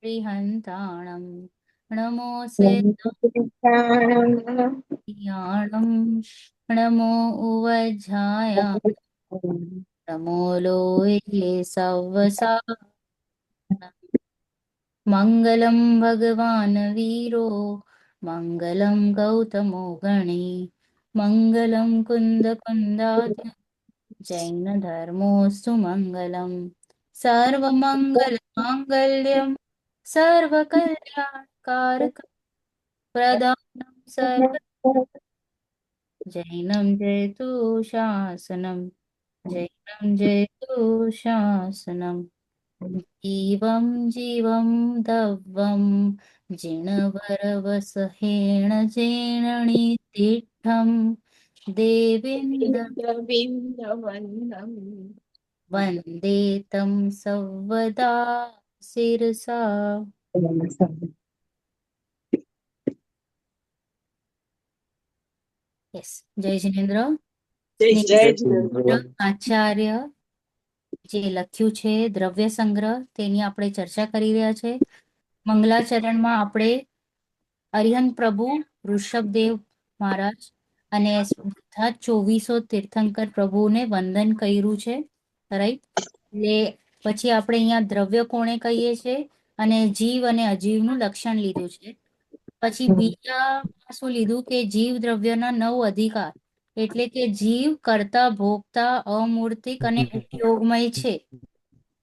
परिहन्ताणं नमो सेद्याणं नमो उवज्झाया नमो लोये सव्वसा मङ्गलं भगवान् वीरो मङ्गलं गौतमो गणे मङ्गलं कुन्दकुन्दाध्य जैनधर्मोऽस्तु मङ्गलं सर्वमङ्गलमाङ्गल्यं सर्वकल्याणकारकं प्रदानं सर्व जैनं जयतु शासनं जैनं जयतु शासनं जीवं जीवं दव्वं जिणवरवसहेण जेणणीतिष्ठं देवीन्द्रविन्दवन्दम् वन्दे तं सर्वदा शिरसा યસ જય જિનેન્દ્ર જય જિનેન્દ્ર આચાર્ય જે લખ્યું છે દ્રવ્ય સંગ્રહ તેની આપણે ચર્ચા કરી રહ્યા છે મંગલાચરણમાં આપણે અરિહંત પ્રભુ ઋષભદેવ મહારાજ અને બધા 2400 તીર્થંકર પ્રભુને વંદન કર્યું છે રાઈટ એટલે પછી આપણે અહીંયા દ્રવ્ય કોણે કહીએ છીએ અને જીવ અને અજીવનું લક્ષણ લીધું છે પછી બીજા શું લીધું કે જીવ દ્રવ્યના 9 અધિકાર એટલે કે જીવ કરતા ભોગતા અમૂર્તિક અને ઉપયોગમય છે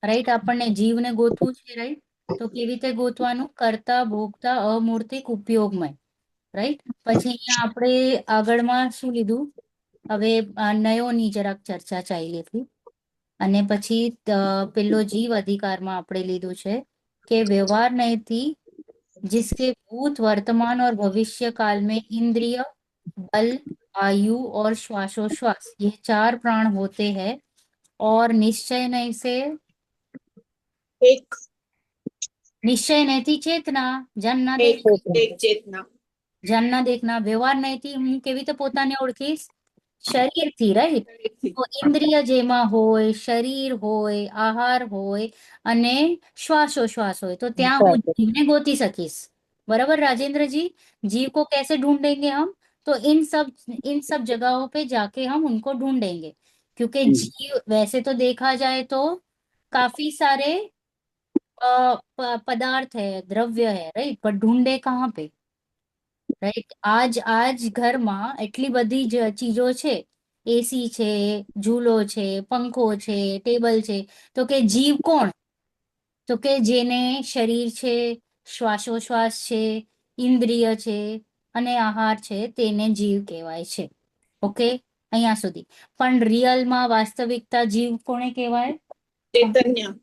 રાઈટ આપણને જીવને ગોતવું છે રાઈટ તો કેવી રીતે ગોતવાનું કરતા ભોગતા અમૂર્તિક ઉપયોગમય રાઈટ પછી અહીંયા આપણે આગળમાં શું લીધું હવે નયોની જરાક ચર્ચા ચાલી હતી અને પછી પેલો જીવ અધિકારમાં આપણે લીધું છે કે વ્યવહાર નયથી जिसके भूत वर्तमान और भविष्य काल में इंद्रिय बल आयु और श्वासोश्वास ये 4 प्राण होते हैं और निश्चय नहीं से એક निश्चय नहीं थी चेतना जन ना એક देख એક ચેતના જન ના દેખના વ્યવહાર નહીંથી હું કેવી રીતે પોતાને ઓળખીશ શરીરથી રાઈટ તો ઇન્દ્રિય જેમાં હોય શરીર હોય આહાર હોય અને શ્વાસોશ્વાસ હોય તો ત્યાં હું જીવને ગોતી શકીશ बराबर राजेंद्र जी जीव को कैसे ढूंढेंगे हम तो इन सब जगहों पे जाके हम उनको ढूंढेंगे क्योंकि जीव वैसे तो देखा जाए तो काफी सारे पदार्थ है द्रव्य है राइट पर ढूंढे कहाँ पे રાઈટ આજ ઘરમાં એટલી બધી જ ચીજો છે એસી છે ઝૂલો છે પંખો છે ટેબલ છે તો કે જીવ કોણ તો કે જેને શરીર છે શ્વાસોશ્વાસ છે ઇન્દ્રિય છે અને આહાર છે તેને જીવ કહેવાય છે ઓકે અહીંયા સુધી પણ રિયલમાં વાસ્તવિકતા જીવ કોને કહેવાય ચૈતન્ય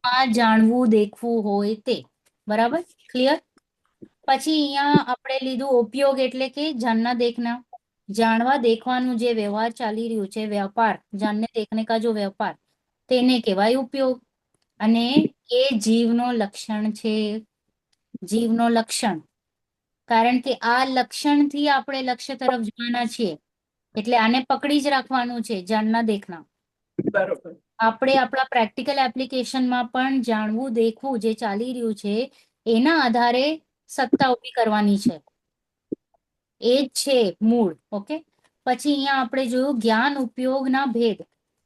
આ જાણવું દેખવું હોય તે બરાબર ક્લિયર પછી અહીંયા આપણે લીધું ઉપયોગ એટલે કે જાનના દેખના જાણવા દેખવાનું જે વ્યવહાર ચાલી રહ્યું છે વ્યાપાર જાનને દેખને કા જો વ્યાપાર તેને કહેવાય ઉપયોગ અને એ જીવનો લક્ષણ છે જીવનો લક્ષણ કારણ કે આ લક્ષણથી આપણે લક્ષ્ય તરફ જવાના છીએ એટલે આને પકડી જ રાખવાનું છે જાનના દેખના બરોબર આપણે આપણા પ્રેક્ટિકલ એપ્લિકેશનમાં પણ જાણવું દેખવું જે ચાલી રહ્યું છે એના આધારે સત્તા ઉભી કરવાની છે એ જ છે મૂળ ઓકે પછી અહીંયા આપણે જોયું જ્ઞાન ઉપયોગના ભેદ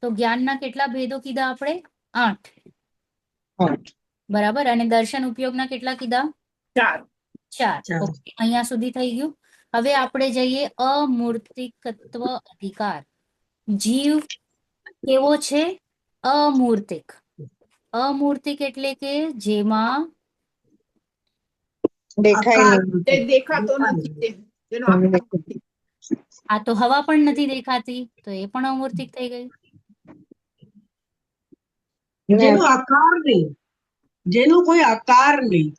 તો જ્ઞાનના કેટલા ભેદો કીધા આપણે 8 બરાબર અને દર્શન ઉપયોગના કેટલા કીધા 4 ઓકે અહીંયા સુધી થઈ ગયું હવે આપણે જઈએ અમૂર્તિકત્વ અધિકાર જીવ કેવો છે અમૂર્તિક અમૂર્તિક એટલે કે જેમાં તે દેખાતો નથી તેનો આકાર નથી. આ તો હવા પણ નથી દેખાતી તો એ પણ અમૂર્તિક થઈ ગઈ જેનો આકાર નહીં જેનો કોઈ આકાર નહીં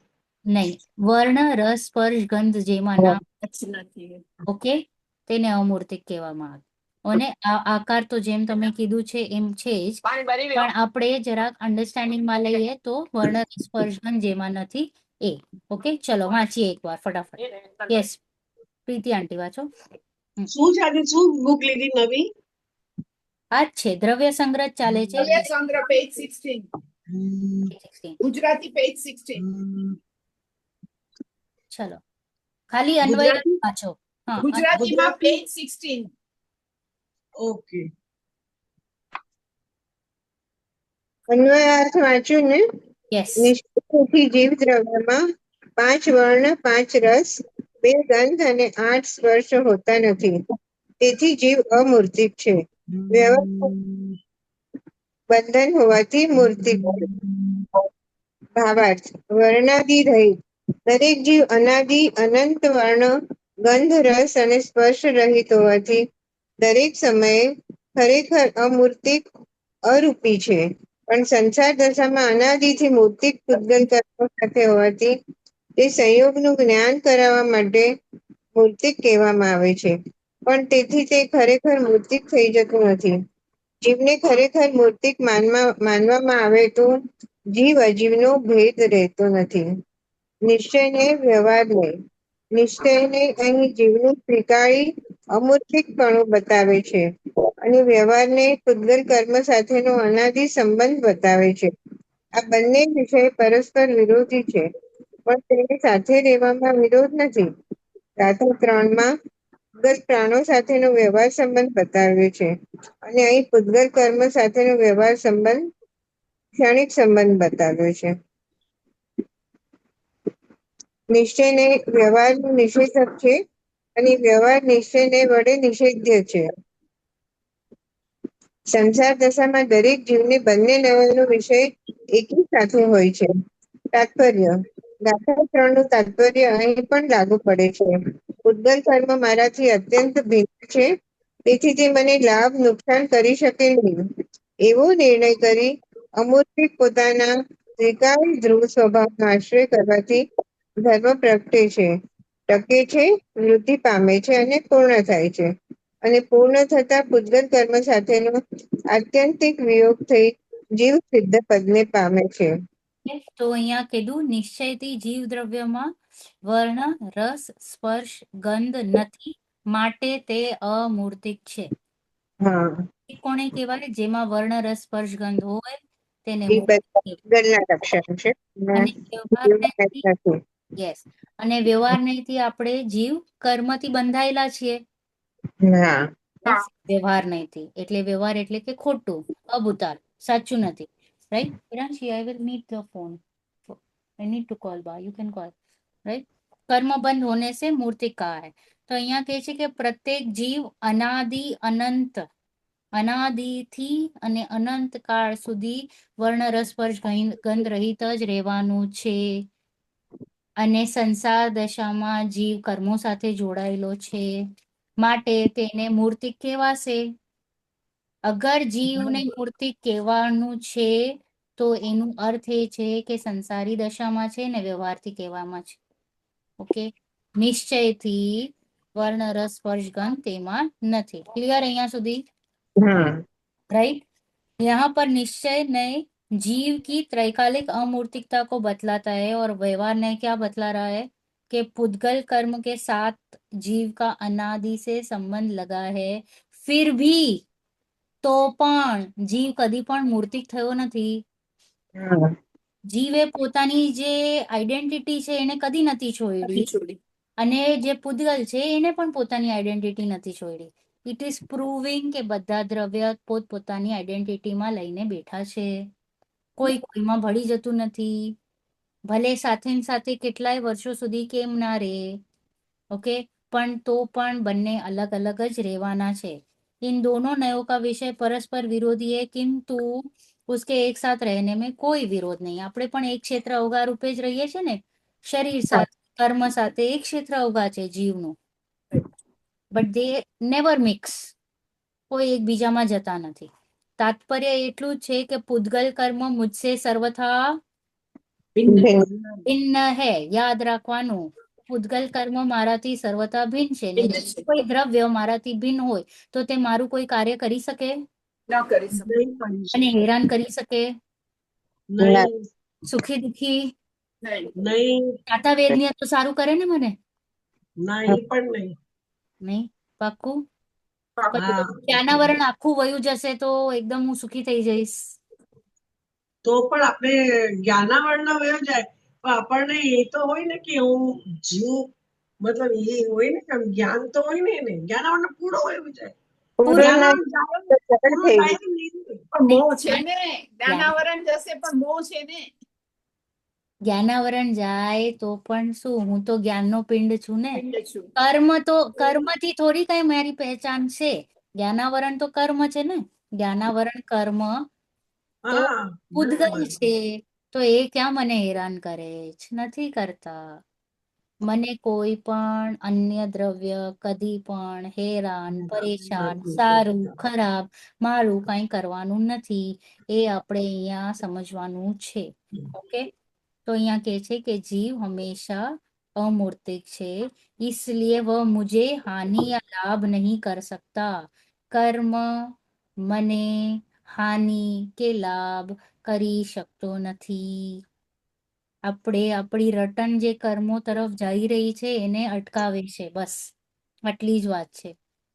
નહીં વર્ણ રસ સ્પર્શ ગંધ જેમાં ના નથી ઓકે તેને અમૂર્તિક કહેવામાં આવે અને આ આકાર તો જેમ તમે કીધું છે એમ છે જ પાણી ભરી લો. પણ આપણે જરાક અન્ડરસ્ટેન્ડિંગમાં લઈએ તો વર્ણ રસ સ્પર્શ ગંધ જેમાં નથી એ ઓકે ચલો વાંચીએ એકવાર ફટાફટ યસ પ્રીતિ આંટી વાંચો શું છે આજે શું બુક લીધી નવી આ જ છે દ્રવ્ય સંગ્રહ ચાલે છે દ્રવ્ય સંગ્રહ પેજ 16 16. ગુજરાતી પેજ 16. ચલો ખાલી અન્વય ગુજરાતી વાંચો. હા ગુજરાતીમાં પેજ 16. ઓકે. અન્વયાર્થ વાંચ્યું ને? યસ નિશ્ચયથી જીવ દ્રવ્યમાં 5 વર્ણ 5 રસ 2 ગંધ અને 8 સ્પર્શ હોતા નથી. તેથી જીવ અમૂર્તિક છે. વ્યવહાર બંધન હોવાથી મૂર્તિક છે. ભાવાર્થ વર્ણાદિ રહિત દરેક જીવ અનાદિ અનંત વર્ણ ગંધ રસ અને સ્પર્શ રહિત હોવાથી દરેક સમયે ખરેખર અમૂર્તિક અરૂપી છે. પણ સંસાર દશામાં અનાદિથી મૂર્તિક પૂતગલ કર્મો સાથે હોવાથી તે સંયોગનું જ્ઞાન કરાવવા માટે મૂર્તિક કહેવામાં આવે છે. પણ તેથી તે ખરેખર મૂર્તિક થઈ જતું નથી. જીવને ખરેખર મૂર્તિક માનવામાં આવે તો જીવ અજીવનો ભેદ રહેતો નથી. નિશ્ચયને વ્યવહારને નિશ્ચયને અહીં જીવનું ત્રિકાળી અમૂર્તિકપણું બતાવે છે અને વ્યવહારને પૂતગલ કર્મ સાથેનો અનાદિ સંબંધ બતાવે છે. આ બંને વિષય પરસ્પર વિરોધી છે, પણ તેને સાથે રહેવામાં વિરોધ નથી. ગાથા 3માં પૂતગલ પ્રાણો સાથેનો વ્યવહાર સંબંધ બતાવ્યો છે અને અહીં પૂતગલ કર્મ સાથેનો વ્યવહાર સંબંધ ક્ષણિક સંબંધ બતાવ્યો છે. નિશ્ચયને વ્યવહારનું નિષેધક છે અને વ્યવહાર નિશ્ચયને વડે નિષેધ્ય છે. સંસાર દશામાં દરેક જીવને બંને લેવલનો વિષય એકી સાથે હોય છે. તાત્પર્ય ગાથા 3નું તાત્પર્ય અહીં પણ લાગુ પડે છે. પૂતગલ કર્મ મારાથી અત્યંત ભિન્ન છે, તેથી તે મને લાભ નુકસાન કરી શકે નહીં. એવો નિર્ણય કરી અમૂર્તિક પોતાના ત્રિકાળી ધ્રુવ સ્વભાવનો આશ્રય કરવાથી ધર્મ પ્રગટે છે, ટકે છે, વૃદ્ધિ પામે છે અને પૂર્ણ થાય છે. અને પૂર્ણ થતા પૂતગલ કર્મ સાથેનો આત્યંતિક વિયોગ થઈ જીવ સિદ્ધ પદને પામે છે. તો અહીંયા કીધું નિશ્ચયથી જીવ દ્રવ્યમાં વર્ણ રસ સ્પર્શ ગંધ નથી, માટે તે અમૂર્તિક છે. હા, એ કોને કહેવાય? જેમાં વર્ણ રસ સ્પર્શ ગંધ હોય તેને એ મૂર્તિક કહેવાય. પૂતગલના લક્ષણ છે. અને વ્યવહાર જીવના નહીંથી નથી. યસ અને વ્યવહાર નહીંથી આપણે જીવ કર્મથી બંધાયેલા છીએ. હા, Yes, વ્યવહાર નહીંથી એટલે વ્યવહાર એટલે કે ખોટું અબુતાર સાચું નથી. Right Piranshi, I will need the phone. I need to call ba. You can call. Right? કર્મ બંધ હોને સે મૂર્તિક કહા है. તો અહીંયા કહે છે કે પ્રત્યેક જીવ અનાદિ અનંત અનાદિથી અને અનંત કાળ સુધી વર્ણ રસ સ્પર્શ ગંધ રહિત જ રહેવાનું છે. અને સંસાર દશામાં જીવ કર્મો સાથે જોડાયેલો છે, માટે તેને મૂર્તિક કહેવાશે. અગર જીવને મૂર્તિક કહેવાનું છે તો એનું અર્થ એ છે કે સંસારી દશામાં છે ને વ્યવહારથી કહેવામાં છે. ઓકે, નિશ્ચયથી વર્ણ રસ સ્પર્શ ગંધ તેમાં નથી. ક્લિયર અહીંયા સુધી? હા, राइट. यहाँ पर निश्चय नए जीव की त्रैकालिक अमूर्तिकता को बतलाता है और व्यवहार ने क्या बतला रहा है कि पुद्गल कर्म के साथ जीव का अनादि से संबंध लगा है, फिर भी તો પણ જીવ કદી પણ મૂર્તિક થયો નથી. હા, જીવે પોતાની જે આઈડેન્ટિટી છે એને કદી નથી છોડી અને જે પૂતગલ છે એને પણ પોતાની આઈડેન્ટિટી નથી છોડી. ઇટ ઇઝ પ્રૂવિંગ કે બધા દ્રવ્ય પોતપોતાની આઈડેન્ટિટીમાં લઈને બેઠા છે. કોઈ કોઈમાં ભળી જતું નથી, ભલે સાથે ને સાથે કેટલાય વર્ષો સુધી કેમ ના રહે. ओके, પણ તો પણ બંને अलग अलग જ રહેવાના છે. इन दोनों नयों का विषय परस्पर विरोधी है, किंतु उसके एक साथ रहने में कोई विरोध नहीं. આપણે પણ એક ક્ષેત્ર અવગાર રૂપે જ રહીએ છીએ ને, શરીર સાથે કર્મ સાથે એક ક્ષેત્ર અવગા છે જીવનું, બટ દે નેવર મિક્સ, કોઈ એકબીજામાં જતા નથી. તાત્પર્ય એટલું જ છે કે પૂતગલ કર્મ મુજસે સર્વથા ભિન્ન હૈ. યાદ રાખવાનું, પૂતગલ કર્મ મારાથી સર્વથા ભિન્ન છે ને કોઈ દ્રવ્ય મારાથી ભિન્ન હોય તો તે મારું કોઈ કાર્ય કરી શકે ના કરી શકે. નહીં કરી અને શકે. હેરાન કરી શકે, નહીં, સુખી દુખી નહીં. નહીં, ખાતા વેદની તો સારું કરે ને મને ના, એ પણ નહીં. નહીં. પાક્કું? પાક્કું. હા, ત્યાંના વરણ આખું વયું જશે તો એકદમ હું સુખી થઈ જઈશ. તો પણ આપણે જ્ઞાનાવરણ વયો જાય પણ આપણને એ તો હોય ને કે હું જીવ મતલબ એ હોય ને કે આમ જ્ઞાન તો હોય ને એને જ્ઞાનાવરણ પૂરો વયો જાય પૂરો ના જ્ઞાનાવરણ જાય તો સરળ પૂરું થઈ થાય ગયું. કે નહીં? પણ મોહ છે ને જ્ઞાનાવરણ જશે પણ મોહ છે ને જ્ઞાનાવરણ જાય તો પણ શું, હું તો જ્ઞાનનો પિંડ છું ને. પિંડ છું. કર્મથી થોડી કઈ મારી પહેચાન છે. જ્ઞાનાવરણ તો કર્મ છે ને. જ્ઞાનાવરણ કર્મ તો હા પૂતગલ બરાબર છે. તો એ ક્યાં મને હેરાન કરે જ નથી કરતા. મને કોઈ પણ અન્ય દ્રવ્ય કદી પણ હેરાન પરેશાન નથી સારું કરતા. ખરાબ મારું કઈ કરવાનું નથી. એ આપણે અહીંયા સમજવાનું છે. ઓકે, તો અહીંયા કહે છે કે જીવ હંમેશા अमूर्तिक છે, इसलिए वह मुझे हानि या लाभ नहीं कर सकता. કર્મ મને હાનિ કે લાભ કરી શકતો નથી. આપણી રટન જે કર્મો તરફ જઈ રહી છે એને અટકાવે છે. બસ આટલી જ વાત છે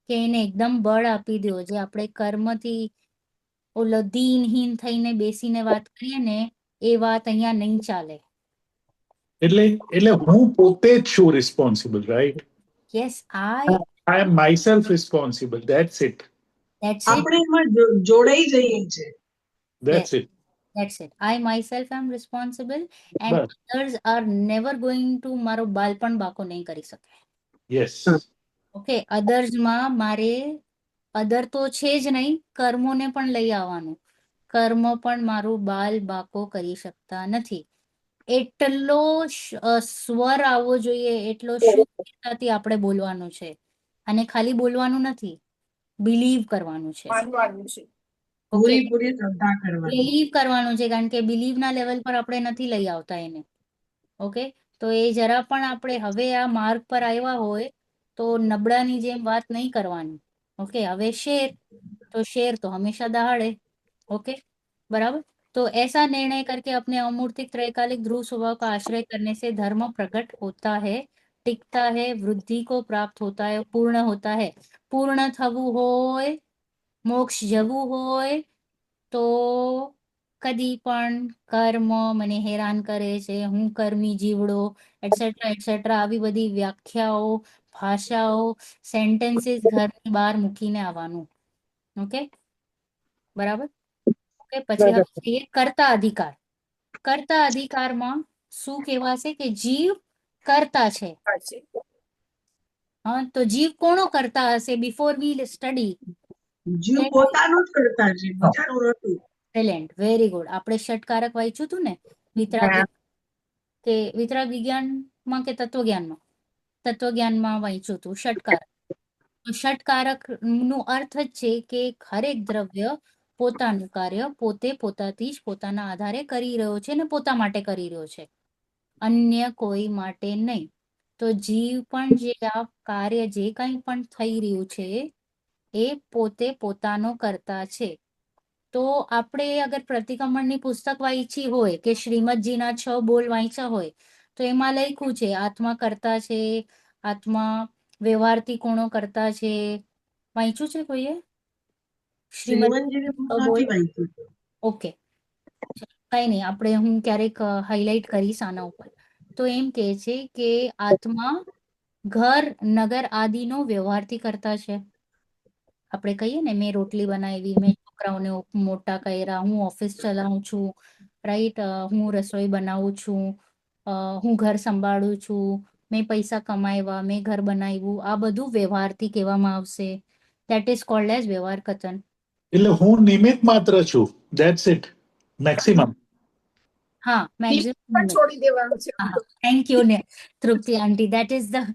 કે એને એકદમ બળ આપી દો. જે આપણે કર્મથી ઓલો દીનહીન થઈને બેસીને વાત કરીએ ને, એ વાત અહીંયા નહીં ચાલે. એટલે હું પોતે જ છું responsible, right? Yes, I am myself responsible. That's it. that's it. આપણે એમાં જોડાઈ જઈએ છીએ. That's it. That's it. I myself am responsible and bus. others are never going to મારો બાલપણ બાકો નહીં કરી શકે. Yes. ઓકે, અધર્સમાં મારે અધર તો છે જ નહીં, કર્મોને પણ લઈ આવવાનું. કર્મ પણ મારું બાલ બાકો કરી શકતા નથી. એટલો સ્વર આવવો જોઈએ, એટલો શુદ્ધતાથી આપણે બોલવાનું છે. અને ખાલી બોલવાનું નથી, બિલીવ કરવાનું છે. માનવાનું છે. ઓકે, પૂરી શ્રદ્ધા કરવાની. બિલીવ કરવાનું છે, કારણ કે બિલીવના લેવલ પર આપણે નથી લઈ આવતા એને. ઓકે, તો એ જરા પણ આપણે હવે આ માર્ગ પર આવ્યા હોય તો નબળાની જેમ વાત નહીં કરવાની. ઓકે, હવે શેર તો હંમેશા દહાड़े. ओके, बराबर. तो ऐसा निर्णय करके अपने अमूर्तिक त्रैकालिक ध्रुव स्वभाव का आश्रय करने से धर्म प्रकट होता है, टिकता है, वृद्धि को प्राप्त होता है, पूर्ण होता है. पूर्ण थवु होय, मोक्ष जवु होय तो કદી પણ કર્મ મને હેરાન કરે છે, હું કર્મી જીવડો, એટસેટ્રા આવી બધી વ્યાખ્યાઓ, ભાષાઓ, સેન્ટેન્સીસ ઘરની બહાર મૂકીને આવવાનું. ઓકે, બરાબર. ઓકે, પછી હવે જોઈએ કર્તા અધિકાર. કર્તા અધિકારમાં શું કહેવાશે કે જીવ કર્તા છે. સાચી. હા, તો જીવ કોનો કરતા હશે? Before we study. જીવ પોતાનું જ કરતા છે, બીજાનું નથી. Excellent, very good. આપણે ષટકારક વાંચ્યું હતું ને વિતરાગ કે વિતરાગ વિજ્ઞાનમાં કે તત્વજ્ઞાનમાં? તત્વજ્ઞાનમાં વાંચ્યું હતું ષટકારક. તો ષટકારક નો અર્થ જ છે કે હરેક દ્રવ્ય પોતાનું કાર્ય પોતે પોતાથી જ પોતાના આધારે કરી રહ્યો છે ને પોતા માટે કરી રહ્યો છે, અન્ય કોઈ માટે નહીં. તો જીવ પણ જે આ કાર્ય જે કંઈ પણ થઈ રહ્યું છે એ પોતે પોતાનો કરતા છે. તો આપણે અગર પ્રતિક્રમણની પુસ્તક વાંચી હોય કે શ્રીમદજીના 6 બોલ વાંચ્યા હોય તો એમાં લખ્યું છે આત્મા કરતા છે, આત્મા વ્યવહારથી કોણો કરતા છે. વાંચ્યું છે કોઈએ શ્રીમંતજીને હું નથી વાંચ્યું. ઓકે, કઈ નહીં, આપણે હું ક્યારેક હાઇલાઇટ કરીશ આના ઉપર. તો એમ કહે છે કે આત્મા ઘર નગર આદિનો વ્યવહારથી કરતા છે. આપણે કહીએ ને, મેં રોટલી બનાવી, મેં છોકરાઓને મોટા કર્યા, હું ઓફિસ ચલાવું છું, રાઈટ, હું રસોઈ બનાવું છું, હું ઘર સંભાળું છું, મેં પૈસા કમાવ્યા, મેં ઘર બનાવ્યું, આ બધું વ્યવહારથી કહેવામાં આવશે. દેટ ઇઝ કોલ્ડ એઝ વ્યવહાર કથન. એટલે હું નિમિત્ત માત્ર છું. That's it. Maximum. હા, પણ મેક્સિમમ. છોડી દેવાનું છે. થેન્ક યુ ને Trupti aunty, that is the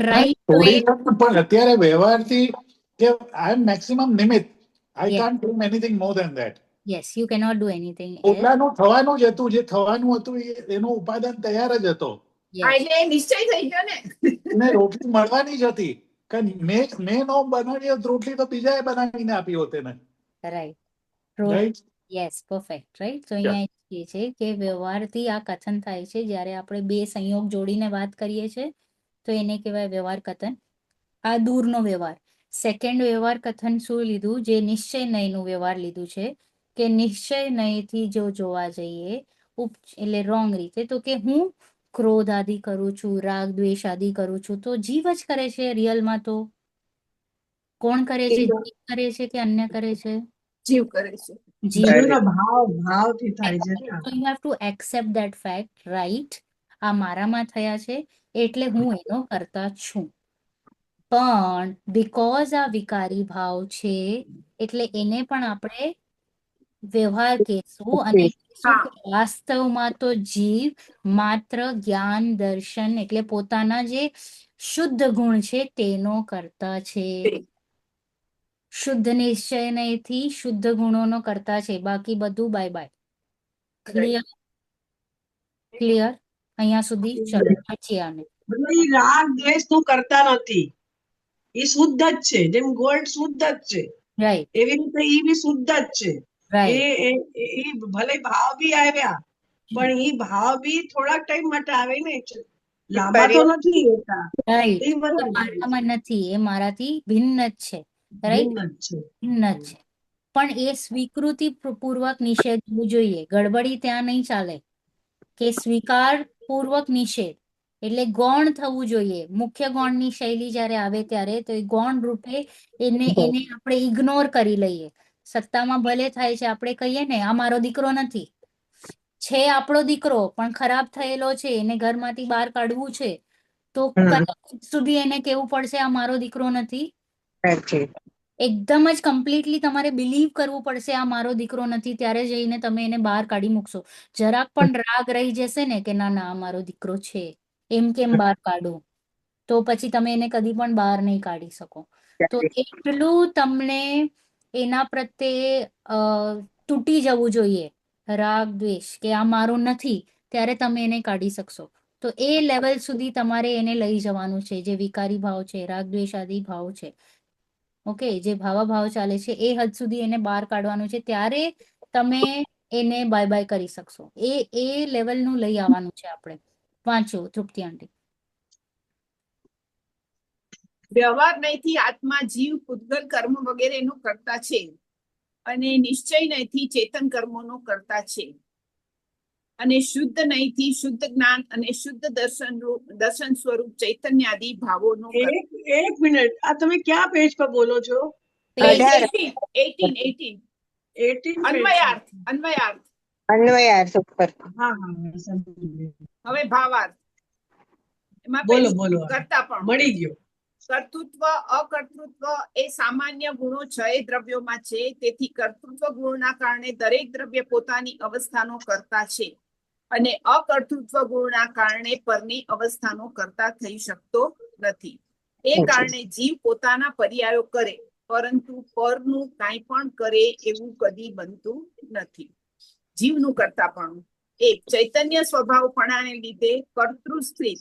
right થોડી વે. પણ અત્યારે વ્યવહારથી કે આઈ એમ મેક્સિમમ નિમિત્ત. I Yes. Can't do anything more than that. Yes, you cannot do anything else. પોતાનું થવાનું જ હતું, જે થવાનું હતું એનું ઉપાદાન તૈયાર જ હતો. આ એટલે એ નિશ્ચય થઈ ગયો ને. એને રોટલી મળવાની જ હતી. મેં નો બનાવી હોત રોટલી તો બીજાએ બનાવીને આપી હોત એને. Right, right? Yes, perfect, right. તો અહીંયા એ છે કે વ્યવહારથી આ કથન થાય છે. જ્યારે આપણે બે સંયોગ જોડીને વાત કરીએ છીએ તો એને કહેવાય વ્યવહાર કથન. આ દૂરનો વ્યવહાર. સેકન્ડ વ્યવહાર કથન શું લીધું? જે નિશ્ચય નયનું વ્યવહાર લીધું છે. કે નિશ્ચય નહીંથી જો જોવા જઈએ એટલે રોંગ રીતે, તો કે હું ક્રોધ આદિ કરું છું, રાગ દ્વેષ આદિ કરું છું, તો જીવ જ કરે છે રિયલમાં. તો કોણ કરે છે? જીવ કરે છે કે અન્ય કરે છે? જીવ કરે છે. જીવ. જીવના ભાવથી થાય છે ને આ. So you have to accept that fact, right? આ મારામાં થયા છે એટલે હું એનો કરતા છું. પણ બીકોઝ આ વિકારી ભાવ છે એટલે એને પણ આપણે વ્યવહાર કહેશું અને કહેશું હા. કે વાસ્તવમાં તો જીવ માત્ર જ્ઞાન દર્શન એટલે પોતાના જે શુદ્ધ ગુણ છે તેનો કરતા છે. શુદ્ધ નિશ્ચય નહીંથી શુદ્ધ ગુણોનો કરતા છે. બાકી બધું બાય બાય. ક્લિયર? ક્લિયર? અહીંયા સુધી ચલો વાંચીએ આને. મતલબ ઈ રાગ દ્વેષ નું કરતા નથી, એ શુદ્ધ જ છે. જેમ ગોલ્ડ શુદ્ધ જ છે રાઈટ એવી રીતે ઈ બી શુદ્ધ જ છે. રાઈટ એ ભલે ભાવ બી આવ્યા પણ એ ભાવ બી થોડાક ટાઈમ માટે આવે ને, લાંબા તો નથી હોતા. રાઈટ. એ બરાબર છે. મારામાં નથી, એ મારાથી ભિન્ન જ છે. રાઈટ? ભિન્ન જ છે. ભિન્ન જ છે. પણ એ સ્વીકૃતિ પૂર્વક નિષેધવું જોઈએ. ગડબડી ત્યાં નહીં ચાલે કે સ્વીકાર પૂર્વક નિષેધ એટલે ગૌણ થવું જોઈએ. મુખ્ય ગૌણની શૈલી જ્યારે આવે ત્યારે તો એ ગૌણ રૂપે એને આપણે ઇગ્નોર કરી લઈએ. સત્તામાં ભલે થાય છે, આપણે કહીએ ને આ મારો દીકરો નથી, છે આપણો દીકરો પણ ખરાબ થયેલો છે, એને ઘરમાંથી બહાર કાઢવું છે, તો કલાક સુધી એને કેવું પડશે આ મારો દીકરો નથી. એકદમ જ કમ્પ્લીટલી તમારે બિલીવ કરવું પડશે આ મારો દીકરો નથી, ત્યારે જઈને તમે એને બહાર કાઢી મૂકશો. જરાક પણ રાગ રહી જશે ને કે ના ના આ મારો દીકરો છે, એમ કેમ બહાર કાઢો, તો પછી તમે એને કદી પણ બહાર નહીં કાઢી શકો. તો એટલું તમને એના પ્રત્યે તૂટી જવું જોઈએ રાગ દ્વેષ કે આ મારું નથી, ત્યારે તમે એને કાઢી શકશો. તો એ લેવલ સુધી તમારે એને લઈ જવાનું છે. જે વિકારી ભાવ છે, રાગ દ્વેષ આદિ ભાવ છે, ઓકે, જે ભાવાભાવ ચાલે છે એ હદ સુધી એને બહાર કાઢવાનું છે. ત્યારે તમે એને બાય બાય કરી શકશો. એ લેવલનું લઈ આવવાનું છે આપણે. વાંચો તૃપ્તિ આંટી. વ્યવહાર નહીંથી આત્મા જીવ પૂતગલ કર્મ વગેરેનો કરતા છે અને નિશ્ચય નહીંથી ચેતન કર્મોનો કરતા છે અને શુદ્ધ નહીંથી શુદ્ધ જ્ઞાન અને શુદ્ધ દર્શન સ્વરૂપ ચૈતન્યાદિ ભાવોનો કરતા. એક મિનિટ, આ તમે ક્યાં પેજ પર બોલો છો? 18 18 અન્વયાર્થ. અન્વયાર્થ ઉપર. હા હા સમજી ગઈ. હવે ભાવાર્થ. એમાં બોલો પેલું બોલો, કરતા પણ મળી ગયો. કર્તૃત્વ અકર્તૃત્વ એ સામાન્ય ગુણો 6 દ્રવ્યોમાં છે. તેથી કર્તૃત્વ ગુણના કારણે દરેક દ્રવ્ય પોતાની અવસ્થાનો કરતા છે અને અકર્તૃત્વ ગુણના કારણે પરની અવસ્થાનો કરતા થઈ શકતો નથી. એ કારણે જીવ પોતાના પર્યાયો કરે પરંતુ પરનું કાંઈ પણ કરે એવું કદી બનતું નથી. જીવનું કરતાપણું. એક, ચૈતન્ય સ્વભાવપણાને લીધે કર્તૃ સ્ત્રી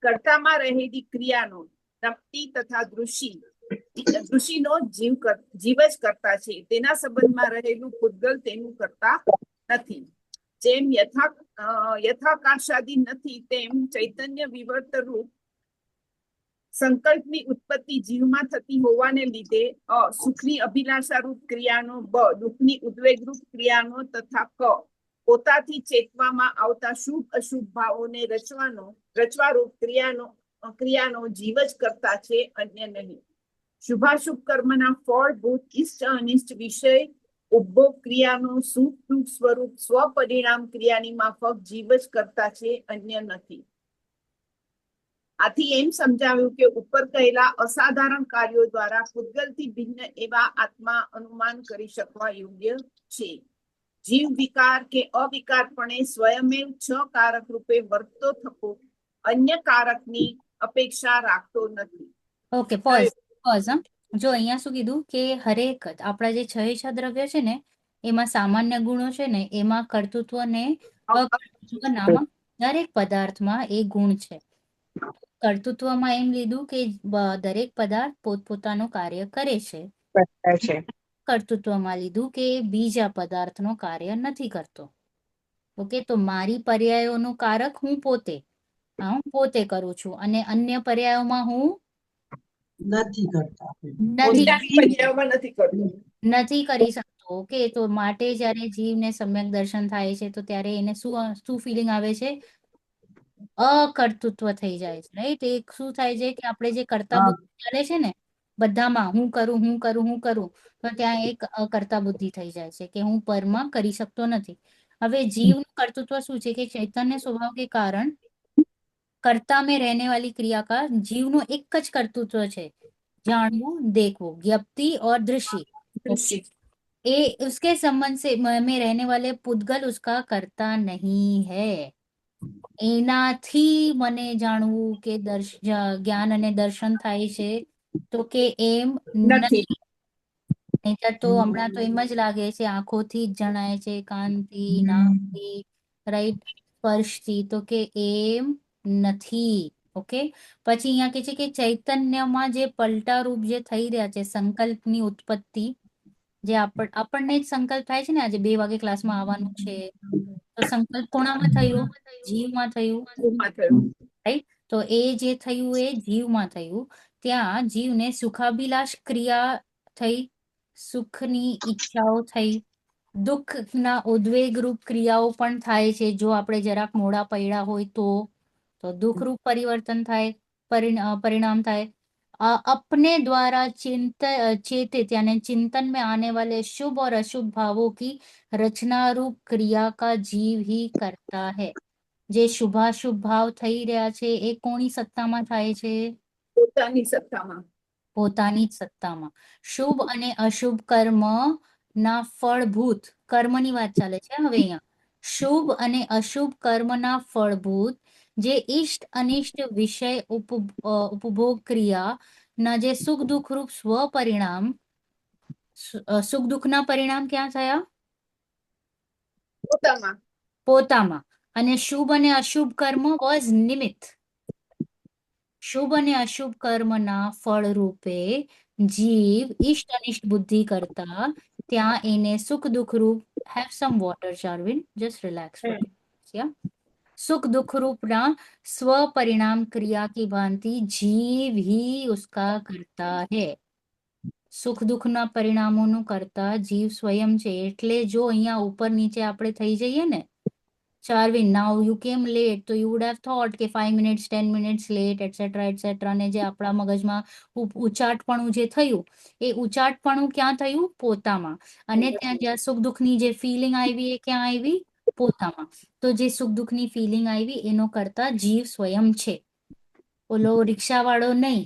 કર્તામાં રહેલી ક્રિયાનો તૃપ્તિ તથા દૃષિનો જીવ જ કરતા છે. તેના સંબંધમાં રહેલું પૂતગલ તેનું કરતા નથી. જેમ યથાકાશાદી નથી તેમ ચૈતન્ય વિવર્ત રૂપ સંકલ્પની ઉત્પત્તિ જીવમાં થતી હોવાને લીધે સુખની અભિલાષા રૂપ ક્રિયાનો, બ દુઃખની ઉદ્વેગ રૂપ ક્રિયાનો તથા ક પોતાથી ચેતવામાં આવતા શુભ અશુભ ભાવોને રચવારૂપ ક્રિયાનો જીવ જ કરતા છે, અન્ય નહીં. શુભાશુભ કર્મના ફળભૂત ઇષ્ટ અનિષ્ટ વિષય ઉપભોગ ક્રિયાનો સુખ દુઃખ સ્વરૂપ સ્વપરિણામ ક્રિયાની માફક જીવ જ કરતા છે, અન્ય નથી. આથી એમ સમજાવ્યું કે ઉપર કહેલા અસાધારણ કાર્યો દ્વારા પૂતગલથી ભિન્ન એવા આત્મા અનુમાન કરી શકવા યોગ્ય છે. જીવ વિકાર કે અવિકારપણે સ્વયમેવ 6 કારક રૂપે વર્તતો થકો અન્ય કારકની અપેક્ષા રાખતો નથી. Okay, pause. જો અહીંયા શું કીધું કે હરેક આપણા જે 6 દ્રવ્ય છે ને એમાં સામાન્ય ગુણો છે ને એમાં કર્તૃત્વ ને અકર્તૃત્વ નામક દરેક પદાર્થમાં એ ગુણ છે. કર્તૃત્વમાં એમ લીધું કે દરેક પદાર્થ પોતપોતાનું કાર્ય કરે છે. કર્તૃત્વમાં લીધું કે બીજા પદાર્થનો કાર્ય નથી કરતો. ઓકે, તો મારી પર્યાયોનું કારક હું પોતે કરું છું અને અન્ય પર્યાયોમાં હું નથી કરતા. નથી કરી શકતો. ઓકે, તો માટે જ્યારે જીવને સમ્યક દર્શન થાય છે તો ત્યારે એને શું ફિલિંગ આવે છે? અકર્તૃત્વ થઈ જાય છે, રાઈટ? એક શું થાય છે કે આપણે જે કરતા હા. બુદ્ધિ ચાલે છે ને બધામાં, હું કરું, તો ત્યાં એક અકર્તા બુદ્ધિ થઈ જાય છે કે હું પરમાં કરી શકતો નથી. હવે જીવનું કર્તૃત્વ શું છે કે चैतन्य स्वभाव के कारण कर्ता में रहने वाली क्रिया का जीवનું એક જ કર્તૃત્વ છે, जानવું, देखવું, ज्ञप्ति और दृष्टि। ओके, દૃશ્ય. ये उसके संबंध से में रहने वाले पुद्गल उसका करता नहीं है। એનાથી મને જાણવું કે જ્ઞાન અને દર્શન થાય છે તો કે એમ નથી. નથી. નહીંતર તો હમણાં તો એમ જ લાગે છે, આંખોથી જ જણાય છે, કાનથી, નાકથી, રાઈટ, સ્પર્શથી, તો કે એમ નથી. ઓકે, પછી અહીંયા કે છે કે ચૈતન્યમાં જે પલટા રૂપ જે થઈ રહ્યા છે સંકલ્પની ઉત્પત્તિ, જે આપણને જ સંકલ્પ થાય છે ને આજે 2 વાગે ક્લાસમાં આવવાનું છે, તો સંકલ્પ કોણામાં થયું? જીવમાં થયું, એમાં થયું. રાઈટ? તો એ જે થયું એ જીવમાં થયું. ત્યાં જીવને સુખાભિલાષ ક્રિયા થઈ, સુખની ઈચ્છાઓ થઈ, દુઃખના ઉદ્વેગરૂપ ક્રિયાઓ પણ થાય છે. જો આપણે જરાક મોડા પડ્યા હોય તો દુઃખરૂપ પરિવર્તન થાય, परिणाम થાય. अपने द्वारा चेतित यानी चिंतन में आने वाले शुभ और अशुभ भावों की रचना रूप क्रिया का जीव ही करता है। જે શુભાશુભ ભાવ થઈ રહ્યા છે એ કોની સત્તામાં થાય છે? પોતાની સત્તામાં. પોતાની જ સત્તામાં. શુભ અને અશુભ કર્મ ના ફળભૂત, કર્મની વાત ચાલે છે હવે અહીંયા. શુભ અને અશુભ કર્મના ફળભૂત જે ઈષ્ટ અનિષ્ટ વિષય ઉપભોગ ક્રિયા ના જે સુખ દુઃખ રૂપ સ્વપરિણામ, સુખ દુઃખના પરિણામ ક્યાં થયા? પોતામાં. પોતામાં. અને શુભ અને અશુભ કર્મ વોઝ નિમિત્ત. શુભ અને અશુભ કર્મના ફળ રૂપે જીવ ઈષ્ટ અનિષ્ટ બુદ્ધિ કરતા ત્યાં એને સુખ દુઃખ રૂપ, have some water Charvin, just relax for सुख दुख रूपना स्वपरिणाम क्रिया की भांति जीव ही उसका करता है। સુખ દુઃખના પરિણામોનું કરતા જીવ સ્વયં છે. એટલે જો અહીંયા ઉપર નીચે આપણે થઈ જઈએ ને, ચાર્વિન, નાઉ યુ કેમ લેટ, તો યુ વુડ હેવ થોટ કે 5 મિનિટ્સ 10 મિનિટ્સ લેટ એટસેટ્રા ને જે આપણા મગજમાં ઉચાટપણું જે થયું એ ઉચાટપણું ક્યાં થયું? પોતામાં. અને ત્યાં જ્યાં સુખ દુઃખની જે ફિલિંગ આવી એ ક્યાં આવી? પોતામાં. તો જે સુખ દુઃખની ફિલિંગ આવી એનો કરતા જીવ સ્વયં છે, ઓલો રિક્ષાવાળો નહીં.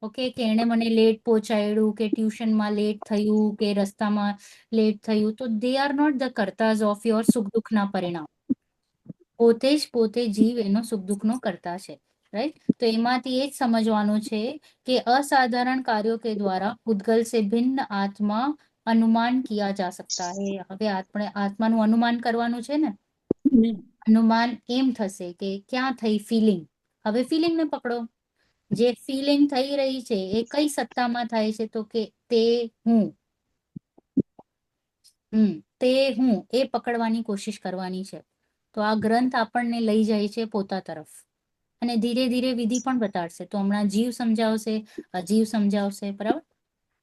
ઓકે, કે એણે મને લેટ પહોંચાડ્યું, કે ટ્યુશનમાં લેટ થયું, કે રસ્તામાં લેટ થયું, તો દે આર નોટ ધ કર્તાઝ ઓફ યોર સુખ દુઃખના પરિણામ. પોતે જીવ એનો સુખ દુઃખનો કરતા છે, રાઈટ? તો એમાંથી એ જ સમજવાનું છે કે અસાધારણ કાર્યો કે દ્વારા ઉદ્ગલ સે ભિન્ન આત્મા અનુમાન કિયા જા सकता है। હવે આપણે આત્માનું અનુમાન કરવાનું છે ને, અનુમાન એમ થશે કે ક્યાં થઈ ફિલિંગ. હવે ફિલિંગ ને પકડો. જે ફિલિંગ થઈ રહી છે એ કઈ સત્તામાં થાય છે? તો કે તે હું. તે હું એ પકડવાની કોશિશ કરવાની છે. તો આ ગ્રંથ આપણને લઈ જાય છે પોતા તરફ, અને ધીરે ધીરે વિધિ પણ બતાડશે. તો હમણાં જીવ સમજાવશે, અજીવ સમજાવશે, બરાબર?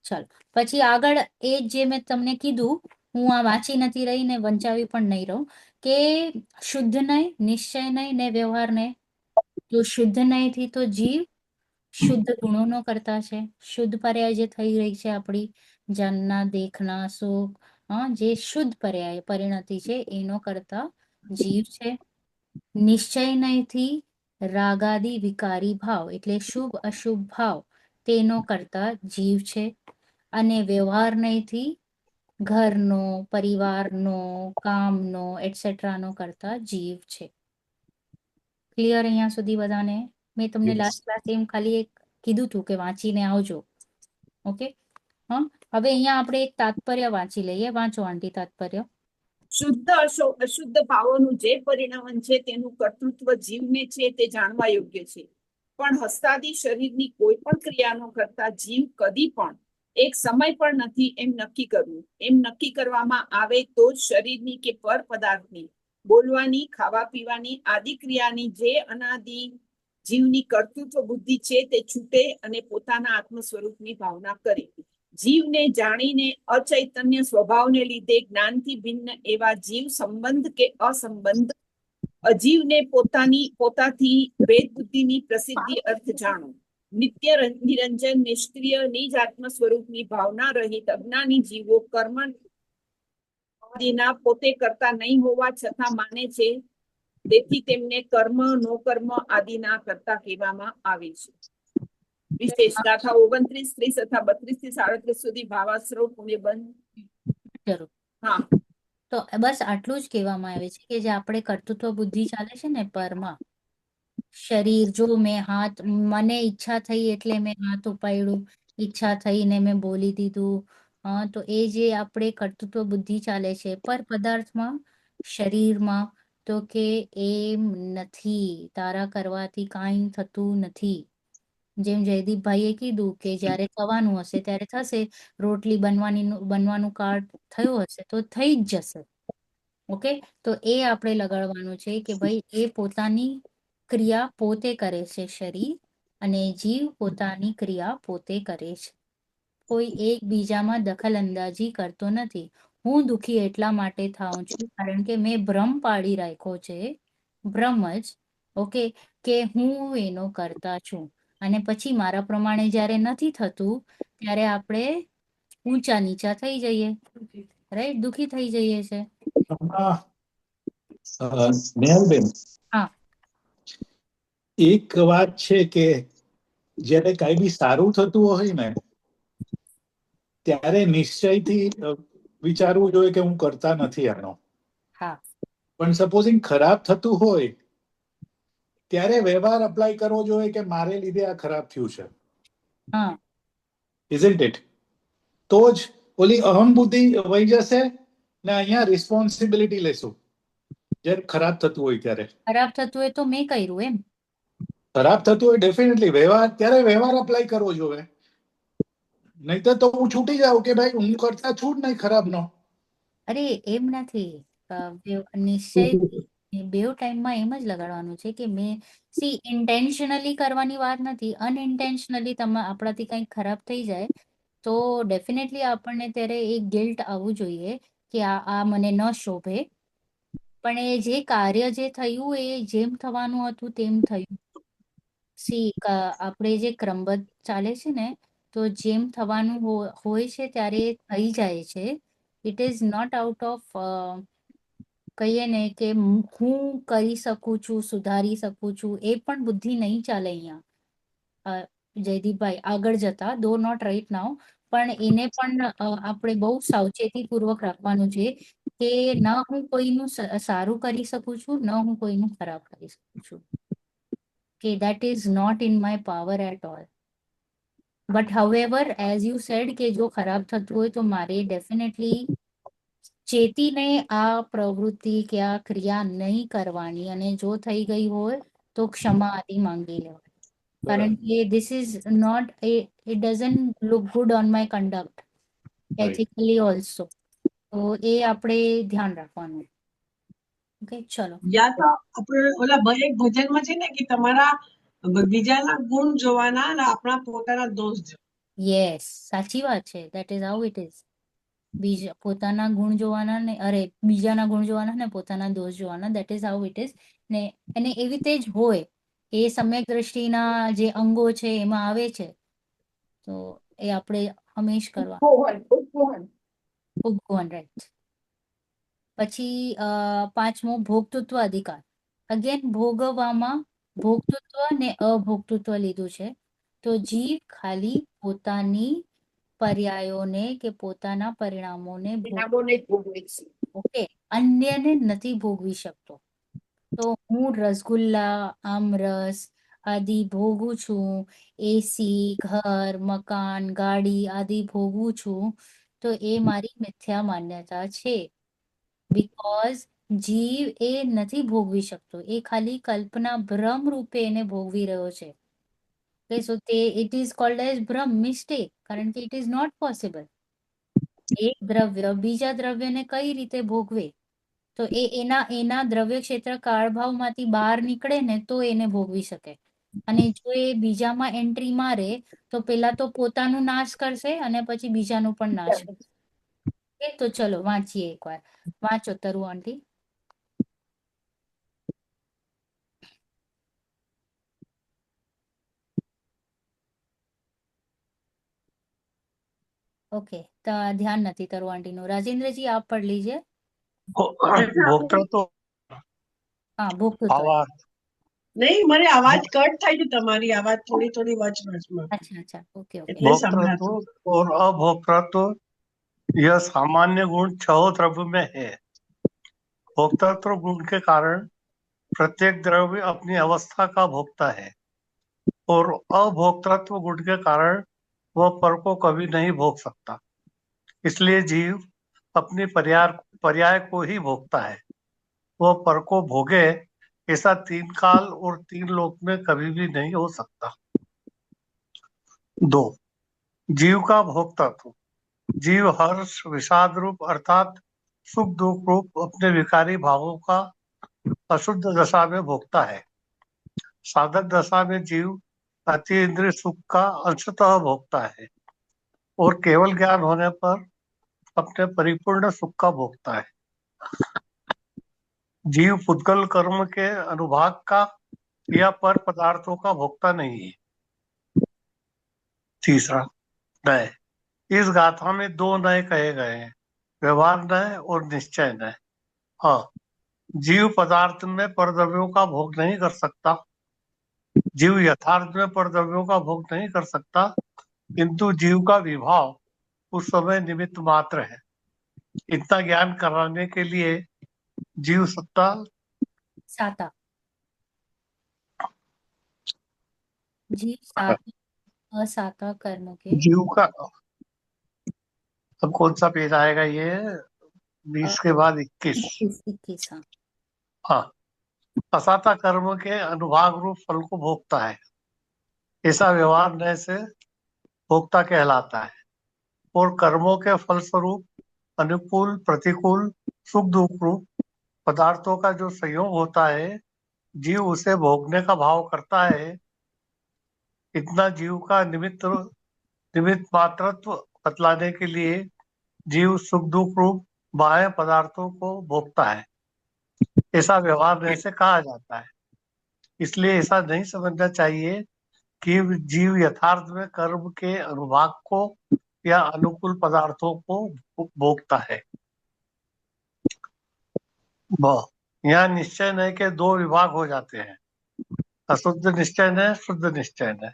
ચાલો, પછી આગળ એ જે મેં તમને કીધું, હું આ વાંચી નથી રહી ને વંચાવી પણ નહીં રહું, કે શુદ્ધ નહીં, નિશ્ચય નહીં ને વ્યવહાર નહીં. તો શુદ્ધ નહીં થી તો જીવ શુદ્ધ ગુણોનો કરતા છે. શુદ્ધ પર્યાય જે થઈ રહી છે આપણી જન્ના, દેખના, સુખ, જે શુદ્ધ પર્યાય પરિણતિ છે એનો કરતા જીવ છે. નિશ્ચય નહીંથી રાગાદી વિકારી ભાવ એટલે શુભ અશુભ ભાવ તેનો કરતા જીવ છે. અને વ્યવહાર નહીંથી ઘરનો, પરિવારનો, કામનો એટસેટ્રાનો કરતા જીવ છે. ક્લિયર અહીંયા સુધી બધાને? મેં તમને લાસ્ટ ક્લાસ એમ ખાલી એક કીધું હતું કે વાંચીને આવજો. ઓકે, હા. હવે અહીંયા આપણે એક તાત્પર્ય વાંચી લઈએ. વાંચો આંટી તાત્પર્ય. શુદ્ધ અશુદ્ધ ભાવોનું જે પરિણામ છે તેનું કર્તૃત્વ જીવને છે તે જાણવા યોગ્ય છે. પણ હસ્તાદી શરીરની કોઈ પણ ક્રિયાનો કરતા જીવ કદી પણ એક સમય પણ નથી એમ નક્કી કરવું. એમ નક્કી કરવામાં આવે તો જ શરીરની કે પર પદાર્થની, બોલવાની, ખાવા પીવાની આદિ ક્રિયાની જે અનાદિ જીવની કર્તૃત્વ બુદ્ધિ છે તે છૂટે અને પોતાના આત્મ સ્વરૂપની ભાવના કરે. જીવને જાણીને અચૈતન્ય સ્વભાવને લીધે જ્ઞાનથી ભિન્ન એવા જીવ સંબંધ કે અસંબંધ અજીવને પોતાથી ભેદ બુદ્ધિની પ્રસિદ્ધિ અર્થ જાણો. નિત્ય નિરંજન નિષ્ક્રિય નિજ આત્મ સ્વરૂપની ભાવના રહિત અજ્ઞાની જીવો કર્મ આદિના પોતે કરતા નહીં હોવા છતાં માને છે. તેથી તેમને કર્મ નો કર્મ આદિના કરતા કહેવામાં આવે છે. વિશેષ ગાથા 29, 30 તથા 32 થી 37 સુધી ભાવાશ્રવ પુણ્ય બંધ. જરૂર. હા, તો બસ આટલું જ કહેવામાં આવે છે કે જે આપણે કર્તૃત્વ બુદ્ધિ ચાલે છે ને પરમાં, શરીર, જો મેં હાથ, મને ઈચ્છા થઈ એટલે મેં હાથ ઉપાડ્યું, ઈચ્છા થઈને મેં બોલી દીધું, તો એ જે આપણે કર્તૃત્વ બુદ્ધિ ચાલે છે પર પદાર્થમાં, શરીરમાં, તો કે એમ નથી, તારા કરવાથી કાંઈ થતું નથી. જેમ જયદીપભાઈએ કીધું કે જ્યારે થવાનું હશે ત્યારે થશે, રોટલી બનવાનું કાળ થયું હશે તો થઈ જ જશે. ઓકે, તો એ આપણે લગાડવાનું છે કે ભાઈ એ પોતાની ક્રિયા પોતે કરે છે શરીર, અને જીવ પોતાની ક્રિયા પોતે કરે છે. કોઈ એકબીજામાં દખલ અંદાજી કરતો નથી. હું દુઃખી એટલા માટે થાઉં છું કારણ કે મેં ભ્રમ પાડી રાખ્યો છે, ભ્રમ જ, ઓકે, કે હું એનો કરતા છું. અને પછી મારા પ્રમાણે જ્યારે નથી થતું ત્યારે આપણે ઊંચા નીચા થઈ જઈએ, રાઈટ, દુઃખી થઈ જઈએ છે. નેહલબેન, હા. એક વાત છે કે જ્યારે કઈ બી સારું થતું હોય ને ત્યારે નિશ્ચયથી વિચારવું જોઈએ કે હું કરતા નથી આનો. હા. પણ સપોઝિંગ ખરાબ થતું હોય ત્યારે વ્યવહાર અપ્લાય કરવો જોઈએ કે મારે લીધે આ ખરાબ થયું છે. હા. Isn't it? તો જ ઓલી અહમ બુદ્ધિ વહી જશે ને અહીંયા રિસ્પોન્સિબિલિટી લેશું જ્યારે ખરાબ થતું હોય ત્યારે. ખરાબ થતું હોય તો મેં કર્યું એમ. ખરાબ થતું હોય ડેફિનેટલી ત્યારે વ્યવહાર અપ્લાય કરવો જોઈએ. નહીતર તો હું છૂટી જાઉં કે ભાઈ હું કરતા છું જ નહીં ખરાબનો. અરે એમ નથી, નિશ્ચય બેવ ટાઈમમાં એમ જ લગાડવાનું છે કે મેં ઇન્ટેન્શનલી કરવાની વાત નથી, અનઇન્ટેન્શનલી આપણાથી કંઈક ખરાબ થઈ જાય તો ડેફિનેટલી આપણને ત્યારે એક ગિલ્ટ આવવું જોઈએ કે આ મને ન શોભે. પણ એ જે કાર્ય જે થયું એ જેમ થવાનું હતું તેમ થયું. આપણે જે ક્રમબદ્ધ ચાલે છે ને, તો જેમ થવાનું હોય છે ત્યારે થઈ જાય છે. It is not out of કહીએ ને કે હું કરી શકું છું, સુધારી શકું છું, એ પણ બુદ્ધિ નહીં ચાલે અહીંયા. જયદીપભાઈ આગળ જતા, દો નોટ રાઈટ નાઉ, પણ એને પણ આપણે બહુ સાવચેતી પૂર્વક રાખવાનું છે કે ન હું કોઈનું સારું કરી શકું છું, ન હું કોઈનું ખરાબ કરી શકું છું. કે that is not in my power at all. But however, as you said કે જો ખરાબ થતું હોય તો મારે ડેફિનેટલી ચેતીને આ પ્રવૃત્તિ કે આ ક્રિયા નહીં કરવાની, અને જો થઈ ગઈ હોય તો ક્ષમા આદિ માંગી લેવાય. કારણ કે this is not it doesn't look good on my conduct ethically also. તો એ આપણે ધ્યાન રાખવાનું. ઓકે, ચલો. યા તો આપણે ઓલા એક ભજનમાં છે ને કે તમારા બીજાના ગુણ જોવાના અને આપણા પોતાના દોષ જોવાના. યસ, સાચી વાત છે. That is how it is. પોતાના ગુણ જોવાના ને બીજાના ગુણ જોવાના ને પોતાના દોષ જોવાના. That is how it is. ને અને એવી રીતે જ હોય. એ સમ્યક દ્રષ્ટિના જે અંગો છે એમાં આવે છે, તો એ આપણે હંમેશ કરવા. ઉપગુહન, રાઈટ. પછી પાંચમો ભોગતૃત્વ અધિકાર. અગેન ભોગવવામાં ભોગતૃત્વ ને અભોગતૃત્વ લીધું છે. તો જીવ ખાલી પોતાની પર્યાયોને કે પોતાના પરિણામોને ઓકે, અન્યને નથી ભોગવી શકતો. તો હું રસગુલ્લા, આમરસ આદિ ભોગું છું, એસી, ઘર, મકાન, ગાડી આદિ ભોગવું છું, તો એ મારી મિથ્યા માન્યતા છે. બીકોઝ જીવ એ નથી ભોગવી શકતો, એ ખાલી કલ્પના ભ્રમ રૂપે એને ભોગવી રહ્યો છે. So it is called as ભ્રમ, મિસ્ટેક, કારણ કે ઇટ ઇઝ નોટ પોસિબલ. એક દ્રવ્ય બીજા દ્રવ્યને કઈ રીતે ભોગવે? તો એના દ્રવ્ય ક્ષેત્ર કાળભાવમાંથી બહાર નીકળે ને તો એને ભોગવી શકે. અને જો એ બીજામાં એન્ટ્રી મારે તો પેલા તો પોતાનું નાશ કરશે અને પછી બીજાનું પણ નાશ કરશે. ઓકે, તો ચલો વાંચીએ એકવાર. વાંચો તરુ આંટી. ओके, तो ध्यान नहीं तरु आंटी नो. राजेंद्र जी आप पढ़ लीजिए. ભોક્તૃત્વ हाँ, भोक्तृत्व. ભાવાર્થ નહીં, મને અવાજ કટ થાય છે, તમારી અવાજ થોડી થોડી વચમાં, अच्छा अच्छा, ओके ओके. એટલે સંભળાતું. भोक्तृत्व और अभोक्तृत्व यह सामान्य गुण छह द्रव्य में है। भोक्तृत्व गुण के कारण प्रत्येक द्रव्य अपनी अवस्था का भोगता है और अभोक्तृत्व गुण के कारण वह पर को कभी नहीं भोग सकता। इसलिए जीव अपनी पर्याय को ही भोगता है। वह पर को भोगे ऐसा तीन काल और तीन लोक में कभी भी नहीं हो सकता। 2. जीव का भोक्तत्व। जीव हर्ष विषाद रूप अर्थात सुख दुख रूप अपने विकारी भावों का अशुद्ध दशा में भोगता है। साधक दशा में जीव अति इंद्रिय सुख का अंशतः भोगता है और केवल ज्ञान होने पर अपने परिपूर्ण सुख का भोगता है। जीव पुद्गल कर्म के अनुभाग का या पर पदार्थों का भोगता नहीं है। 3. नय। इस गाथा में दो नय कहे गए हैं, व्यवहार नय और निश्चय नय। हाँ, जीव पदार्थ में परद्रव्यों का भोग नहीं कर सकता। जीव यथार्थ में परद्रव्यों का भोग नहीं कर सकता, किंतु जीव का विभाव उस समय निमित्त मात्र है। इतना ज्ञान कराने के लिए जीव सत्ता साता. जीव साता असाता कर्म के. जीव का अब कौन सा पेज आएगा ये 20 के बाद 21। 21. हाँ. हाँ, असाता कर्म के अनुभाग रूप फल को भोगता है। ऐसा व्यवहार नय से भोक्ता कहलाता है और कर्मों के फलस्वरूप अनुकूल प्रतिकूल सुख दुख रूप पदार्थों का जो संयोग होता है, जीव उसे भोगने का भाव करता है। इतना जीव का निमित्त मात्रत्व बतलाने के लिए जीव सुख दुख रूप बाह्य पदार्थों को भोगता है। ऐसा व्यवहार नय से कहा जाता है। इसलिए ऐसा नहीं समझना चाहिए कि जीव यथार्थ में कर्म के अनुभाग को या अनुकूल पदार्थों को भोगता है। यहाँ निश्चय नय के दो विभाग हो जाते हैं, अशुद्ध निश्चय नय, शुद्ध निश्चय नय।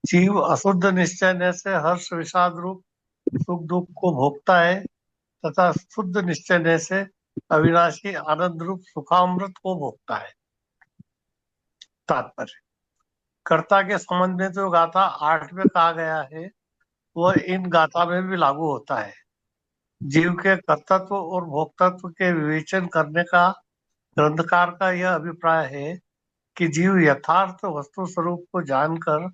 जीव अशुद्ध निश्चय नय से हर्ष विषाद रूप सुख दुख को भोगता है तथा शुद्ध निश्चय नय से अविनाशी आनंद रूप सुखामृत को भोगता है। तात्पर्य। कर्ता के संबंध में जो गाथा 8 में कहा गया है वह इन गाथा में भी लागू होता है। जीव के कर्तत्व और भोक्तत्व के विवेचन करने का ग्रंथकार का यह अभिप्राय है कि जीव यथार्थ वस्तु स्वरूप को जानकर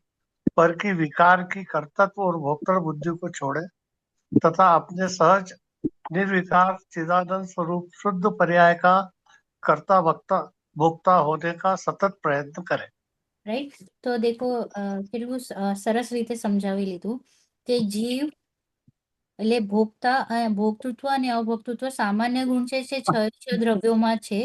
पर की विकार की कर्तत्व और भोक्तृ बुद्धि को छोड़े तथा अपने सहज निर्विकार चिदानंद स्वरूप शुद्ध पर्याय का कर्ता भोक्ता होने का सतत प्रयत्न करे। રાઈટ. તો દેખો કેટલું સરસ રીતે સમજાવી લીધું કે જીવ એટલે ભોગતા ભોક્તૃત્વ અને અભોક્તૃત્વ સામાન્ય ગુણ છે જે છ દ્રવ્યોમાં છે.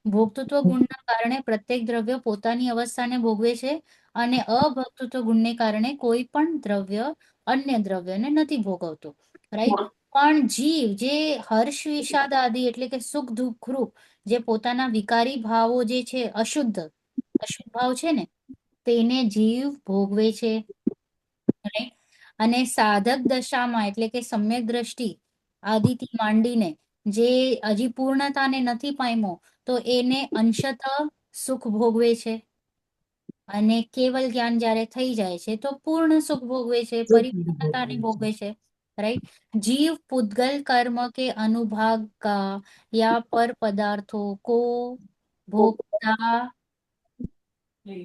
ભોક્તૃત્વ ગુણના કારણે પ્રત્યેક દ્રવ્ય પોતાની અવસ્થાને ભોગવે છે અને અભોક્તૃત્વ ગુણને કારણે કોઈ પણ દ્રવ્ય અન્ય દ્રવ્યને નથી ભોગવતો. રાઈટ. પણ જીવ જે હર્ષ વિષાદ આદિ એટલે કે સુખ દુઃખ રૂપ જે પોતાના વિકારી ભાવો જે છે અશુદ્ધ ભાવ છે ને તેને જીવ ભોગવે છે. રાઈટ. અને સાધક દશામાં એટલે કે સમ્યક દ્રષ્ટિ આદિથી માંડીને જે હજી પૂર્ણતાને નથી પામ્યો તો એને અંશતઃ સુખ ભોગવે છે અને કેવલ જ્ઞાન જ્યારે થઈ જાય છે તો પૂર્ણ સુખ ભોગવે છે, પરિપૂર્ણતાને ભોગવે છે. राइट. जीव पुद्गल कर्म के अनुभाग का या पर पदार्थों को भोगता નહીં.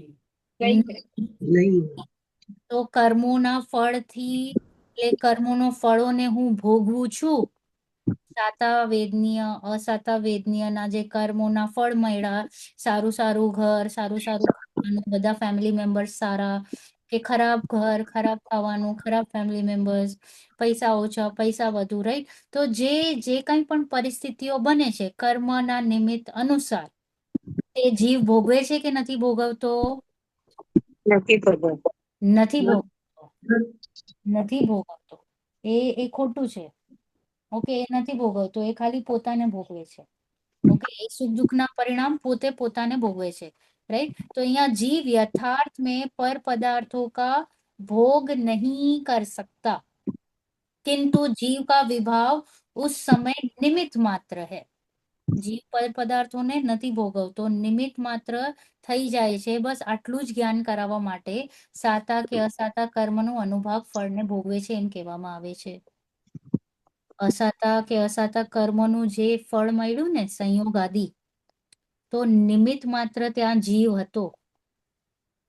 તો કર્મોના ફળથી એટલે કર્મોનો ફળોને હું ભોગવું છું. સાતા વેદનીય અસાતા વેદનીયના જે કર્મોના ફળ મળ્યા, સારું સારું ઘર, સારું સારું અને બધા ફેમિલી મેમ્બર્સ સારા કે ખરાબ ઘર, ખરાબ ખાવાનું, ખરાબ ફેમિલી મેમ્બર્સ, પૈસા ઓછા, પૈસા વધુ, રાઈટ? તો જે કંઈ પણ પરિસ્થિતિઓ બને છે કર્મના નિમિત્ત અનુસાર તે જીવ ભોગવે છે કે નથી ભોગવતો? નથી ખબર. નથી ભોગવતો. નથી ભોગવતો. એ ખોટું છે. ઓકે, એ નથી ભોગવતો, એ ખાલી પોતાને ભોગવે છે. ओके, ये सुख दुख ना परिणाम पोते पोताने भोगवे छे, राइट? तो यहाँ जीव यथार्थ में पर पदार्थों का भोग नहीं कर सकता, किंतु जीव का विभाव उस समय निमित्त मात्र है. જીવ પર પદાર્થોને નથી ભોગવતો, નિમિત્ત માત્ર થઈ જાય છે. બસ આટલું જ જ્ઞાન કરાવવા માટે સાતા કે અસાતા કર્મનો અનુભાગ ફળને ભોગવે છે એમ કહેવામાં આવે છે. અસાતા કે અસાતા કર્મનું જે ફળ મળ્યું ને સંયોગ આદિ, તો નિમિત્ત માત્ર ત્યાં જીવ હતો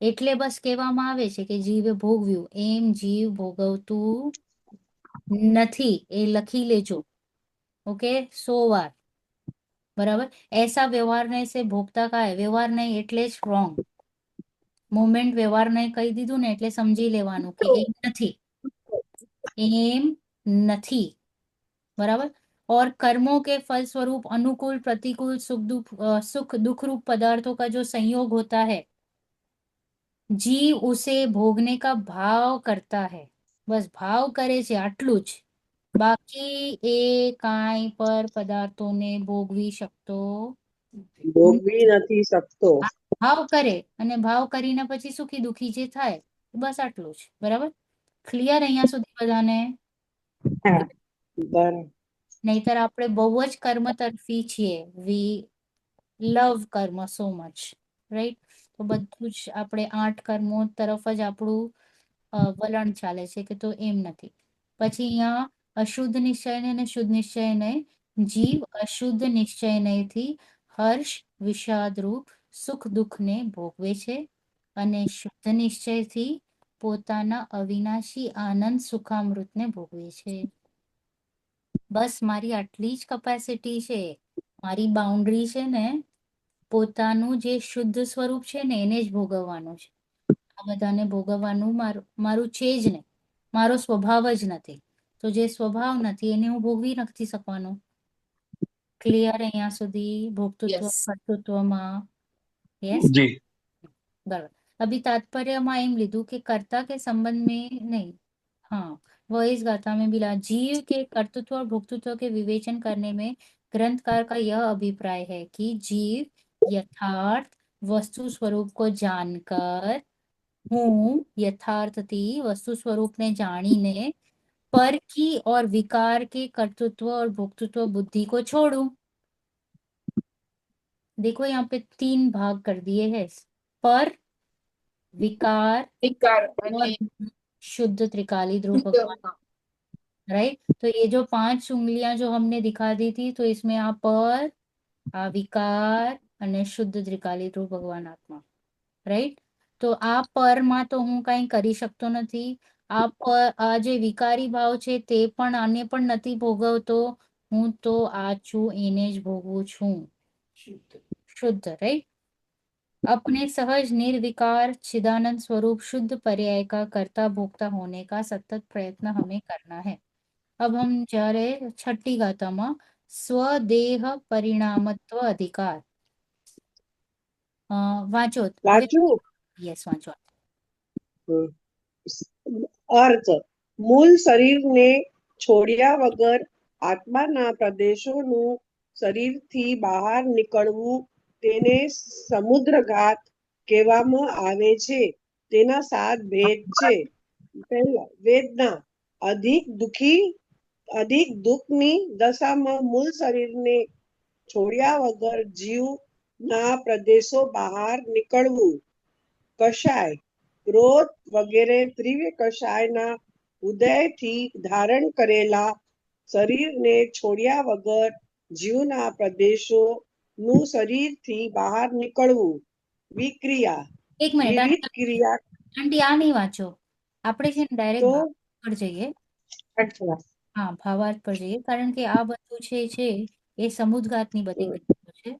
એટલે બસ કહેવામાં આવે છે કે જીવે ભોગવ્યું. એમ જીવ ભોગવતું નથી, એ લખી લેજો. ઓકે, 100 વાર. बराबर? ऐसा व्यवहार नहीं से भोगता का है. व्यवहार नहीं એટલે જ રોંગ. મોમેન્ટ વ્યવહાર નહીં કહી દીધું ને એટલે સમજી લેવાનું કે એમ નથી, એમ નથી. बराबर? और कर्मों के फल स्वरूप अनुकूल प्रतिकूल सुख दुख रूप पदार्थों का जो संयोग होता है, जीव उसे भोगने का भाव करता है. बस भाव करे છે આટલું જ. બાકી એ કાંઈ પર પદાર્થોને ભોગવી શકતો ભોગવી નથી શકતો. ભાવ કરે અને ભાવ કરીને પછી સુખી દુખી જે થાય, બસ આટલું જ. બરાબર? ક્લિયર અહીંયા સુધી બધાને? હા. બરાબર. નહીતર આપણે બહુ જ કર્મ તરફી છીએ. વી લવ કર્મ સો મચ, રાઈટ? તો બધું જ આપણે 8 કર્મો તરફ જ આપણું વલણ ચાલે છે કે તો એમ નથી. પછી અહીંયા અશુદ્ધ નિશ્ચયને અને શુદ્ધ નિશ્ચયને જીવ અશુદ્ધ નિશ્ચયનેથી હર્ષ વિષાદ રૂપ સુખ દુઃખને ભોગવે છે અને શુદ્ધ નિશ્ચયથી પોતાના અવિનાશી આનંદ સુખામૃતને ભોગવે છે. બસ મારી આટલી જ કેપેસિટી છે, મારી બાઉન્ડ્રી છે ને, પોતાનું જે શુદ્ધ સ્વરૂપ છે ને એને જ ભોગવવાનું છે. આ બધાને ભોગવવાનું મારું છે જ નહીં, મારો સ્વભાવ જ નથી. તો જે સ્વભાવ નથી એને હું ભોગવી નથી શકવાનો. ક્લિયર અહીંયા સુધી ભોગતૃત્વ Yes. કર્તૃત્વમાં? યસ, जी. बराबर. अभी तात्पर्य एम लीधु कि कर्ता के संबंध में नहीं, हाँ वो इस गाथा में भी ला, जीव के कर्तृत्व और भोक्तृत्व के विवेचन करने में ग्रंथकार का यह अभिप्राय है कि जीव यथार्थ वस्तु स्वरूप को जानकर, हूँ यथार्थती वस्तु स्वरूप ने जानीने पर की और विकार के कर्तृत्व और भोक्तृत्व बुद्धि को छोड़ू. देखो यहाँ पे 3 भाग कर दिए हैं, पर, विकार વિકાર और અને शुद्ध त्रिकाली ध्रुव શુદ્ધ, भगवान, राइट? तो ये जो 5 उंगलियां जो हमने दिखा दी थी, तो इसमें आ पर, आ विकार અને શુદ્ધ ત્રિકાલી ધ્રુવ ભગવાન આત્મા, રાઈટ? તો આ પરમાં તો હું કઈ કરી શકતો નથી. આ જે વિકારી ભાવ છે તે પણ આને પણ નથી ભોગવતો. હું તો આ છું, એને જ ભોગવું છું. शुद्ध, राइट? अपने सहज निर्विकार चिदानंद स्वरूप शुद्ध पर्याय का कर्ता भोक्ता होने का सतत प्रयत्न हमें करना है. अब हम जा रहे 6ठी गाथा में, स्वदेह परिणामत्व अधिकार. वांचो. વાંચું? यस, वांचो. અર્થ મૂળ શરીરને છોડ્યા વગર આત્માના પ્રદેશોનું શરીરથી બહાર નીકળવું તેને સમુદ્રઘાત કહેવામાં આવે છે. તેના 7 ભેદ છે. પહેલા, વેદના. અધિક દુઃખની દશામાં મૂળ શરીરને છોડ્યા વગર જીવના પ્રદેશો બહાર નીકળવું. કષાય. ક્રોધ વગેરે તીવ્ર કષાયના ઉદયથી ધારણ કરેલા શરીરને છોડ્યા વગર જીવના પ્રદેશોનું શરીરથી બહાર નીકળવું. વિક્રિયા. એક મિનિટ, વિવિધ ક્રિયા. આંટી આ નહીં વાંચો, આપણે છે ને ડાયરેક્ટ તો ભાવાર્થ પર જઈએ. અચ્છા. હા, ભાવાર્થ પર જઈએ, કારણ કે આ બધું છે એ સમુદ્રઘાતની બધી ગ્રંથો છે,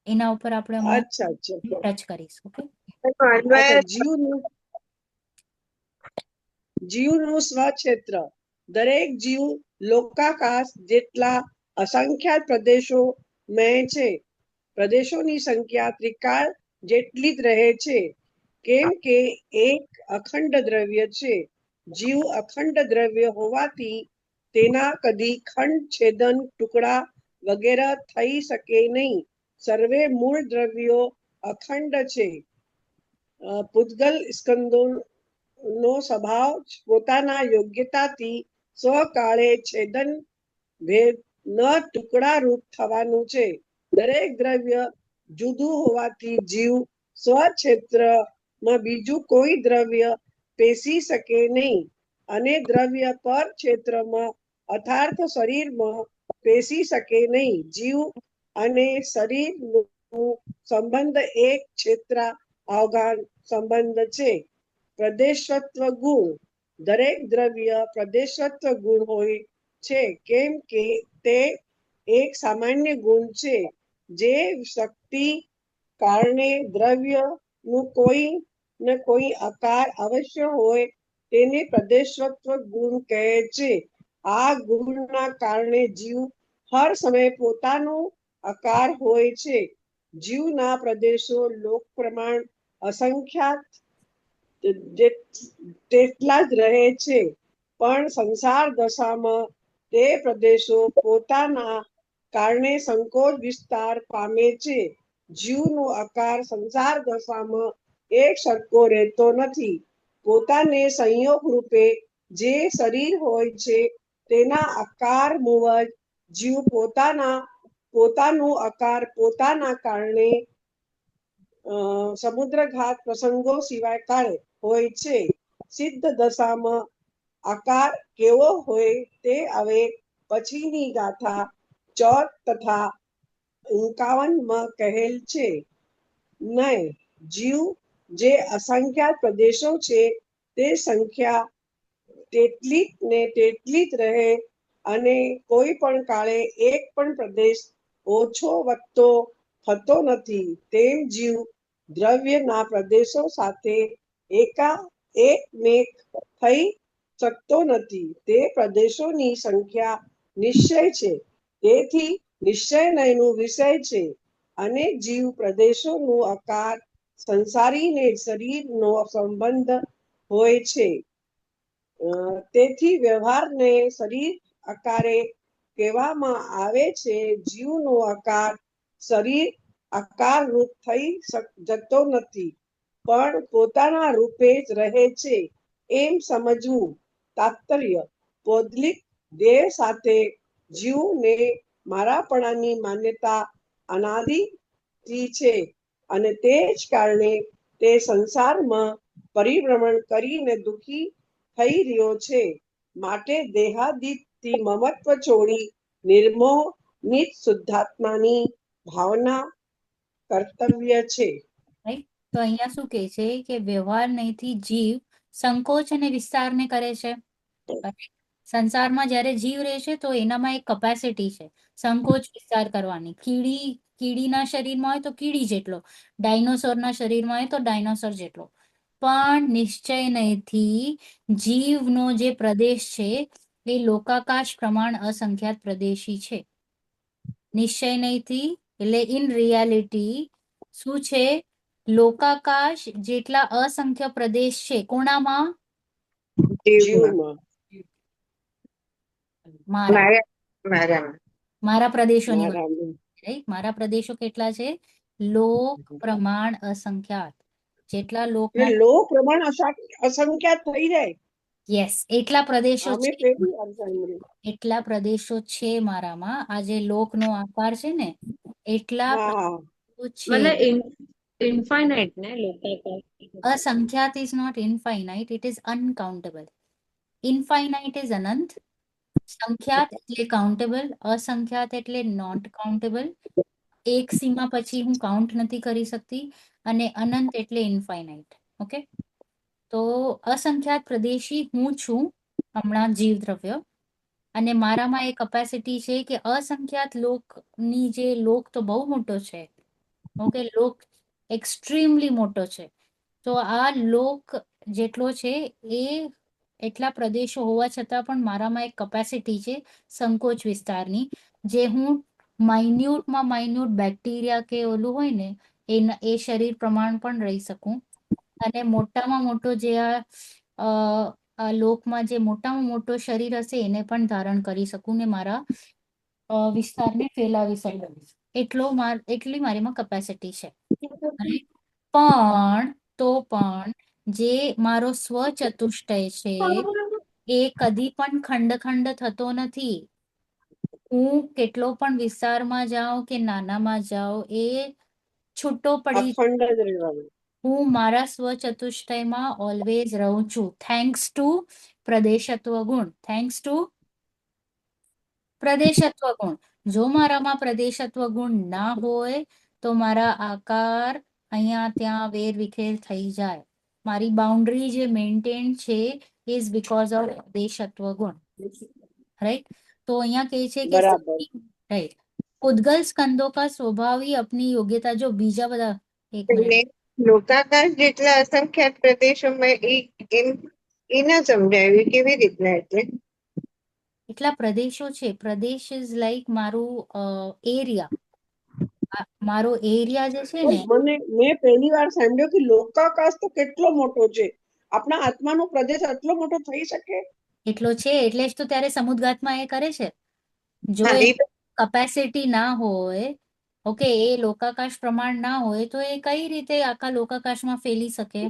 એના ઉપર આપણે હમણાં અચ્છા અચ્છા ટચ કરીશું. ઓકે, અન્વય જીવનું સ્વક્ષેત્ર દરેક જીવ લોકાકાશ જેટલા અસંખ્યાત પ્રદેશોમાં છે. પ્રદેશોની સંખ્યા ત્રિકાળ જેટલી જ રહે છે, કેમ કે એક અખંડ દ્રવ્ય છે. જીવ અખંડ દ્રવ્ય હોવાથી તેના કદી ખંડ છેદન ટુકડા વગેરે થઈ શકે નહીં. સર્વે મૂળ દ્રવ્યો અખંડ છે. પૂતગલ સ્કંદો નો સ્વભાવ પોતાના યોગ્યતાથી સ્વકાળે છેદન ભેદ ન ટુકડા રૂપ થવાનું છે. દરેક દ્રવ્ય જુદું હોવાથી જીવ સ્વક્ષેત્રમાં બીજું કોઈ દ્રવ્ય પેશી શકે નહીં અને દ્રવ્ય પર ક્ષેત્રમાં અર્થાત શરીરમાં પેશી શકે નહીં. જીવ અને શરીરનો સંબંધ એક ક્ષેત્ર અવગાન સંબંધ છે. પ્રદેશત્વ ગુણ દરેક દ્રવ્ય પ્રદેશત્વ ગુણ હોય છે, કેમ કે તે એક સામાન્ય ગુણ છે. જે શક્તિ કારણે દ્રવ્ય નું કોઈ ને કોઈ આકાર અવશ્ય હોય તેને પ્રદેશત્વ ગુણ કહે છે. આ ગુણના કારણે જીવ હર સમય પોતાનો આકાર હોય છે. જીવના પ્રદેશો લોક પ્રમાણ અસંખ્યાત તેટલા જ રહે છે, પણ સંસાર દશામાં તે પ્રદેશો પોતાના કારણે સંકોચ વિસ્તાર પામે છે. જીવનો આકાર સંસાર દશામાં એક સરખો રહેતો નથી. પોતાને સંયોગ રૂપે જે શરીર હોય છે તેના આકાર મુજબ જીવ પોતાનું આકાર પોતાના કારણે સમુદ્રઘાત પ્રસંગો સિવાય કાળે હોય છે. સિદ્ધ દશામાં આકાર કેવો હોય તે હવે પછીની ગાથા 14 તથા 51 માં કહેલ છે. નય જીવ જે અસંખ્યાત પ્રદેશો છે તે સંખ્યા તેટલી ને તેટલી જ રહે અને કોઈ પણ કાળે એક પણ પ્રદેશ ઓછો વધતો થતો નથી. તેમ જીવ દ્રવ્યના પ્રદેશો સાથે એકમેક થઈ શકતો નથી. તે પ્રદેશોની સંખ્યા નિશ્ચય છે, તેથી નિશ્ચયનો વિષય છે. અને જીવ પ્રદેશોનો આકાર સંસારીને શરીરનો સંબંધ હોય છે. તેથી વ્યવહારને શરીર આકારે કહેવામાં આવે છે. જીવનો આકાર શરીર આકાર રૂપ થઈ જતો નથી, પણ પોતાના રૂપે જ રહે છે એમ સમજવું. તાત્પર્ય પૌદ્ગલિક દેહ સાથે જીવને મારાપણાની માન્યતા અનાદિથી છે અને તે જ કારણે તે સંસારમાં પરિભ્રમણ કરીને દુઃખી થઈ રહ્યો છે. માટે દેહાદિથી મમત્વ છોડી નિર્મોહ નિજ શુદ્ધાત્માની ભાવના કર્તવ્ય છે. રાઈટ. તો અહીંયા શું કહે છે કે વ્યવહાર નહીંથી જીવ સંકોચ અને વિસ્તારને કરે છે. Correct? સંસારમાં જ્યારે જીવ રહે છે તો એનામાં એક કેપેસિટી છે સંકોચ વિસ્તાર કરવાની. કીડીના શરીરમાં હોય તો કીડી જેટલો, ડાયનોસોરના શરીરમાં હોય તો ડાયનોસોર જેટલો. પણ નિશ્ચય નહીંથી જીવનો જે પ્રદેશ છે એ લોકાકાશ પ્રમાણ અસંખ્યાત પ્રદેશી છે. નિશ્ચય નહીંથી એટલે ઇન રિયાલિટી શું છે? લોકાકાશ જેટલા અસંખ્ય પ્રદેશ છે. કોણામાં? જીવમાં મારા પ્રદેશોની વાત, મારામાં. રાઈટ? મારા પ્રદેશો કેટલા છે? લોક પ્રમાણ અસંખ્યાત. જેટલા એટલે લોકમાં લોક પ્રમાણ અસંખ્યાત થઈ જાય. યસ એટલા પ્રદેશો અમે છે. પહેલી વાર સાંભળ્યું. એટલા પ્રદેશો છે મારામાં. આ જે લોકનો આકાર છે ને એટલા હા હા પ્રદેશો છે. मतलब इनफाइनाइट ने लोकाकार અસંખ્યાત is not infinite, it is uncountable. Infinite is અનંત, સંખ્યાત એટલે કાઉન્ટેબલ, અસંખ્યાત એટલે નોટ કાઉન્ટેબલ. એક સીમા પછી હું કાઉન્ટ નથી કરી શકતી અને અનંત એટલે ઇનફાઇનાઇટ. ઓકે, તો અસંખ્યાત પ્રદેશી હું છું હમણાં જીવ દ્રવ્ય, અને મારામાં એ કેપેસિટી છે કે અસંખ્યાત લોકની જે લોક તો બહુ મોટો છે. ઓકે, લોક એક્સ્ટ્રીમલી મોટો છે. તો આ લોક જેટલો છે એ એટલા પ્રદેશો હોવા છતાં પણ મારામાં એક કેપેસિટી છે સંકોચ વિસ્તારની, જે હું માઇન્યુટ બેક્ટેરિયા કે ઓલું હોય ને એ શરીર પ્રમાણ પણ રહી શકું, અને મોટામાં મોટો જે આ લોકમાં જે મોટામાં મોટો શરીર હશે એને પણ ધારણ કરી શકું ને મારા વિસ્તારને ફેલાવી શકું, એટલી મારીમાં કેપેસિટી છે. right? પણ પણ જે મારો સ્વચતુષ્ટય છે એ કદી પણ ખંડ થતો નથી. હું કેટલો પણ વિસ્તારમાં જાઉં કે નાનામાં જાઉં, એ છૂટો પડી, અખંડ જ રહેવાનું. હું મારા સ્વચતુષ્ટયમાં ઓલવેઝ રહું છું, થેન્ક્સ ટુ પ્રદેશત્વ ગુણ. થેન્ક્સ ટુ પ્રદેશત્વ ગુણ. જો મારામાં પ્રદેશત્વ ગુણ ના હોય તો મારા આકાર અહીંયા ત્યાં વેરવિખેર થઈ જાય. મારી બાઉન્ડ્રી જે મેન્ટેન છે ઇઝ બીકોઝ ઓફ પ્રદેશત્વ ગુણ. રાઈટ? તો અહીંયા કહે છે કે બરાબર. રાઈટ, ઉદ્ગલ સ્કંદો કા સ્વભાવી अपनी योग्यता, જો બીજા બધા એક મિનિટ, એટલે લોકાકાશ જેટલા અસંખ્યાત પ્રદેશોમાં એમ એ ના સમજાવ્યું કેવી રીતના એટલે એટલા પ્રદેશો છે. પ્રદેશ ઇઝ લાઈક મારું એરિયા, મારો એરિયા જે છે ને, મેં પહેલી વાર સાંભળ્યું કે લોકાકાશ તો કેટલો મોટો છે. આપણા આત્માનો પ્રદેશ આટલો મોટો થઈ શકે? એટલો છે. એટલે જ તો ત્યારે સમુદ્ગાતમાં એ કરે છે. જો હા એ એ તો કેપેસિટી ના હોય, ઓકે, એ લોકાકાશ પ્રમાણ ના હોય તો એ કઈ રીતે આખા લોકાકાશમાં ફેલી શકે?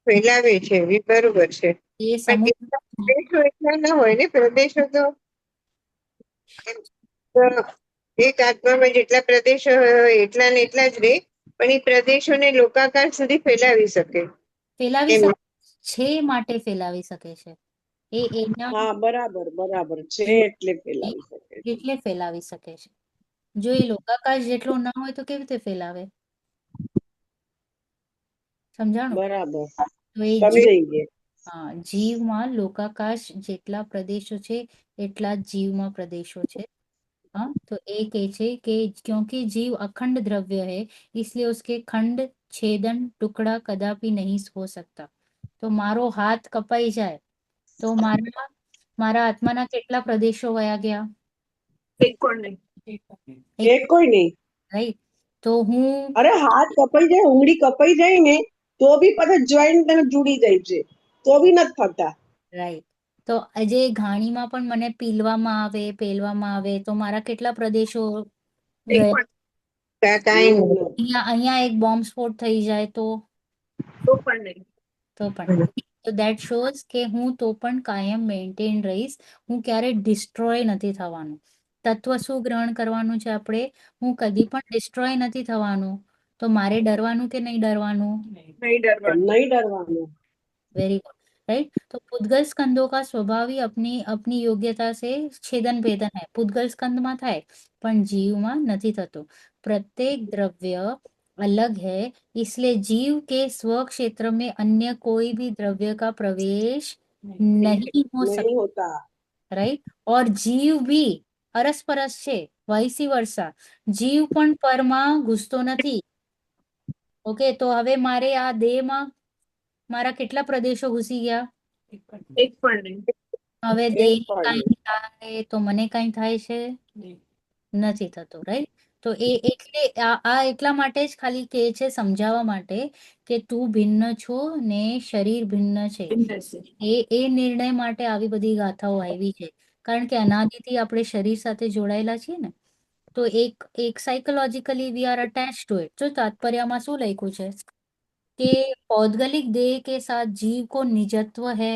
ફેલાવે છે એ બરોબર છે, એ પણ સમુદ્ર, એટલા પ્રદેશો એટલા ના હોય ને. પ્રદેશો તો તો એક આત્મામાં જેટલા પ્રદેશો હોય એટલા ને એટલા જ રહે, પણ એ પ્રદેશોને લોકાકાશ સુધી ફેલાવી શકે ફેલાવી એમ. શકે છે, માટે ફેલાવી શકે છે. એ એના હા, બરાબર છે, એટલે ફેલાવી શકે છે. એટલે ફેલાવી શકે છે. જો એ લોકાકાશ જેટલો ના હોય તો કેવી રીતે ફેલાવે? સમજાણું? બરાબર, તો એ સમજાઈ ગયા. હા, જીવમાં લોકાકાશ જેટલા પ્રદેશો છે એટલા જ જીવમાં પ્રદેશો છે. हाँ, तो एक ऐसे कि क्योंकि जीव अखंड द्रव्य है इसलिए उसके खंड छेदन टुकड़ा कदापि नहीं हो सकता. तो मारो हाथ कपाई जाए तो મારા આત્માના કેટલા પ્રદેશો વયા ગયા? એક પણ નહીં. એક, એક કોઈ નહીં. રાઈટ? તો હું અરે હાથ કપાઈ જાય, ઉંગળી કપાઈ જાય ને તો બી પાછા જોઈન્ટ જોડી જાય છે, તો બી નથી થતા. રાઈટ, તો આજે ઘાણીમાં પણ મને પીલવામાં આવે, પેલવામાં આવે તો મારા કેટલા પ્રદેશો એક ગયા? પણ કાંઈ નહીં. અહીંયા એક બોમ્બ સ્ફોટ થઈ જાય તો તો પણ નહીં. તો દેટ શોઝ કે હું તો પણ કાયમ મેન્ટેન રહીશ. હું ક્યારે ડિસ્ટ્રોય નથી થવાનું. તત્વ શું ગ્રહણ કરવાનું છે આપણે? હું કદી પણ ડિસ્ટ્રોય નથી થવાનું. તો મારે ડરવાનું કે નહીં ડરવાનું? નહીં ડરવાનું. નહીં ડરવાનું. Very good, right? तो पुद्गल स्कंदों का स्वभाव ही अपनी अपनी योग्यता से छेदन भेदन है. पुद्गल स्कंद માં થાય પણ જીવમાં નથી થતો. प्रत्येक द्रव्य अलग है, इसलिए जीव के स्व क्षेत्र में अन्य कोई भी द्रव्य का प्रवेश नहीं हो નહીં सकता, હોતા. राइट? और जीव भी અરસપરસ છે, વાઇસી વર્સા. જીવ પણ પરમાં ઘૂસતો નથી. ઓકે, તો હવે મારે આ દેહમાં મારા કેટલા પ્રદેશો ઘૂસી ગયા? એક પણ નહીં. હવે એક દેહ પણ કઈ થાય તો મને કઈ થાય છે? નથી થતો, રાઈટ? તો એટલે આ એટલા માટે જ ખાલી કહે છે સમજાવવા માટે કે તું ભિન્ન છો ને શરીર ભિન્ન છે. એ નિર્ણય માટે આવી બધી ગાથાઓ આવી છે, કારણ કે અનાદિથી આપણે શરીર સાથે જોડાયેલા છીએ ને. તો એક psychologically we are attach to it. જો તાત્પર્યમાં શું લખ્યું છે कि पौद्गलिक देह के साथ जीव को निजत्व है,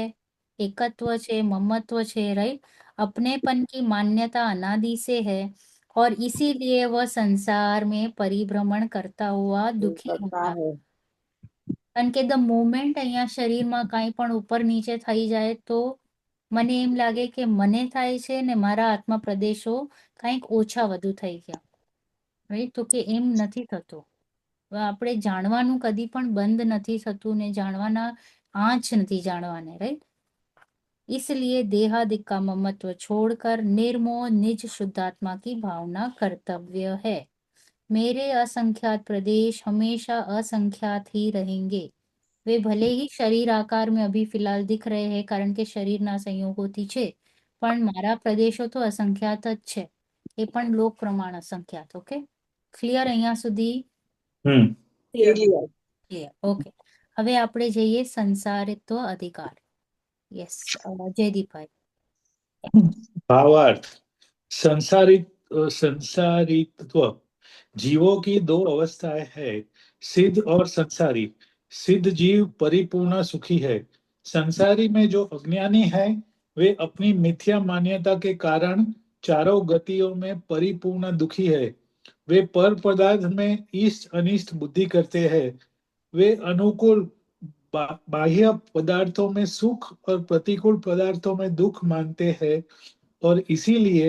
एकत्व છે, ममत्व છે, राइट? अपनेपन की मान्यता अनादि से है और इसीलिए वह संसार में परिभ्रमण करता हुआ दुखी કરતા होता है. હે. કારણ કે ધ મોમેન્ટ અહીંયા શરીરમાં કાંઈ પણ ઉપર નીચે થઈ જાય તો મને એમ લાગે કે મને થાય છે ને મારા આત્મા પ્રદેશો કંઈક ઓછા વધુ થઈ ગયા, રાઈટ? તો કે એમ નથી થતું. આપણે જાણવાનું કદી પણ બંધ નથી થતું ને જાણવાના આંચ નથી જાણવાને, राइट? इसलिए देहादिक का ममत्व छोड़कर निर्मोह निज शुद्धात्मा की भावना कर्तव्य है. मेरे असंख्यात प्रदेश हमेशा असंख्यात ही रहेंगे. वे भले ही शरीर आकार में अभी फिलहाल दिख रहे हैं कारण કે શરીરના સંયોગોથી છે, પણ મારા પ્રદેશો તો અસંખ્યાત જ છે. એ પણ લોક પ્રમાણ અસંખ્યાત. ઓકે, ક્લિયર અહીંયા સુધી? હમ Clear. Clear. ક્લિયર. ઓકે, હવે આપણે જઈએ સંસારિત્વ અધિકાર. યસ, જયદીપભાઈ. भावार्थ संसारित्व जीवों की दो अवस्थाएं हैं, सिद्ध और संसारी। सिद्ध जीव परिपूर्ण सुखी है। संसारी में जो अज्ञानी है वे अपनी मिथ्या मान्यता के कारण चारों गतियों में परिपूर्ण दुखी है। वे पर पदार्थ में इष्ट अनिष्ट बुद्धि करते हैं। वे अनुकूल बाह्य पदार्थों में सुख और प्रतिकूल पदार्थों में दुख मानते हैं और इसीलिए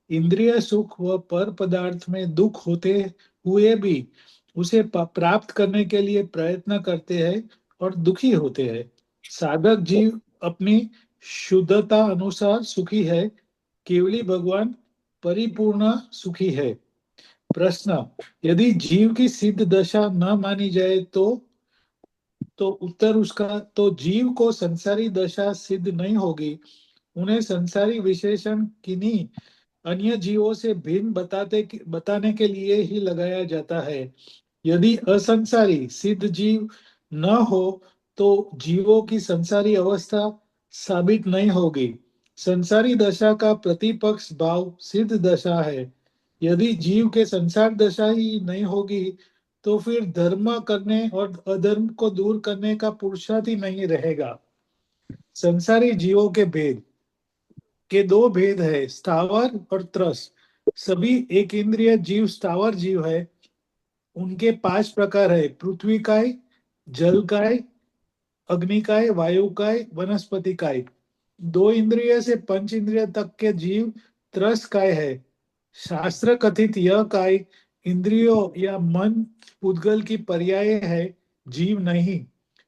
इंद्रिय सुख व पर पदार्थ में दुख होते हुए भी उसे प्राप्त करने के लिए प्रयत्न करते हैं और दुखी होते हैं। साधक जीव अपनी शुद्धता अनुसार सुखी है, केवली भगवान परिपूर्ण सुखी है। प्रश्न, यदि जीव की सिद्ध दशा न मानी जाए तो उत्तर उसका तो जीव को संसारी दशा सिद्ध नहीं होगी। उन्हें संसारी विशेषण किन्हीं अन्य जीवों से भिन्न बताने के लिए ही लगाया जाता है। यदि असंसारी सिद्ध जीव न हो तो जीवों की संसारी अवस्था साबित नहीं होगी। संसारी दशा का प्रतिपक्ष भाव सिद्ध दशा है। यदि जीव के संसार दशा ही नहीं होगी तो फिर धर्म करने और अधर्म को दूर करने का पुरुषार्थ ही नहीं रहेगा। संसारी जीवों के दो भेद है, स्थावर और त्रस। सभी एक इंद्रिय जीव स्थावर जीव है। उनके 5 प्रकार है, पृथ्वी काय, जल काय, अग्नि काय, वायु काय, वनस्पति काय। 2 इंद्रिय से 5 इंद्रिय तक के जीव त्रस काय है। शास्त्र कथित यह काय इंद्रियों या मन पुद्गल की पर्याय है, जीव नहीं।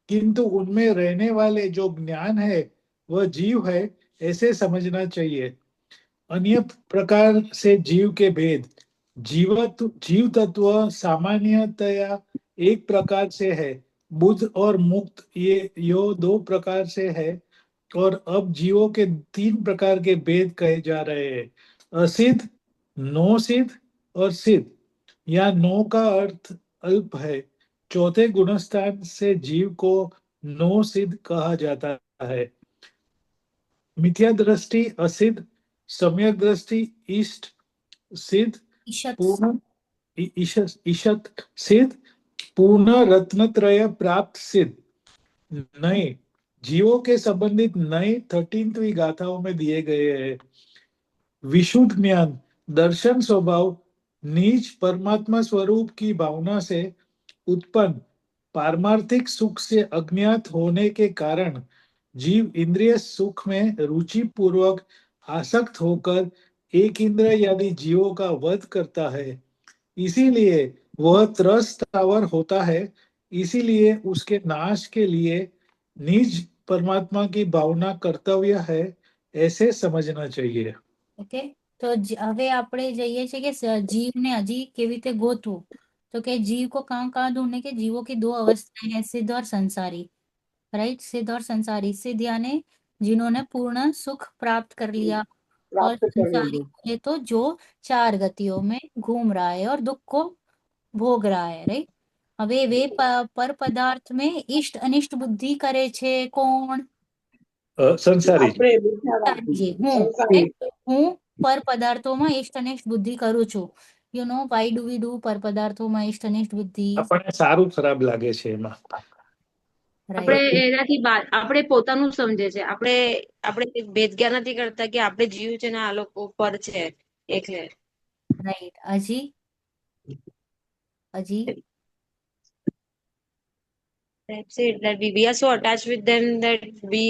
किंतु उनमें रहने वाले जो ज्ञान है वह जीव है, ऐसे समझना चाहिए। अन्य प्रकार से जीव के भेद, जीव तत्व सामान्यतया एक प्रकार से है, बुद्ध और मुक्त यो 2 प्रकार से है, और अब जीवों के 3 प्रकार के भेद कहे जा रहे हैं, असिद्ध, नो सिद्ध और सिद्ध। यहाँ नो का अर्थ अल्प है। चौथे गुणस्थान से जीव को नो सिद्ध कहा जाता है। मिथ्या दृष्टि असिद्ध, सम्यक दृष्टि इष्ट सिद्ध, ईशत पूर्ण ईशत सिद्ध, पूर्ण रत्नत्रय प्राप्त सिद्ध। नए जीवों के संबंधित नए 13वीं गाथाओं में दिए गए हैं। विशुद्ध ज्ञान, दर्शन स्वभाव, निज परमात्मा स्वरूप की भावना से उत्पन्न पारमार्थिक सुख से अज्ञात होने के कारण जीव इंद्रिय सुख में रुचि पूर्वक आसक्त होकर एक इंद्रिय यदि जीवों का वध करता है। इसीलिए वह त्रस्तावर होता है। इसीलिए उसके नाश के लिए निज परमात्मा की भावना कर्तव्य है, ऐसे समझना चाहिए। ઓકે, તો હવે આપણે જઈએ છીએ કે જીવને હજી કેવી રીતે ગોતવું. તો કે जीव को कहाँ कहाँ ढूंढने के, जीवों की 2 अवस्थाएं हैं, सिद्ध और संसारी. राइट, सिद्ध और संसारी. सिद्ध यानी जिन्होंने पूर्ण सुख प्राप्त कर लिया, और प्राप्त कर संसारी लीजिए। बोले तो जो 4 गतियों में घूम रहा है और दुख को भोग रहा है. राइट, હવે વે પર પદાર્થ में इष्ट अनिष्ट बुद्धि करे छे कोण? संसारी આપણે મીઠાવાદી, जी, હું સંસારી. હું પર પદાર્થોમાં ઇષ્ટ અનિષ્ટ બુદ્ધિ કરું છું. You know why do we do પર પદાર્થોમાં ઇષ્ટ અનિષ્ટ બુદ્ધિ? આપણને સારું ખરાબ લાગે છે એમાં. આપણે રાઈટ, એનાથી આપણે પોતાનું સમજે છે. આપણે આપણે ભેદજ્ઞાન નથી કરતા કે આપણે જીવ છે ને આ લોકો પર છે એટલે. રાઈટ. હજી હજી That's it. That we are so attached with them that we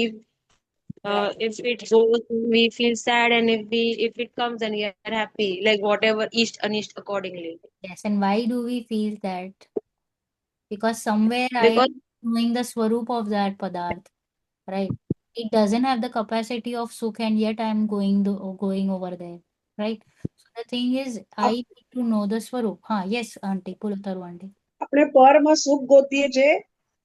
if it goes we feel sad, and if it comes then we are happy, like whatever east anisht accordingly. yes, and why do we feel that? Because somewhere I am Because knowing the swarup of that padarth, right? It doesn't have the capacity of sukh, and yet I am going over there, right? So the thing is, I need to know the swarup. Yes, auntie, pull through, auntie. આપણે પરમાં સુખ ગોતીએ છે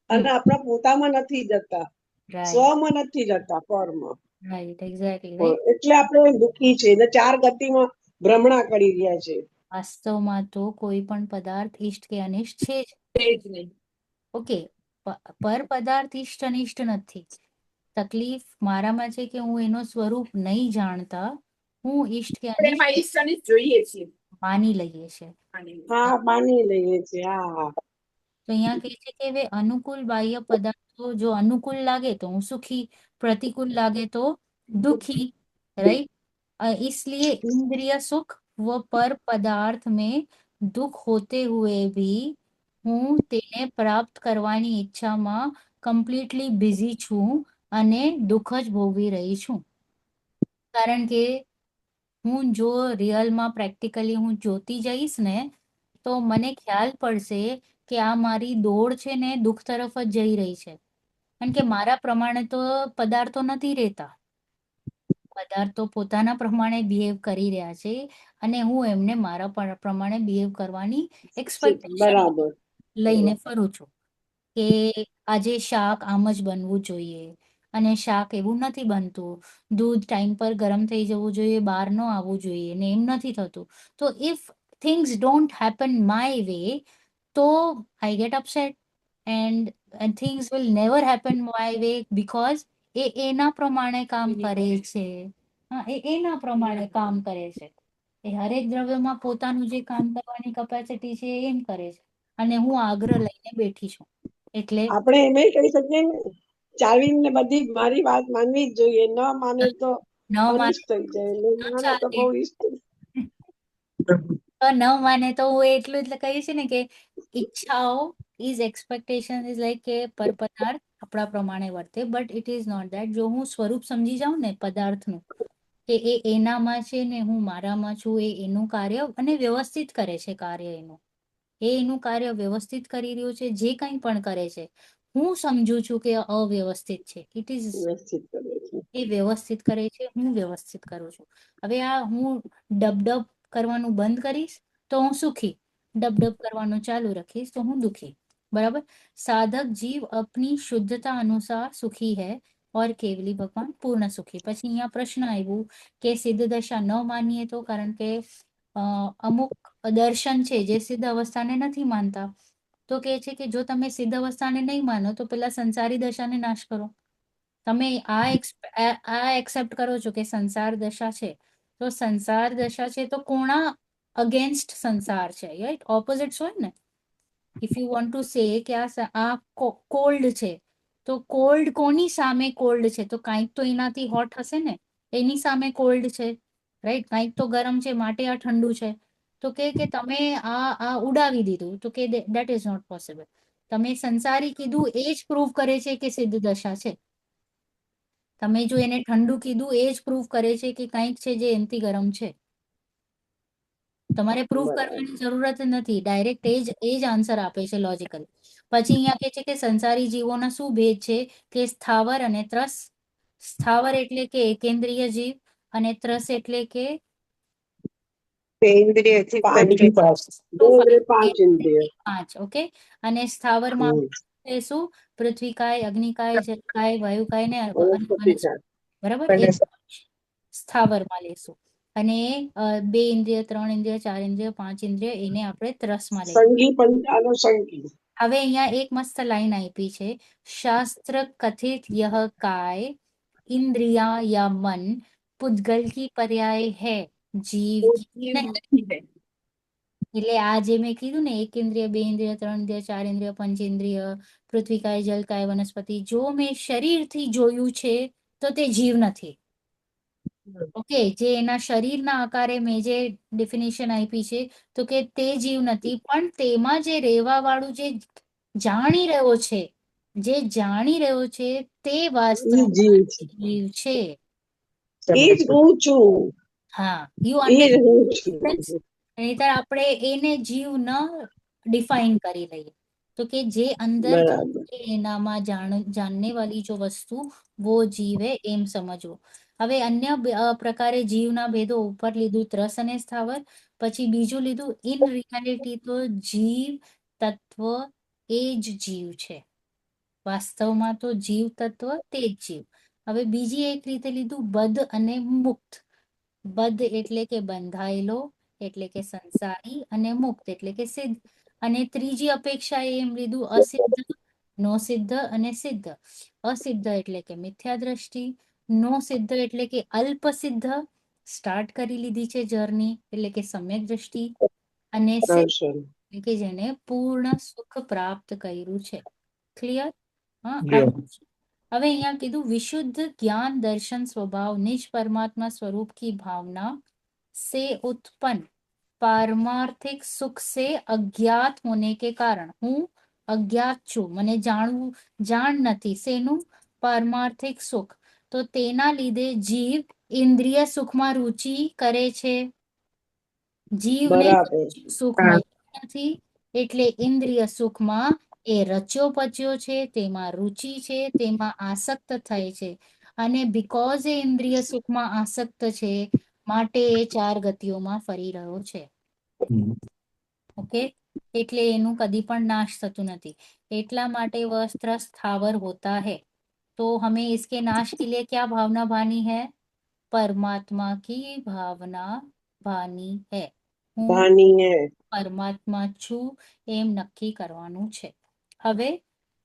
અને આપણા પોતામાં નથી જતા, right સ્વમાં નથી જતા, પરમાં. Right exactly right. એટલે આપણે દુઃખી છે ને 4 ગતિમાં ભ્રમણા કરી રહ્યા છે. વાસ્તવમાં તો કોઈ પણ પદાર્થ ઇષ્ટ કે અનિષ્ટ છે જ. છે જ નહીં. ઓકે, પર પદાર્થ ઇષ્ટ અનિષ્ટ નથી. તકલીફ મારામાં છે કે હું એનો સ્વરૂપ નહીં જાણતા, હું ઇષ્ટ કે આપણે એમાં અનિષ્ટ ઈષ્ટ અનિષ્ટ જોઈએ છીએ. માની લઈએ છે. હા, માની લઈએ છે. હા, તો અહીંયા કહે છે કે હવે અનુકૂળ બાહ્ય પદાર્થો જો અનુકૂળ લાગે તો હું સુખી, प्रतिकूल लागे तो दुखी, राइट। इसलिए इंद्रिय सुख व पर पदार्थ में दुख होते हुए भी હું તેને પ્રાપ્ત કરવાની ઈચ્છામાં કમ્પ્લીટલી બિઝી છું અને દુઃખ જ ભોગવી રહી છું. કારણ કે હું જો રિયલમાં પ્રેક્ટિકલી હું જોતી જઈશ ને તો મને ખ્યાલ પડશે કે આ મારી દોડ છે ને દુઃખ તરફ જ જઈ રહી છે. કારણ કે મારા પ્રમાણે તો પદાર્થો નથી રહેતા, પદાર્થો પોતાના પ્રમાણે બિહેવ કરી રહ્યા છે અને હું એમને મારા પ્રમાણે બિહેવ કરવાની એક્સપેક્ટેશન બરાબર. લઈને ફરું છું કે આજે શાક આમ જ બનવું જોઈએ અને શાક એવું નથી બનતું, દૂધ ટાઈમ પર ગરમ થઈ જવું જોઈએ, બહાર ન આવવું જોઈએ ને એમ નથી થતું. તો if things don't happen my way તો I get upset and things will never happen my way because એના પ્રમાણે કામ કરે છે. હા, એના પ્રમાણે કામ કરે છે. એ હરેક દ્રવ્યમાં પોતાનું જે કામ કરવાની કેપેસિટી છે એમ કરે છે અને હું આગ્રહ લઈને બેઠી છું. એટલે આપણે એમ કહી શકીએ ને, ચાવીને બધી મારી વાત માનવી જ જોઈએ, ન માને તો ન માને અનિષ્ટ થઈ જાય, ને તો માને તો ચાલે. બહુ ઈષ્ટ. તો ન માને તો હું એટલું જ કહીશ ને કે ઈચ્છાઓ ઇઝ એક્સપેક્ટેશન ઇઝ લાઈક કે પર પદાર્થ આપણા પ્રમાણે વર્તે, but it is not that. જો હું સ્વરૂપ સમજી જાઉં ને પદાર્થનું કે એ એનામાં છે ને હું મારામાં છું, એ એનું કાર્ય અને વ્યવસ્થિત કરે છે કાર્ય એનું, એ એનું કાર્ય વ્યવસ્થિત કરી રહ્યું છે, જે કંઈ પણ કરે છે હું સમજુ છું કે અવ્યવસ્થિત છે. ઇટ ઇઝ વ્યવસ્થિત કરે છે. એ વ્યવસ્થિત કરે છે, હું વ્યવસ્થિત કરું છું. હવે આ હું ડબ કરવાનું બંધ કરીશ તો હું સુખી, ડબ કરવાનું ચાલુ રાખીશ તો હું દુખી. बराबर। साधक जीव अपनी शुद्धता अनुसार सुखी है और केवली भगवान पूर्ण सुखी। પછી અહીંયા પ્રશ્ન આવ્યું કે સિદ્ધ દશા ન માનીએ તો, કારણ કે અમુક દર્શન છે જે સિદ્ધ અવસ્થાને નથી માનતા, તો કે છે કે જો તમે સિદ્ધ અવસ્થાને નહીં માનો તો પેલા સંસારી દશાને નાશ કરો. તમે આ એક્સેપ્ટ કરો છો કે સંસાર દશા છે, તો સંસાર દશા છે તો કોના અગેન્સ્ટ સંસાર છે, રાઈટ? ઓપોઝિટ્સ હોય ને. If you want to say કે આ કોલ્ડ છે તો કોલ્ડ કોની સામે કોલ્ડ છે? તો કાંઈક તો એનાથી હોટ હશે ને, એની સામે કોલ્ડ છે, રાઈટ? કાંઈક તો ગરમ છે માટે આ ઠંડુ છે. તો કે તમે આ ઉડાવી દીધું, તો કે દેટ ઇઝ નોટ પોસિબલ. તમે સંસારી કીધું એ જ પ્રૂવ કરે છે કે સિદ્ધ દશા છે. તમે જો એને ઠંડુ કીધું એ જ પ્રૂવ કરે છે કે કંઈક છે જે એનથી ગરમ છે. તમારે પ્રૂફ બરાબર. કરવાની જરૂરત નથી, ડાયરેક્ટ એ જ આન્સર આપે છે લોજિકલ. પછી અહીંયા કે છે કે સંસારી જીવોના શું ભેદ છે કે સ્થાવર અને ત્રસ. સ્થાવર એટલે કે એકેન્દ્રિય જીવ અને ત્રસ એટલે કે ઇન્દ્રિયથી પાંચ પાંચ ઇન્દ્રિય. 5. ઓકે, અને સ્થાવરમાં હમ. શું? પૃથ્વીકાય, અગ્નિકાય, જલકાય, વાયુકાય ને વનસ્પતિ વનસ્પતિ. છે. બરાબર, એ સ્થાવરમાં લેશું. અને 2 ઇન્દ્રિય, 3 ઇન્દ્રિય, 4 ઇન્દ્રિય, 5 ઇન્દ્રિય એને આપણે ત્રસમાં લઈએ. સંગી પંચાનુસંગી. હવે અહીંયા એક મસ્ત લાઈન આપી છે, શાસ્ત્ર કથિત યહ काय इंद्रिया या मन पुद्गल की पर्याय है जीव की જીવ नहीं। નથી है। એટલે આ જે મેં કીધું ને, 1 ઇન્દ્રિય, 2 ઇન્દ્રિય, 3 ઇન્દ્રિય, 4 ઇન્દ્રિય, પંચેન્દ્રિય, પૃથ્વીકાય, જલકાય, વનસ્પતિ, જો મેં શરીરથી જોયું છે તો તે જીવ નથી. ઓકે, જે એના શરીરના આકારે મેં જે ડેફિનેશન આપી છે તો કે તે જીવ નથી, પણ તેમાં જે રહેવા વાળું જે જાણી રહ્યો છે, જે જાણી રહ્યો છે તે ઈ વાસ્તવમાં જીવ છે. જીવ છે. ઈ જ હું છું. હા, યુ ઈ જ હું અન્ડરસ્ટેન્ડ. છું. નહીતર આપણે એને જીવ ન ડિફાઇન કરી લઈએ. તો કે જે અંદર બરાબર. એનામાં जानने वाली जो वस्तु वो जीव है એમ સમજવું. હવે અન્ય પ્રકારે જીવના ભેદો ઉપર લીધું ત્રસ અને સ્થાવર, પછી બીજું લીધું ઇન રિયાલિટી તો જીવ તત્વ એ જ જીવ છે. વાસ્તવમાં તો જીવ તત્વ તે જ જીવ. હવે બીજી એક રીતે લીધું બદ્ધ અને મુક્ત. બદ્ધ એટલે કે બંધાયેલો, એટલે કે સંસારી, અને મુક્ત એટલે કે સિદ્ધ. અને ત્રીજી અપેક્ષા એમ લીધું અસિદ્ધ, નો સિદ્ધ અને સિદ્ધ. અસિદ્ધ એટલે કે મિથ્યા દ્રષ્ટિ, નો સિદ્ધ એટલે કે અલ્પ સિદ્ધ, સ્ટાર્ટ કરી લીધી છે જર્ની એટલે કે સમ્યક દ્રષ્ટિ, અને સિદ્ધ દર્શન. એટલે કે જેને પૂર્ણ સુખ પ્રાપ્ત કર્યું છે. ક્લિયર? હા. Yeah. હવે અહીંયા કીધું विशुद्ध ज्ञान दर्शन स्वभाव निज परमात्मा स्वरूप की भावना से उत्पन्न पारमार्थिक सुख से अज्ञात होने के कारण, હું અજ્ઞાત છું, મને જાણ નથી શેનું? પારમાર્થિક સુખ. તો તેના લીધે જીવ ઇન્દ્રિય સુખમાં રુચિ કરે છે. જીવને બરાબર. સુખ હા. મળતું નથી એટલે ઇન્દ્રિય સુખમાં એ રચ્યો પચ્યો છે, તેમાં રુચિ છે, તેમાં આસક્ત થાય છે. અને બીકોઝ એ ઇન્દ્રિય સુખમાં આસક્ત છે માટે એ ચાર ગતિઓમાં ફરી રહ્યો છે. ઓકે, એટલે એનું કદી પણ નાશ થતું નથી. એટલા માટે વસ્ત્ર સ્થાવર હોતા है. तो हमें इसके नाश के लिए क्या भावना भानी है? परमात्मा की भावना भानी है. હું ભાનીએ. પરમાત્મા છું એમ નક્કી કરવાનું છે. હવે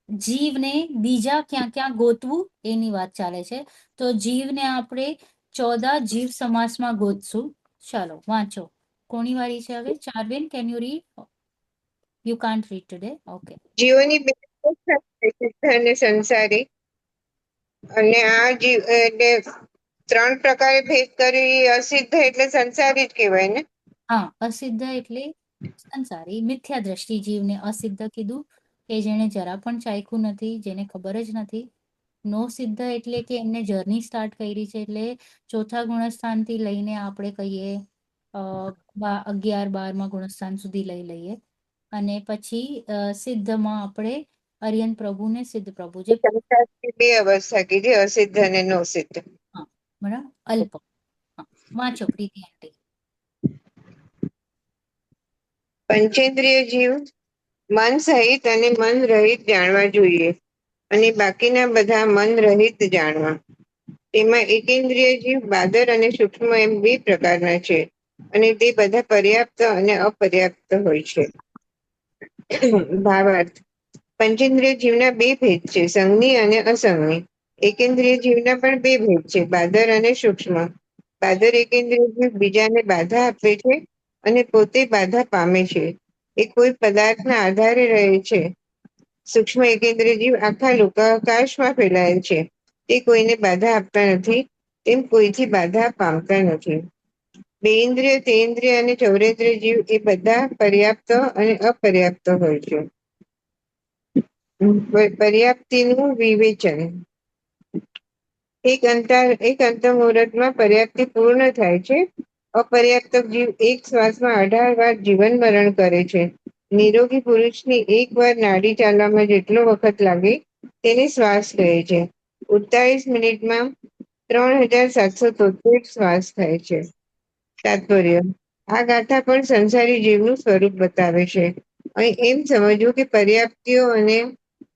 જીવને બીજા ક્યાં ક્યાં ગોતવું એની વાત ચાલે છે. તો જીવને આપણે 14 જીવ સમાસમાં ગોતશું. ચાલો વાંચો. કોની વારી છે હવે? Charvin, can you read? You can't read today. Okay. જીવોની બે અવસ્થા છે, સિદ્ધ અને સંસારી. અને આ જીવ એટલે 3 પ્રકારે ભેદ કરી અસિદ્ધ એટલે સંસારી જ કહેવાય ને. હા, અસિદ્ધ એટલે સંસારી, મિથ્યા દ્રષ્ટિ જીવને અસિદ્ધ કીધું કે જેને જરા પણ ચાખ્યું નથી, જેને ખબર જ નથી. નો સિદ્ધ એટલે કે એમને જર્ની સ્ટાર્ટ કરી છે, એટલે ચોથા ગુણસ્થાનથી લઈને આપણે કહીએ 11-12માં ગુણસ્થાન સુધી લઈ લઈએ. અને પછી સિદ્ધમાં આપણે અરિયન પ્રભુ ને સિદ્ધ પ્રભુ, જે સંસારની 2 અવસ્થા કીધી, અસિદ્ધ અને નો સિદ્ધ. હા બરાબર અલ્પ. હા, વાંચો પ્રીતિ આંટી. પંચેન્દ્રિય જીવ મન સહિત અને મન રહિત જાણવા જોઈએ, અને બાકીના બધા મન રહિત જાણવા. તેમાં એકેન્દ્રિય જીવ બાદર અને સૂક્ષ્મ એમ 2 પ્રકારના છે, અને તે બધા પર્યાપ્ત અને અપર્યાપ્ત હોય છે. ભાવાર્થ: પંચેન્દ્રિય જીવના 2 ભેદ છે, સંજ્ઞી અને અસંજ્ઞી. એકેન્દ્રિય જીવના પણ 2 ભેદ છે, બાદર અને સૂક્ષ્મ. બાદર એકેન્દ્રિય જીવ બીજાને બાધા આપે છે અને પોતે બાધા પામે છે. એ કોઈ પદાર્થના આધારે રહે છે. સૂક્ષ્મ એકેન્દ્રિય જીવ આખા લોકાકાશમાં ફેલાયેલ છે. તે કોઈને બાધા આપતા નથી, તેમ કોઈથી બાધા પામતા નથી. બેઇન્દ્રિય, તેઇન્દ્રિય અને ચૌરેન્દ્રિય જીવ એ બધા પર્યાપ્ત અને અપર્યાપ્ત હોય છે. પર્યાપ્તિનું વિવેચન: એક અંતઃમુહૂર્તમાં પર્યાપ્તિ પૂર્ણ થાય છે. અપર્યાપ્ત જીવ એક શ્વાસમાં 18 વાર જીવન મરણ કરે છે. નિરોગી પુરુષની એક વાર નાડી ચાલવામાં જેટલો વખત લાગે તેને શ્વાસ કહે છે. 48 મિનિટમાં 3773 શ્વાસ થાય છે. તાત્પર્ય: આ ગાથા પણ સંસારી જીવનું સ્વરૂપ બતાવે છે. અહીં એમ સમજવું કે પર્યાપ્તિઓ અને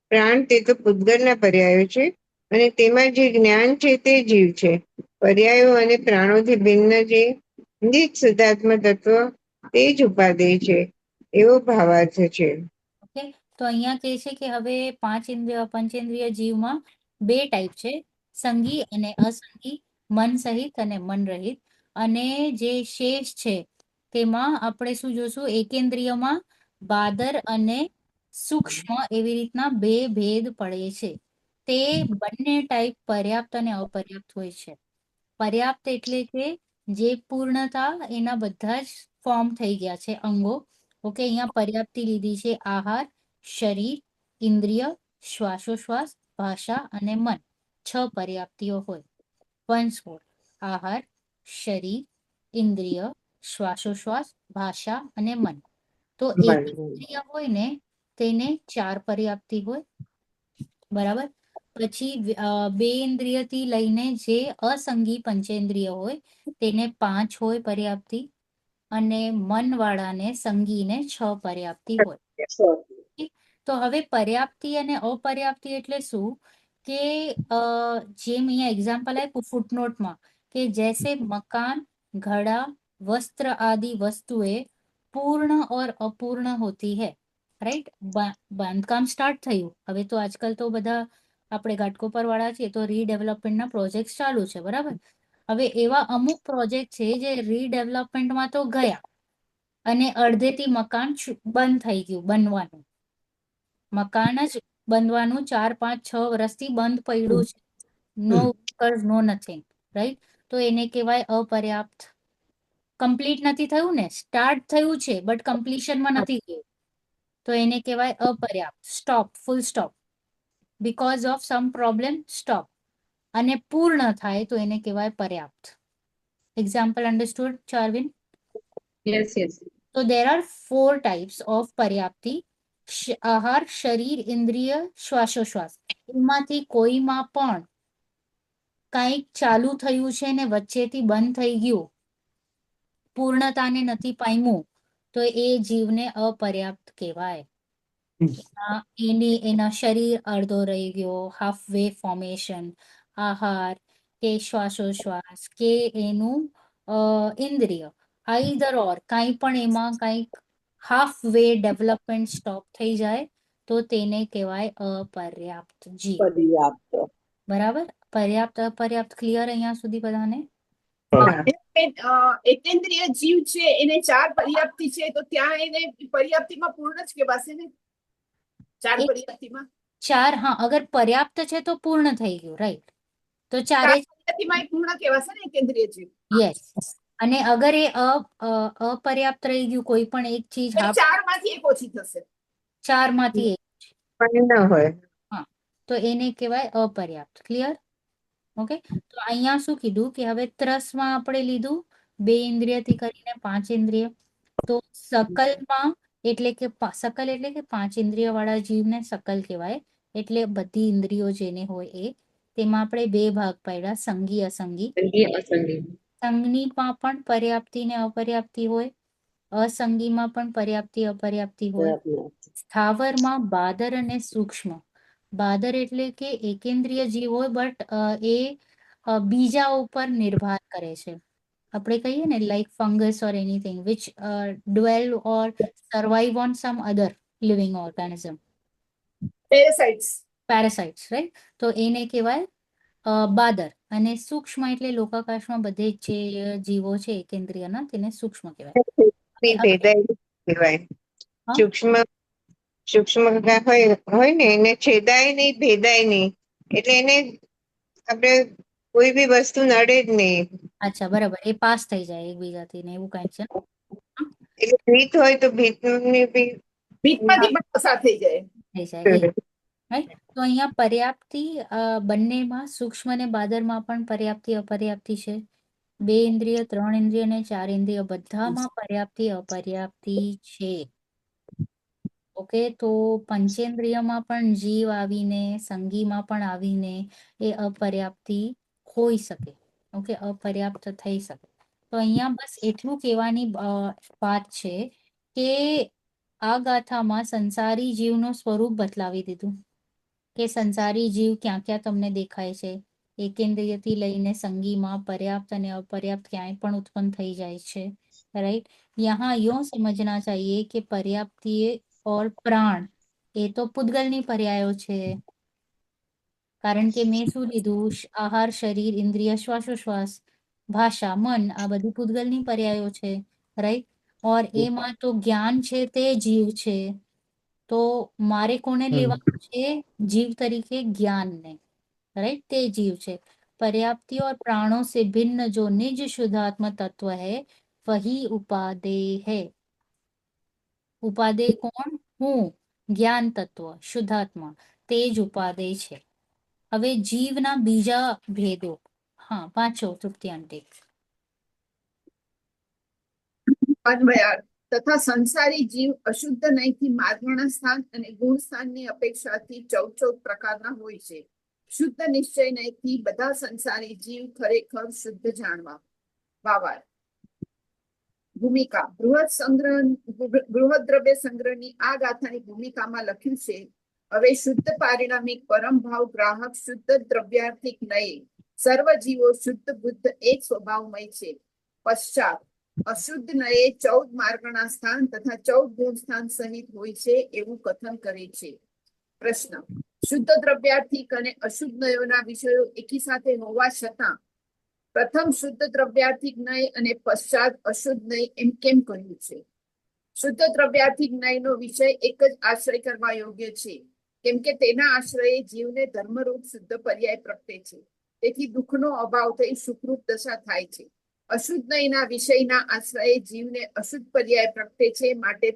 પ્રાણ તે તો પૂતગલના પર્યાયો છે, અને તેમાં જે જ્ઞાન છે તે જીવ છે. પર્યાયો અને પ્રાણોથી ભિન્ન જે નિજ શુદ્ધાત્મ તત્વ તે જ ઉપાદેય છે, એવો ભાવાર્થ છે. ઓકે, તો અહીંયા કહે છે કે હવે પંચેન્દ્રિય જીવમાં 2 ટાઈપ છે, સંગી અને અસંગી, મન સહિત અને મન રહિત. અને જે શેષ છે તેમાં આપણે શું જોશું? એકેન્દ્રિયમાં બાદર અને સૂક્ષ્મ એવી રીતના 2 ભેદ પડે છે. તે બંને ટાઈપ પર્યાપ્ત અને અપર્યાપ્ત હોય છે. પર્યાપ્ત એટલે કે જે પૂર્ણતા, એના બધા જ ફોર્મ થઈ ગયા છે અંગો. ઓકે, અહીંયા પર્યાપ્તિ લીધી છે આહાર, શરીર, ઇન્દ્રિય, શ્વાસોશ્વાસ, ભાષા અને મન. 6 પર્યાપ્તિઓ હોય. વન્સ મોર: આહાર, શરીર, ઇન્દ્રિય, શ્વાસોશ્વાસ, ભાષા અને મન. તો એક ઇન્દ્રિય હોય ને તેને 4 પર્યાપ્તિ હોય. બરાબર. પછી 2 ઇન્દ્રિયથી લઈને જે અસંગી પંચેન્દ્રિય હોય તેને 5 હોય પર્યાપ્તિ, અને મન વાળાને સંગીને 6 પર્યાપ્તિ હોય. તો હવે પર્યાપ્તિ અને અપર્યાપ્તિ એટલે શું કે જેમ અહીંયા એક્ઝામ્પલ આપ્યું ફૂટનોટમાં કે जैसे मकान घड़ा वस्त्र आदि वस्तुएं पूर्ण और अपूर्ण होती है રાઈટ બાંધકામ સ્ટાર્ટ થયું હવે તો આજકાલ તો બધા આપણે ઘાટકોપર વાળા છીએ તો રીડેવલપમેન્ટના પ્રોજેક્ટ ચાલુ છે બરાબર હવે એવા અમુક પ્રોજેક્ટ છે જે રીડેવલપમેન્ટમાં તો ગયા અને અડધેથી મકાન બંધ થઈ ગયું બનવાનું મકાન જ બનવાનું 4, 5, 6 વર્ષથી બંધ પડ્યું છે નો વર્કર્સ નો નથિંગ રાઈટ તો એને કહેવાય અપર્યાપ્ત કમ્પ્લીટ નથી થયું ને સ્ટાર્ટ થયું છે બટ કમ્પ્લીશનમાં નથી ગયું તો એને કહેવાય અપર્યાપ્ત stop full stop because of some problem stop અને પૂર્ણ થાય તો એને કહેવાય પર્યાપ્ત example understood Charvin Yes, yes. So there are 4 types of પર્યાપ્તિ આહાર શરીર ઇન્દ્રિય શ્વાસોશ્વાસ એમાંથી કોઈમાં પણ કંઈક ચાલુ થયું છે ને વચ્ચેથી બંધ થઈ ગયું પૂર્ણતાને નથી પામ્યું તો એ જીવને અપર્યાપ્ત કહેવાય એના શરીર અડધો રહી ગયો હાફ વે ફોર્મેશન આહાર કે શ્વાસોશ્વાસ કે એનું ઇન્દ્રિય આઈધર ઓર કાંઈ પણ એમાં કંઈક હાફ વે ડેવલપમેન્ટ સ્ટોપ થઈ જાય તો તેને કહેવાય અપર્યાપ્ત જીવ પર્યાપ્ત બરાબર પર્યાપ્ત અપર્યાપ્ત ક્લિયર અહીંયા સુધી બધાને એકેન્દ્રિય જીવ છે એને 4 પર્યાપ્તિ છે તો ત્યાં એને પર્યાપ્તિમાં પૂર્ણ જ કહેવાશે ને 4 પર્યાપ્તિમાં 4 હા અગર પર્યાપ્ત છે તો પૂર્ણ થઈ ગયું રાઈટ તો 4 પર્યાપ્તિમાં એ પૂર્ણ કહેવાશે ને એકેન્દ્રિય જીવ યસ અને અગર એ અપર્યાપ્ત રહી ગયું કોઈ પણ એક ચીજ એ 4 માંથી એક ઓછી થશે 4 માંથી એક પણ ન હોય હા તો એને કહેવાય અપર્યાપ્ત ક્લિયર ઓકે તો અહીંયા શું કીધું કે હવે ત્રસમાં આપણે લીધું 2 ઇન્દ્રિયથી કરીને 5 ઇન્દ્રિય તો સકલમાં એટલે કે સકલ એટલે કે 5 ઇન્દ્રિય વાળા જીવને સકલ કહેવાય એટલે બધી ઇન્દ્રિયો જેને હોય એ તેમાં આપણે 2 ભાગ પાડ્યા સંગી અસંગી સંગીમાં પણ પર્યાપ્તિ ને અપર્યાપ્તિ હોય અસંગીમાં પણ પર્યાપ્તિ અપર્યાપ્તિ હોય સ્થાવરમાં બાદર અને સૂક્ષ્મ બાદર એટલે કે એકેન્દ્રિય જીવ હોય બટ એ બીજા ઉપર નિર્ભર કરે છે આપણે કહીએ ને like fungus or anything which dwell or survive on some other living organism parasites right તો એને કહેવાય બાદર અને સૂક્ષ્મ એટલે લોકાકાશમાં બધે જ જે જીવો છે એકેન્દ્રિયના તેને સૂક્ષ્મ કહેવાય ભેદાય કહેવાય હા? સૂક્ષ્મ હોય ને એને છેદાય નહીં ભેદાય નહીં એટલે એને આપણે કોઈ બી વસ્તુ નડે જ નહીં અચ્છા બરાબર એ પાસ થઈ જાય એકબીજાથી ને એવું કઈક છે એટલે ભીત હોય તો ભીતની બી ભીતમાંથી પણ પસાર થઈ જાય થઈ જાય એ રાઈટ તો અહીંયા પર્યાપ્તિ બંનેમાં સૂક્ષ્મ અને બાદરમાં પણ પર્યાપ્તિ અપર્યાપ્તિ છે 2 ઇન્દ્રિય 3 ઇન્દ્રિય અને 4 ઇન્દ્રિય બધામાં પર્યાપ્તિ અપર્યાપ્તિ છે ઓકે તો પંચેન્દ્રિયમાં પણ જીવ આવીને સંગીમાં પણ આવીને એ અપર્યાપ્તિ હોઈ શકે ઓકે અપર્યાપ્ત થઈ શકે તો અહીંયા બસ એટલું કહેવાની વાત છે કે આ ગાથામાં સંસારી જીવનું સ્વરૂપ બતલાવી દીધું કે સંસારી જીવ ક્યાં ક્યાં તમને દેખાય છે એકેન્દ્રિયથી લઈને સંગીમાં પર્યાપ્ત અને અપર્યાપ્ત ક્યાંય પણ ઉત્પન્ન થઈ જાય છે राइट यहाँ यूं समझना चाहिए कि पर्याप्ति और प्राण એ તો પૂતગલની પર્યાયો છે કારણ કે મેં શું લીધું આહાર શરીર ઇન્દ્રિય શ્વાસોશ્વાસ ભાષા મન આ બધી પૂતગલની પર્યાયો છે રાઈટ ઓર એમાં તો જ્ઞાન છે તે જીવ છે તો મારે કોને લેવાનું છે जीव तरीके ज्ञान ने राइट ते जीव છે पर्याप्ति और प्राणों से भिन्न जो निज शुद्धात्म तत्व है वही उपादेय है उपादेय कौन હું જ્ઞાન તત્વ શુદ્ધાત્મા તે જ ઉપાદેય છે હવે જીવના બીજા ભેદો હા વાંચો તૃપ્તિઆંટી અન્વયાર્થ તથા સંસારી જીવ અશુદ્ધ નયથી માર્ગણ સ્થાન અને ગુણ સ્થાનની અપેક્ષાથી 14 પ્રકારના હોય છે શુદ્ધ નિશ્ચય નયથી બધા સંસારી જીવ ખરેખર શુદ્ધ જાણવા ભાવાર્થ ભૂમિકા બૃહદ દ્રવ્ય સંગ્રહની આ ગાથાની ભૂમિકામાં લખ્યું છે, હવે શુદ્ધ પારિણામિક પરમ ભાવ ગ્રાહક શુદ્ધ દ્રવ્યાર્થિક નયે સર્વ જીવો શુદ્ધ બુદ્ધ એક સ્વભાવમય છે. પશ્ચાત અશુદ્ધ નયે 14 માર્ગણા સ્થાન તથા 14 ગુણ સ્થાન સહિત હોય છે એવું કથન કરે છે. પ્રશ્ન, શુદ્ધ દ્રવ્યાર્થિક અને અશુદ્ધ નયોના વિષયો એકી સાથે હોવા છતાં પ્રથમ શુદ્ધ દ્રવ્યાર્થિક નય અને પશ્ચાત અશુદ્ધ નય એમ કેમ કહ્યું છે? શુદ્ધ દ્રવ્યાર્થિક નયનો વિષય એક જ આશ્રય કરવા યોગ્ય છે, કેમ કે તેના આશ્રયે જીવને ધર્મરૂપ શુદ્ધ પર્યાય પ્રગટે છે. તેથી દુઃખનો અભાવ થઈ સુખરૂપ દશા થાય છે. અશુદ્ધ નયના વિષયના આશ્રયે જીવને અશુદ્ધ પર્યાય પ્રગટે છે, માટે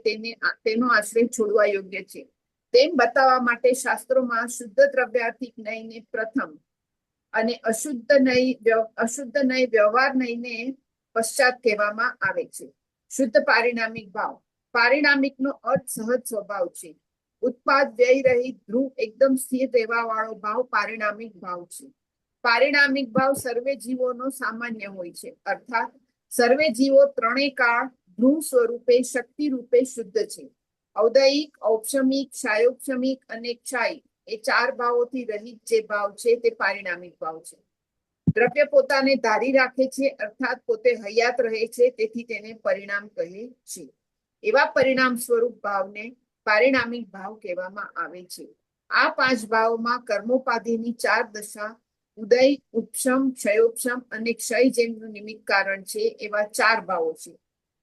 તેનો આશ્રય છોડવા યોગ્ય છે. તેમ બતાવવા માટે શાસ્ત્રોમાં શુદ્ધ દ્રવ્યાર્થિક નયને પ્રથમ અને અશુદ્ધ નય વ્યવહાર નયને પશ્ચાત કહેવામાં આવે છે. શુદ્ધ પારિણામિક ભાવ. પારિણામિકનો અર્થ સહજ સ્વભાવ છે. ઉત્પાદ વ્યય રહિત ધ્રુવ એકદમ સ્થિર રહેવા વાળો ભાવ પારિણામિક ભાવ છે. પારિણામિક ભાવ સર્વે જીવોનો સામાન્ય હોય છે, અર્થાત સર્વે જીવો ત્રણેય કાળ ધ્રુવ સ્વરૂપે શક્તિ રૂપે શુદ્ધ છે. ઔદયિક, ઔપશમિક, ક્ષાયોપશમિક અને ક્ષાયી એ 4 ભાવોથી રહિત જે ભાવ છે તે પારિણામિક ભાવ છે. દ્રવ્ય પોતાને ધારી રાખે છે, અર્થાત પોતે હયાત રહે છે, તેથી તેને પરિણામ કહે છે. એવા પરિણામ સ્વરૂપ ભાવને પારિણામિક ભાવ કહેવામાં આવે છે. આ 5 ભાવોમાં કર્મોપાધિની 4 દશા ઉદય, ઉપશમ, ક્ષયોપશમ અને ક્ષય જેમનું નિમિત્ત કારણ છે એવા 4 ભાવો છે,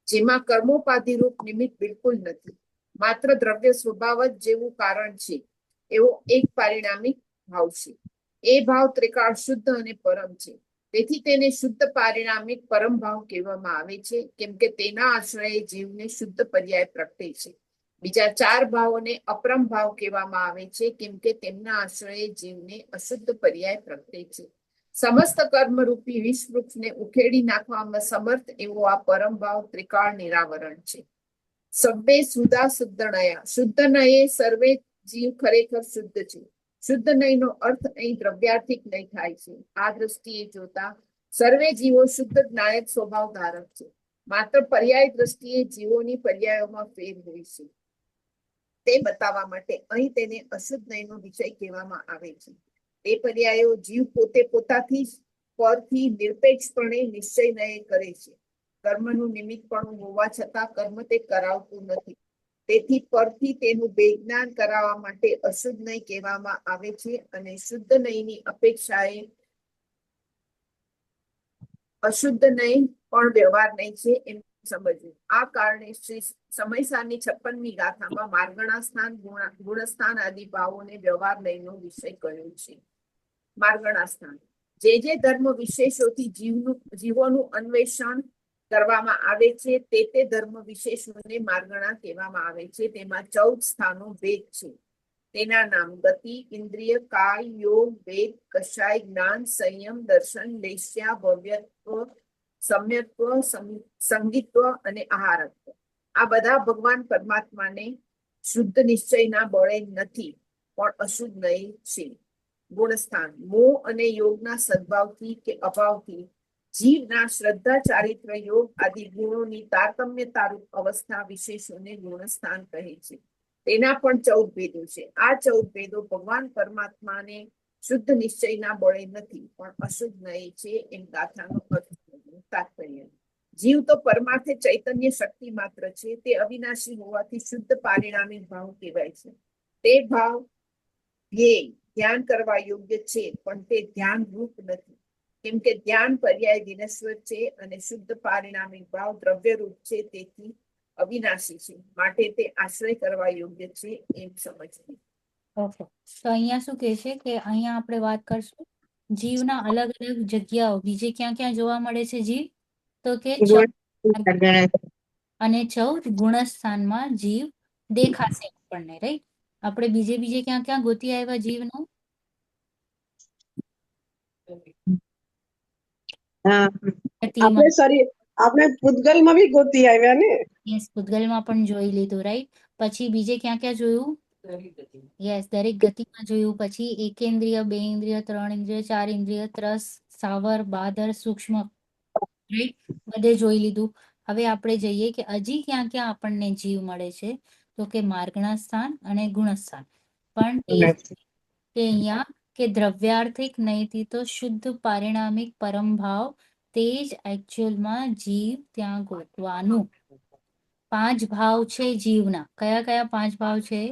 જેમાં કર્મોપાધિ રૂપ નિમિત્ત બિલકુલ નથી. માત્ર દ્રવ્ય સ્વભાવ જ જેવું કારણ છે એવો એક પારિણામિક ભાવ છે. એ ભાવ ત્રિકાળ શુદ્ધ અને પરમ છે, તેથી તેને શુદ્ધ પારિણામિક પરમ ભાવ કહેવામાં આવે છે, કેમ કે તેના આશ્રયે જીવને શુદ્ધ પર્યાય પ્રગટે છે. બીજા 4 ભાવોને અપરમ ભાવ કહેવામાં આવે છે, કેમ કે તેમના આશ્રયે જીવને અશુદ્ધ પર્યાય પ્રગટે છે. સમસ્ત કર્મરૂપી વિષ વૃક્ષને ઉખેડી નાખવામાં સમર્થ એવો આ પરમ ભાવ ત્રિકાળ નિરાવરણ છે. સબ્બે સુધા શુદ્ધ નયા. શુદ્ધ નયે સર્વે જીવ ખરેખર શુદ્ધ છે. શુદ્ધ નયનો અર્થ અહીં દ્રવ્યાર્થિક નય થાય છે. આ દ્રષ્ટિએ જોતા સર્વે જીવો શુદ્ધ જ્ઞાયક સ્વભાવ ધારક છે. માત્ર પર્યાય દ્રષ્ટિએ જીવોની પર્યાયોમાં ફેર હોય છે, તે બતાવવા માટે અહીં તેને અશુદ્ધ નયનો વિષય કહેવામાં આવે છે. તે પર્યાયો જીવ પોતે પોતાથી પરથી નિરપેક્ષપણે નિશ્ચય નયે કરે છે. કર્મનું નિમિત્તપણું હોવા છતાં કર્મ તે કરાવતું નથી, તેથી પરથી તેનું બેજ્ઞાન કરાવવા માટે અશુદ્ધ નય કહેવામાં આવે છે, અને શુદ્ધ નયની અપેક્ષાએ અશુદ્ધ નય પણ વ્યવહાર નય છે એમ સમજવું. આ કારણે શ્રી સમયસારની 56મી ગાથામાં માર્ગણા સ્થાન, ગુણસ્થાન આદિ ભાવોને વ્યવહાર નયનો વિષય કહ્યો છે. માર્ગણા સ્થાન. જે ધર્મ વિશેષોથી જીવોનું અન્વેષણ કરવામાં આવે છે તે ધર્મ વિશેષોને માર્ગણા કહેવામાં આવે છે. તેમાં 14 સ્થાનો વેદ છે. તેના નામ ગતિ, ઇન્દ્રિય, કાય, યોગ, વેદ, કષાય, જ્ઞાન, સંયમ, દર્શન, લેસ્યા, ભવ્યત્વ, સમ્યત્વ, સંગીત્વ અને આહારત્વ. આ બધા ભગવાન પરમાત્માને શુદ્ધ નિશ્ચયના બળે નથી, પણ અશુદ્ધ નય છે. ગુણસ્થાન. મોહ અને યોગના સદભાવથી કે અભાવથી જીવના શ્રદ્ધા, ચારિત્ર, યોગ આદિ ગુણોની તારતમ્યતારૂપ અવસ્થા વિશેષોને ગુણસ્થાન કહે છે. તેના પણ 14 ભેદો છે. આ 14 ભેદો ભગવાન પરમાત્માને શુદ્ધ નિશ્ચયના બળે નથી, પણ અશુદ્ધ નય છે એમ ગાથાનો અર્થ તાત્પર્ય. જીવ તો પરમાર્થે ચૈતન્ય શક્તિ માત્ર છે. તે અવિનાશી હોવાથી શુદ્ધ પારિણામિક ભાવ કહેવાય છે. તે ભાવ ધ્યાન કરવા યોગ્ય છે, પણ તે ધ્યાન રૂપ નથી, કેમ કે ધ્યાન પર્યાય વિનશ્વર છે અને શુદ્ધ પારિણામિક ભાવ દ્રવ્ય રૂપ છે, તેથી અવિનાશી છે, માટે તે આશ્રય કરવા યોગ્ય છે એમ સમજવું. ઓકે, તો અહીંયા શું કહે છે કે અહીંયા આપણે વાત કરશું જીવના અલગ અલગ જગ્યાઓ બીજે ક્યાં જોવા મળે છે જીવ, તો કે અને 14 ગુણસ્થાનમાં જીવ દેખાશે આપણને, રાઈટ? આપણે બીજે ક્યાં ગોતી આવ્યા જીવનું? આપણે પૂતગલમાં બી ગોતી આવ્યા ને. યસ, પૂતગલમાં પણ જોઈ લીધું, રાઈટ? પછી બીજે ક્યાં જોયું? યસ, દરેક ગતિમાં જોયું. પછી એકેન્દ્રિય, 2 ઇન્દ્રિય, 3 ઇન્દ્રિય, 4 ઇન્દ્રિય, ત્રસ, સ્થાવર, બાધર, સૂક્ષ્મ, રાઈટ? બધે જોઈ લીધું. હવે આપણે જઈએ કે હજી ક્યાં ક્યાં આપણને જીવ મળે છે, તો કે માર્ગણા સ્થાન અને ગુણસ્થાન. પણ એ જ છે કે અહીંયા કે દ્રવ્યાર્થિક નહીંથી તો શુદ્ધ પારિણામિક પરમ ભાવ, તે જ એકચ્યુઅલમાં જીવ ત્યાં ગોતવાનું. 5 ભાવ છે જીવના. કયા કયા 5 ભાવ છે?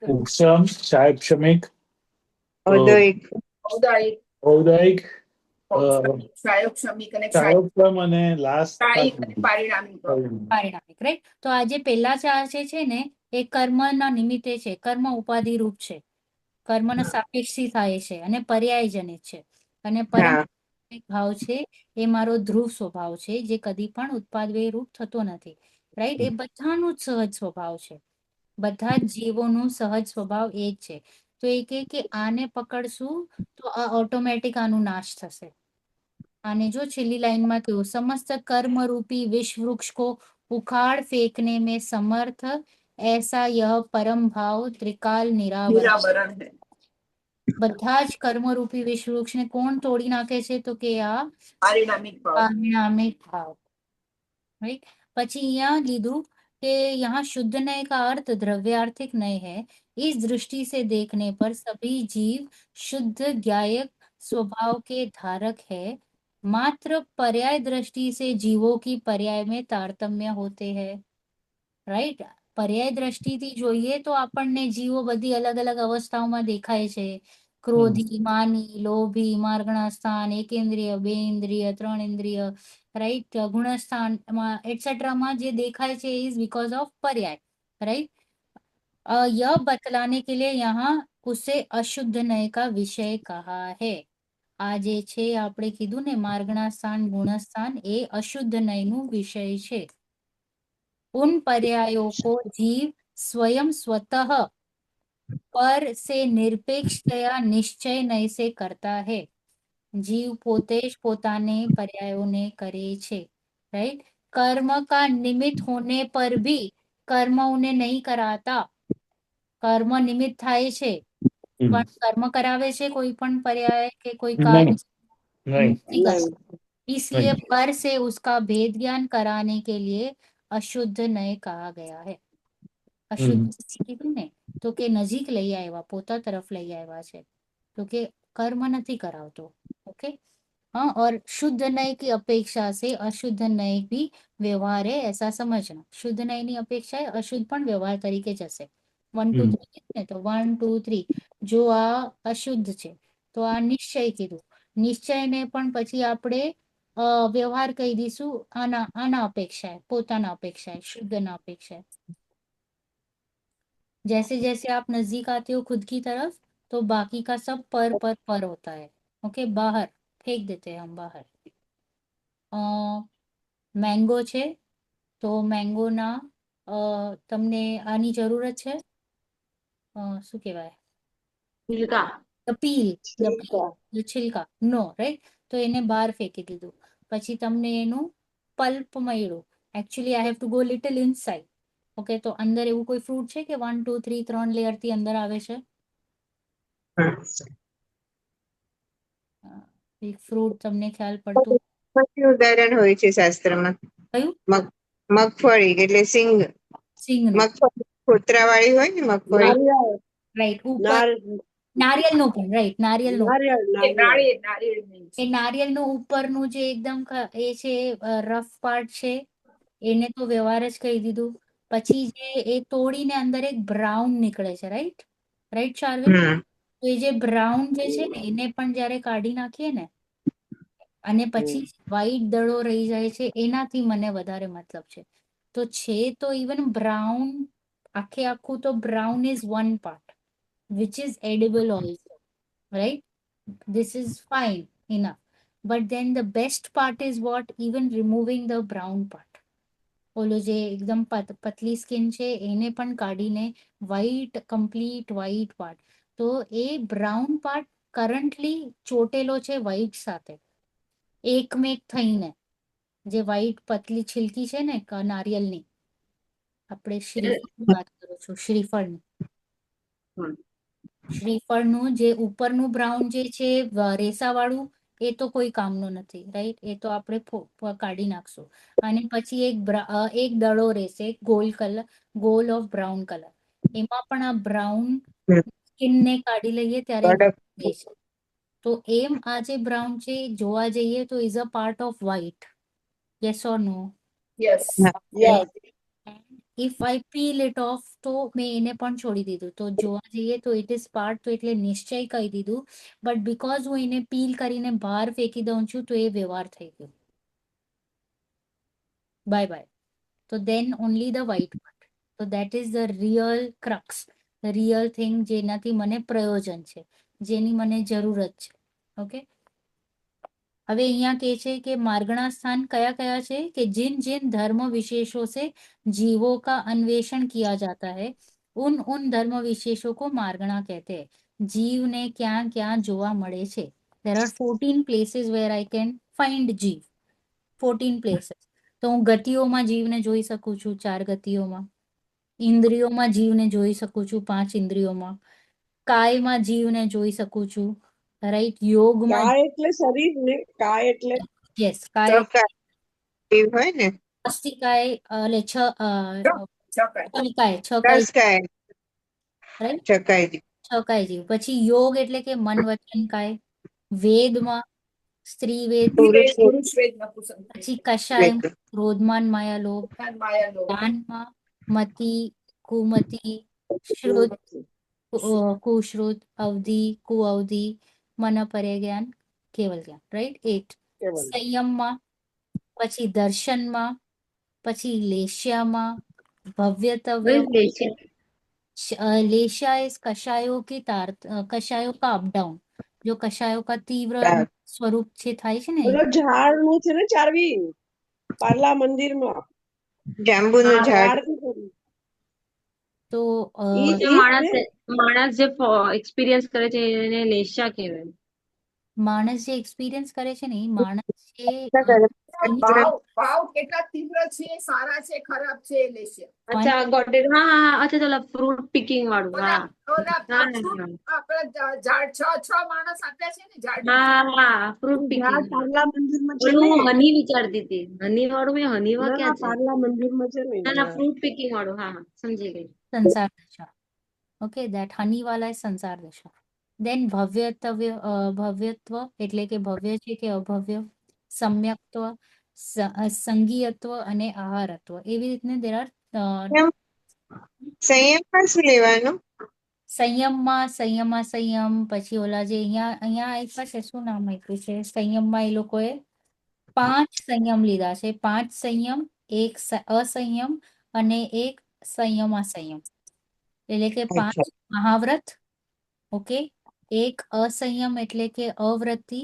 ઉપશમ, સાયક્ષમિક, ઔદયિક, ઔદાયિક, ઔદાયિક, ક્ષાયોક્ષમિક અને સાયોક્રમ અને લાસ્ટ ક્ષાયિક અને પારિણામિક. પારિણામિક, રાઈટ? તો આ જે પહેલા 4 છે ને, એ કર્મના નિમિત્તે છે, કર્મ ઉપાધિ રૂપ છે, કર્મના સાપેક્ષી થાય છે અને પર્યાયજનિત છે. અને પરમ હા, ભાવ છે એ મારો ધ્રુવ સ્વભાવ છે, જે કદી પણ ઉત્પાદવે રૂપ થતો નથી, રાઈટ? એ બધાનું જ સહજ સ્વભાવ છે, બધા જ જીવોનું સહજ સ્વભાવ એ જ છે. તો એ કે આને પકડશું તો આ ઓટોમેટિક આનું નાશ થશે. અને જો છેલ્લી લાઈનમાં કહ્યું, સમસ્ત કર્મ રૂપી વિષ વૃક્ષ को उखाड़ फेंकने में समर्थ ऐसा यह परम भाव त्रिकाल निरावरण. નિરાવરણ હે. બધા જ કર્મરૂપી વિષ વૃક્ષને કોણ તોડી નાખે છે? તો કે આ પારિણામિક ભાવ. पारिणामिक भाव, राइट? પછી यहाँ લીધું कि यहाँ शुद्ध नय का अर्थ द्रव्यार्थिक नय है. इस दृष्टि से देखने पर सभी जीव शुद्ध ज्ञायक स्वभाव के धारक है. मात्र पर्याय दृष्टि से जीवों की पर्याय में तारतम्य होते हैं, રાઈટ? પર્યાય દ્રષ્ટિથી જોઈએ તો આપણને જીવો બધી અલગ અલગ અવસ્થાઓમાં દેખાય છે. ક્રોધી, માની, લોભી, માર્ગણા સ્થાન, એકેન્દ્રિય, 2 ઇન્દ્રિય, 3 ઇન્દ્રિય, રાઈટ? ગુણસ્થાનમાં એટસેટ્રામાં જે દેખાય છે ઇઝ बिकॉज ऑफ पर्याय, राइट? यह बतलाने के लिए यहाँ उसे अशुद्ध नय का विषय कहा है. આ જે છે આપણે કીધું ને, માર્ગણા સ્થાન, ગુણસ્થાન, એ અશુદ્ધ નયનું વિષય છે. उन पर्यायों को जीव स्वयं स्वतः पर से निरपेक्षतया निश्चय नय से करता है. जीव पोते જ પોતાને પર્યાયોને કરે છે, राइट? कर्म का निमित्त होने पर भी कर्म उन्हें नहीं कराता. કર્મ નિમિત્ત થાય છે પણ કર્મ કરાવે છે કોઈ પણ પર્યાય કે કોઈ કાર્ય નહીં નહીં नहीं करता. नहीं इसलिए नहीं पर से उसका भेद ज्ञान कराने के लिए अशुद्ध नय कहा गया है. અશુદ્ધ કીધું ને, તો કે નજીક લઈ આવ્યા, પોતા તરફ લઈ આવ્યા છે, તો કે કર્મ નથી કરાવતો. ओके, हाँ. और शुद्ध नय की अपेक्षा से अशुद्ध नय भी व्यवहार है, ऐसा समझना. शुद्ध नय ની અપેક્ષાએ અશુદ્ધ પણ વ્યવહાર તરીકે જશે. 1 2 3 ને તો 1 2 3. જો આ અશુદ્ધ છે તો આ નિશ્ચય કીધું. નિશ્ચયને પણ પછી આપણે વ્યવહાર કહી દઈશું આના અપેક્ષાએ, પોતાના અપેક્ષાએ, શુદ્ધના અપેક્ષાએ. जैसे जैसे आप नजदीक आते हो खुद की तरफ, तो बाकी का सब पर होता है. ओके, बाहर फेंक देते हैं हम बाहर. मैंगो છે તો મેંગોના તમને આની જરૂરત છે, શું કહેવાય? छिलका. ધ પીલ, छिलका છિલકા, નો, રાઈટ? તો એને બહાર ફેંકી દીધું. પછી તમને એનું પલ્પ મળ્યું. Actually I have to go little inside. Okay, તો અંદર એવું કોઈ ફ્રૂટ છે કે 1 2 3 3 લેયર થી અંદર આવે છે? એક ફ્રૂટ તમને ખ્યાલ પડતું પછી ઉદાહરણ હોય છે શાસ્ત્રમાં. કયું? મગફળી એટલે સિંગ, સિંગનું, મગફળી ફોતરાવાળી હોય ને મગફળી. नारियल રાઈટ? ઉપર नार નારિયેળનું પણ, રાઈટ? નારિયેળનું, नारियल नारियल નાળિયેર, નાળિયેર means. એ નારિયેળનું ઉપરનું જે એકદમ એ છે રફ પાર્ટ છે, એને તો વ્યવહાર જ કહી દીધું. પછી જે એ તોડીને અંદર એક બ્રાઉન નીકળે છે, રાઈટ? રાઈટ શાર્વિન? તો એ જે બ્રાઉન જે છે ને એને પણ જ્યારે કાઢી નાખીએ ને અને પછી વ્હાઈટ દડો રહી જાય છે, એનાથી મને વધારે મતલબ છે. તો છે તો ઇવન બ્રાઉન, આખું તો brown is one part which is edible also, right? This is fine enough. But then the best part is what? Even removing the brown part. ઓલો જે એકદમ પતલી સ્કિન છે એને પણ કાઢીને વ્હાઈટ, કમ્પ્લીટ વ્હાઈટ પાર્ટ. તો એ બ્રાઉન પાર્ટ કરન્ટલી ચોટેલો છે વ્હાઈટ સાથે, એકમેક થઈને. જે વ્હાઈટ પતલી છિલકી છે ને નારિયેળની, આપણે શ્રીફળની વાત કરું છું, શ્રીફળની. શ્રીફળનું જે ઉપરનું બ્રાઉન જે છે રેસાવાળું, એ તો કોઈ કામનું નથી, રાઈટ? એ તો આપણે કાઢી નાખશું. અને પછી એક દડો રહેશે ગોલ ઓફ બ્રાઉન કલર. એમાં પણ આ બ્રાઉન સ્કિનને કાઢી લઈએ ત્યારે કડક white રહે છે. તો એમ આ જે બ્રાઉન છે જોવા જઈએ તો is a part of white. Yes or no? Yes. Yes. If I peel it off તો મેં એને પણ છોડી દીધું. તો જોવા જઈએ તો ઇટ ઇઝ પાર્ટ, તો એટલે નિશ્ચય કહી દીધું. બટ બીકોઝ હું એને પીલ કરીને બહાર ફેંકી દઉં છું તો એ વ્યવહાર થઈ ગયો. Bye bye. તો then only the white part. તો that is the real crux, the real thing, જેનાથી મને પ્રયોજન છે, જેની મને જરૂરત છે. ઓકે. હવે અહીંયા કહે છે કે मार्गणा स्थान कया कया છે कि जिन जिन धर्म विशेषों से जीवों का अन्वेषण किया जाता है उन उन धर्म विशेषों को मार्गणा कहते हैं. જીવને ક્યાં ક્યાં જોવા મળે છે. There are 14 places where I can find જીવ. 14 places. તો હું ગતિઓમાં જીવને જોઈ શકું છું, 4 ગતિઓમાં. ઇન્દ્રિયોમાં જીવને જોઈ શકું છું, 5 ઇન્દ્રિયોમાં. કાયમાં જીવને જોઈ શકું છું, રાઈટ? યોગમાં, કાય એટલે શરીર ને, કાય એટલે યસ, કાય જીવ હોય ને, અસ્થિકાય, એટલે છકાય. કલિકાય, છ કાય, દસ કાય રાઈટ? ચકાઈ દી. છ કાય જીવ. પછી યોગ એટલે કે મન વચન કાય. વેદમાં સ્ત્રી વેદ. પુરુષ પુરુષ વેદ નપુંસક પછી કષાય વેદ. ક્રોધમાન માયા લોભ. માયા લોક. દાનમાં મતિ કુમતિ શ્રુત કુશ્રુત અવધિ કુઅવધિ મન પર્ય જ્ઞાન કેવલ જ્ઞાન, રાઈટ? 8. કેવલ. સંયમમાં, પછી દર્શનમાં, પછી લેશ્યામાં, भव्यतव्य. लेशा इस कषायों की कषायों का अप डाउन. जो कषायों का तीव्र स्वरूप છે થાય છે ને, પેલો ઝાડ નું છે ને ચારવી, પાર્લા મંદિરમાં જાંબુનું ઝાડ. ઝાડ થી તો ઈ જે ઈ માણસ ને, માણસ જે એક્સપિરિયન્સ કરે છે એને લેશા કહેવાય. માણસ જે એક્સપિરિયન્સ કરે છે ને, એ માણસ જે ભાવ કેટલા તીવ્ર છે, સારા છે, ખરાબ છે, એ લેશે. અચ્છા ગોટ ઇટ. હા હા હા, અચ્છા, તો ફ્રૂટ પિકિંગ વાળું. હા ઓલા હા આપણા ઝાડ છ માણસ આપ્યા છે ને ઝાડ. હા હા, ફ્રૂટ પિકિંગ. ઝાડ પાર્લા મંદિરમાં છે ને. ઓલું હની વિચારતી હતી. હની વાળું મેં હનીવા ના ના, ક્યાં છે? પાર્લા મંદિરમાં છે ને. ના ના, ફ્રૂટ પિકિંગ વાળું. હા હા, સમજી ગઈ. સંસાર દશા. ઓકે, દેટ હની વાલા એ સંસાર દશા. દેન ભવ્યત્વ એટલે કે ભવ્ય છે કે અભવ્ય. સમ્યક્ત્વ, સંગીયત્વ અને આહારત્વ. એવી રીતને દેર આર સંયમમાં શું લેવાનું? સંયમ. પછી ઓલા જે અહીંયા આપ્યા છે, શું નામ આપ્યું છે સંયમમાં? એ લોકોએ 5 સંયમ લીધા છે. 5 સંયમ, એક અસંયમ અને એક સંયમ. એટલે કે 5 મહાવ્રત. ઓકે. એક અસંયમ એટલે કે અવ્રતિ.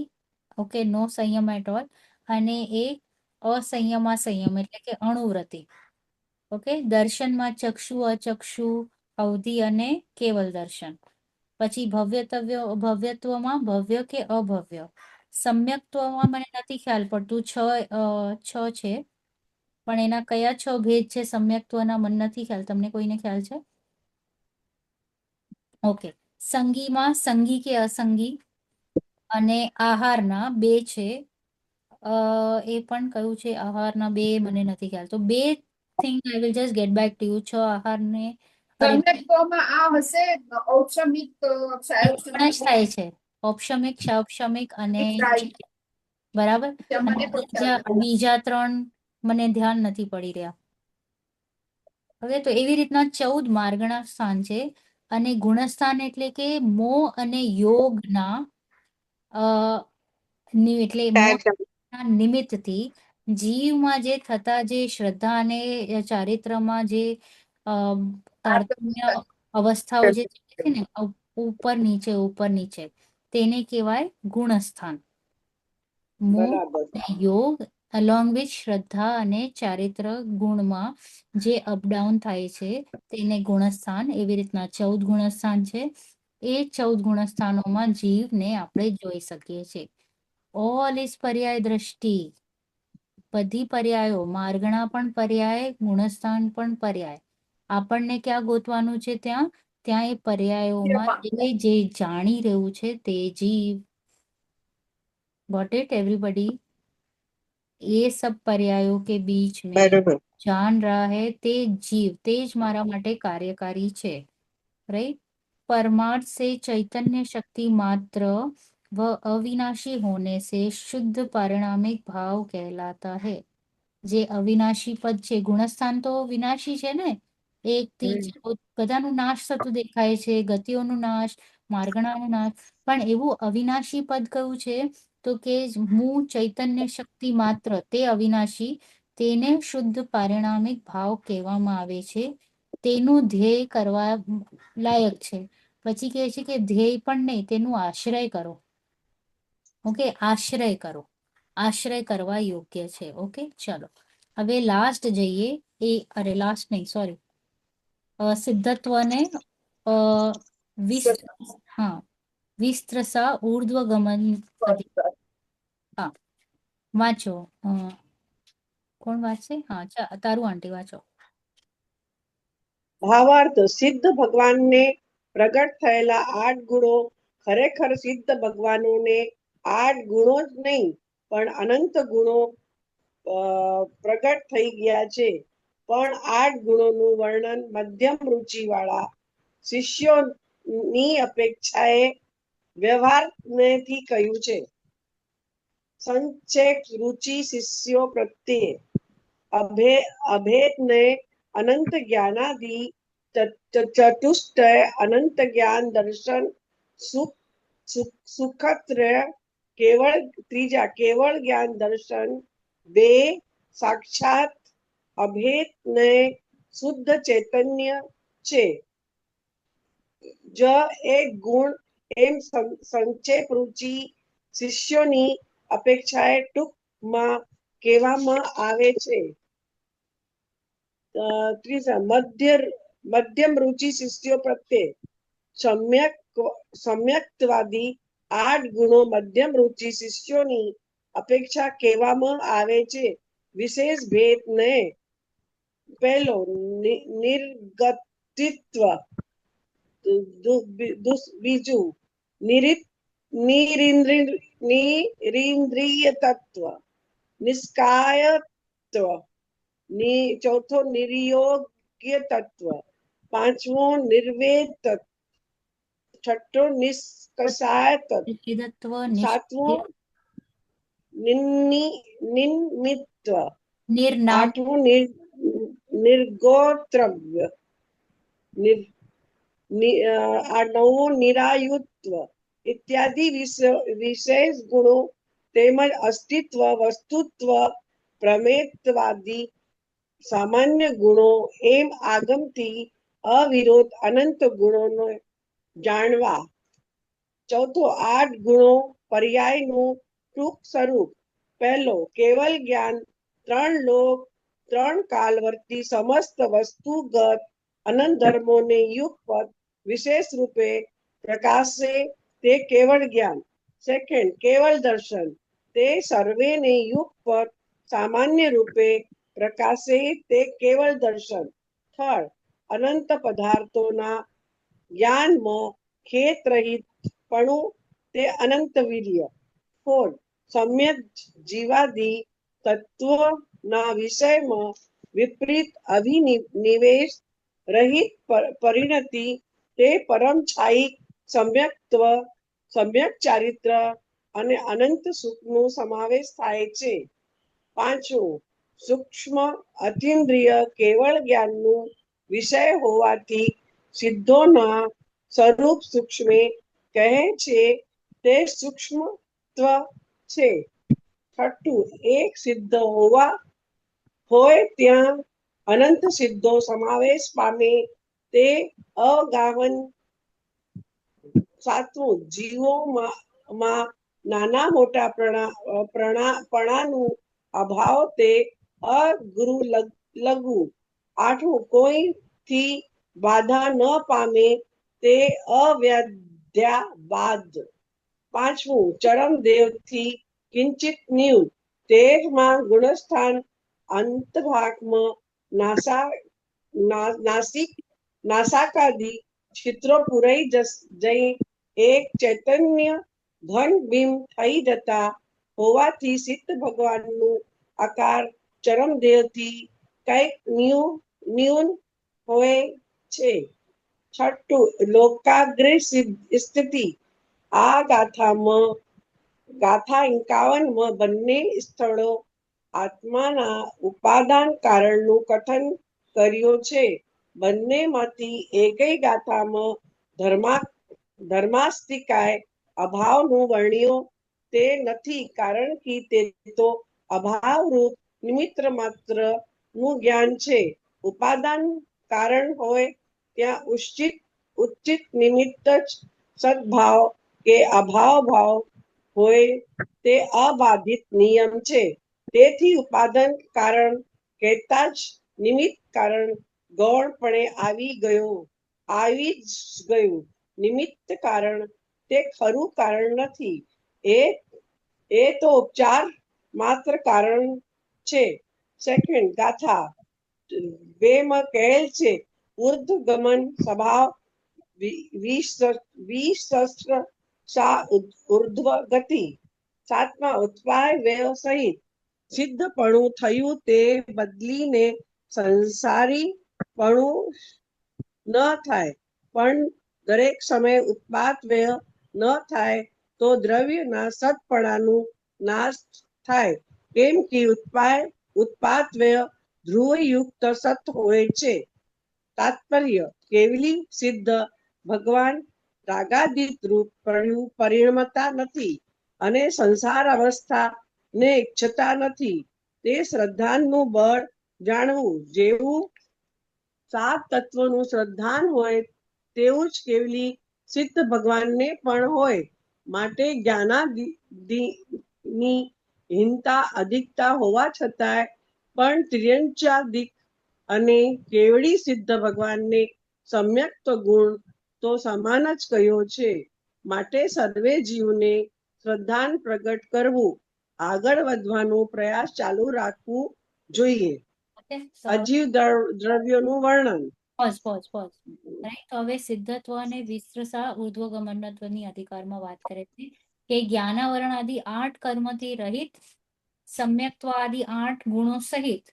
ઓકે, નો સંયમ એટ ઓલ. અને એક સંયમ એટલે કે અણુવ્રતિ. ઓકે. દર્શનમાં ચક્ષુ, અચક્ષુ, અવધિ અને કેવલ દર્શન. પછી ભવ્યત્વમાં ભવ્ય કે અભવ્ય. સમ્યક્ત્વમાં મને નથી ખ્યાલ પડતું, 6 છે, પણ એના કયા 6 ભેદ છે સમ્યક્ત્વના મને નથી ખ્યાલ. તમને કોઈને ખ્યાલ છે? ઓકે. સંગીમાં સંગી કે અસંગી. અને આહારના 2 છે. એ પણ કયું છે આહારના 2 મને નથી ખ્યાલ. તો 2 thing I will just get back to you. 6 આહારને સમ્યક્ત્વમાં આ હશે ઔપચારિક પણ જ થાય છે. ઔપચારિક, ક્ષૌપચારિક અને બરાબર. અને બીજા 3 મને ધ્યાન નથી પડી રહ્યા. હવે તો એવી રીતના 14 માર્ગણા સ્થાન છે. અને ગુણસ્થાન એટલે કે મોહ અને યોગના એટલે મોહના નિમિત્તથી જીવમાં જે થતા જે શ્રદ્ધા અને ચારિત્રમાં જે તારતમ્ય અવસ્થાઓ જે છે ને, ઉપર નીચે, તેને કહેવાય ગુણસ્થાન. મોહ બરાબર. અને યોગ અલોંગ વિથ શ્રદ્ધા અને ચારિત્ર ગુણમાં જે અપડાઉન થાય છે તેને ગુણસ્થાન. એવી રીતના 14 ગુણસ્થાન છે. એ 14 ગુણસ્થાનોમાં જીવને આપણે જોઈ શકીએ છીએ. ઓલ ઇઝ પર્યાય દ્રષ્ટિ. બધી પર્યાયો, માર્ગણા પણ પર્યાય, ગુણસ્થાન પણ પર્યાય. આપણને ક્યાં ગોતવાનું છે? ત્યાં એ પર્યાયોમાં જે જાણી રહ્યું છે તે જીવ. Got it everybody? ये सब पर्यायों के बीच में बरोबर. जान रहा है ते जीव, तेज मारा माटे कार्यकारी छे, राइट? परमार्थ से चैतन्य शक्ति मात्र व अविनाशी होने से शुद्ध पारिणामिक भाव कहलाता है. જે અવિનાશી પદ છે, ગુણસ્થાન તો વિનાશી છે ને, એકથી બધાનું નાશ થતું દેખાય છે, ગતિઓનું નાશ, માર્ગણાનું નાશ, પણ એવું અવિનાશી પદ કયું છે? તો કે હું ચૈતન્ય શક્તિ માત્ર, તે અવિનાશી, તેને શુદ્ધ પારિણામિક ભાવ કહેવામાં આવે છે. તેનું ધ્યેય કરવા લાયક છે. પછી કહે છે કે ધ્યેય પણ નહીં, તેનું આશ્રય કરો. ઓકે, આશ્રય કરો, આશ્રય કરવા યોગ્ય છે. ઓકે, ચલો હવે લાસ્ટ જઈએ. અરે લાસ્ટ નહીં, સોરી, સિદ્ધત્વને હા, વિસ્તરસા ઉર્ધ્વગમન. હા, વાંચો. કોણ વાંચશે? હા, તારું આંટી વાંચો. ભાવાર્થ: સિદ્ધ ભગવાનને પ્રગટ થયેલા 8 ગુણો ખરેખર સિદ્ધ ભગવાનોને 8 ગુણો જ નહીં પણ અનંત ગુણો પ્રગટ થઈ ગયા છે. પણ 8 ગુણોનું વર્ણન મધ્યમ રુચિવાળા શિષ્યોની અપેક્ષાએ વ્યવહારથી કહ્યું છે. સંચેત રુચિ શિષ્યો પ્રત્યે અભેદને અનંત જ્ઞાનાદિ ચતુષ્ટય અનંત જ્ઞાન દર્શન સુખત્રય ત્રીજા કેવળ જ્ઞાન દર્શન 2 સાક્ષાત અભેદ ને શુદ્ધ ચૈતન્ય છે. જ એક ગુણ એમ સંક્ષેપ રુચિ શિષ્યોની અપેક્ષાએ ટૂંકમાં કહેવામાં આવે છે. ત્રીજા મધ્યમ રુચિ શિષ્યો પ્રત્યે સમ્યક્તવાદી 8 ગુણો મધ્યમ રુચિ શિષ્યોની અપેક્ષા કહેવામાં આવે છે. વિશેષ ભેદ ને પહેલો નિર્ગતિત્વ, બીજું નિરીન્દ્રિય તત્વ, નિષ્કાયત્વ, ચોથો નિર્યોગ્ય તત્વ, પાંચમો નિર્વેદ તત્વ, છઠ્ઠો નિષ્કષાય તત્વ, સાતમો નિમિત્વ, આઠમો નિર્ગોત્રવ્ય, નવમો નિરાયુત્વ ઇત્યાદિ વિશેષ ગુણો તેમજ અસ્તિત્વ, વસ્તુત્વ, પ્રમેયવાદી સામાન્ય ગુણો એમ આગમથી અવિરોધ અનંત ગુણોને જાણવા. ચોથો 8 ગુણો પર્યાયનું ટૂંક સ્વરૂપ. પહેલો કેવલ જ્ઞાન 3 લોક 3 કાલવર્તી સમસ્ત વસ્તુગત અનંત ધર્મોને યુગપત વિશેષ રૂપે પ્રકાશે તે કેવળ જ્ઞાન. સેકન્ડ કેવળ દર્શન, તે સર્વેને યુગપત સામાન્ય રૂપે પ્રકાશે તે કેવળ દર્શન. થર્ડ અનંત પદાર્થોના જ્ઞાનમાં ખેત રહિતપણું, તે અનંત વીર્ય. ફોર્થ સમ્યક જીવાદી તત્વના વિષયમાં વિપરીત અભિનિવેશ રહિત પરિણતિ, તે પરમ છાયિક સમ્યક્ત્વ, સમ્યક ચારિત્ર અને અનંત સુખનો સમાવેશ થાય છે. પાંચમું સૂક્ષ્મ અતીન્દ્રિય કેવળ જ્ઞાનનું વિષય હોવાથી સિદ્ધોના સ્વરૂપ સૂક્ષ્મે કહે છે તે સૂક્ષ્મત્વ છે. છઠ્ઠું એક સિદ્ધ હોય ત્યાં અનંત સિદ્ધો સમાવેશ પામે તે અગાવન. સાતમું જીવોમાં નાના મોટા પણાનું અભાવ, તે અગુરુ લઘુ. આઠમું કોઈથી બાધા ન પામે તે અવ્યાધ્યાબાદ. પાંચમું ચરમ દેવથી કિંચિત ન્યૂન, તેમાં ગુણસ્થાન અંતભાગમાં નાસાકાદી છિદ્રો પુરાઈ જઈ એક ચૈતન્ય ઘન બિંબ થઈ જતા હોવાથી સિદ્ધ ભગવાનનું આકાર ચરમદેવથી કંઈક ન્યૂન હોય છે. છઠ્ઠું, લોકાગ્રે સ્થિતિ. આ ગાથા 51માં બંને સ્થળો આત્માના ઉપાદાન કારણનું કથન કર્યું છે. બંનેમાંથી એકેય ગાથામાં ધર્માસ્તિકાય અભાવનું વર્ણ્યું તે નથી, કારણ કે તે તો અભાવરૂપ નિમિત્ત માત્ર નું જ્ઞાન છે. ઉપાદાન કારણ હોય ત્યાં ઉચિત નિમિત્ત જ સદભાવ કે અભાવ ભાવ હોય તે અબાધિત નિયમ છે. તેથી ઉપાદાન કારણ કહેતા જ નિમિત્ત કારણ ગૌણપણે આવી જ ગયું. નિમિત્ત કારણ તે ખરું કારણ નથી, એ તો ઉપચાર માત્ર કારણ છે. સેકન્ડ, ગાથા 2માં કહેલ છે ઉર્ધ્વગમન સ્વભાવ વિશસ્ત્ર સા ઉર્ધ્વ ગતિ. 7માં ઉત્પાય વ્યય સહિત સિદ્ધપણું થયું તે બદલીને સંસારીપણું ન થાય, પણ દરેક સમયે ઉત્પાત વ્યય ન થાય તો દ્રવ્યના સત્પણાનું નાશ થાય, કેમ કે ઉત્પાત વ્યય ધ્રુવયુક્ત સત હોય છે. તાત્પર્ય, કેવલી સિદ્ધ ભગવાન રાગાદિત રૂપ પરિણમતા નથી અને સંસાર અવસ્થા ને ઈચ્છતા નથી. તે શ્રદ્ધાનું બળ જાણવું. જેવું 7 તત્વોનું શ્રદ્ધાન હોય તેવું જ કેવલી સિદ્ધ ભગવાનને પણ હોય. માટે જ્ઞાનાદિની હીનતા અધિકતા હોવા છતાંય પણ તિર્યંચાદિક અને કેવડી સિદ્ધ ભગવાનને સમ્યક ગુણ તો સમાન જ કહ્યો છે. માટે સર્વે જીવને શ્રદ્ધાન પ્રગટ કરવું, આગળ વધવાનો પ્રયાસ ચાલુ રાખવું જોઈએ. Okay, so અજીવ દ્રવ્યોનું વર્ણન. pause. Right? તો હવે સિદ્ધત્વ અને વિસ્તૃસા ઉર્ધ્વગમનત્વની અધિકારમાં વાત કરે છે કે જ્ઞાનાવરણ આદિ 8 કર્મથી રહિત, સમ્યક્ત્વ આદિ 8 ગુણો સહિત,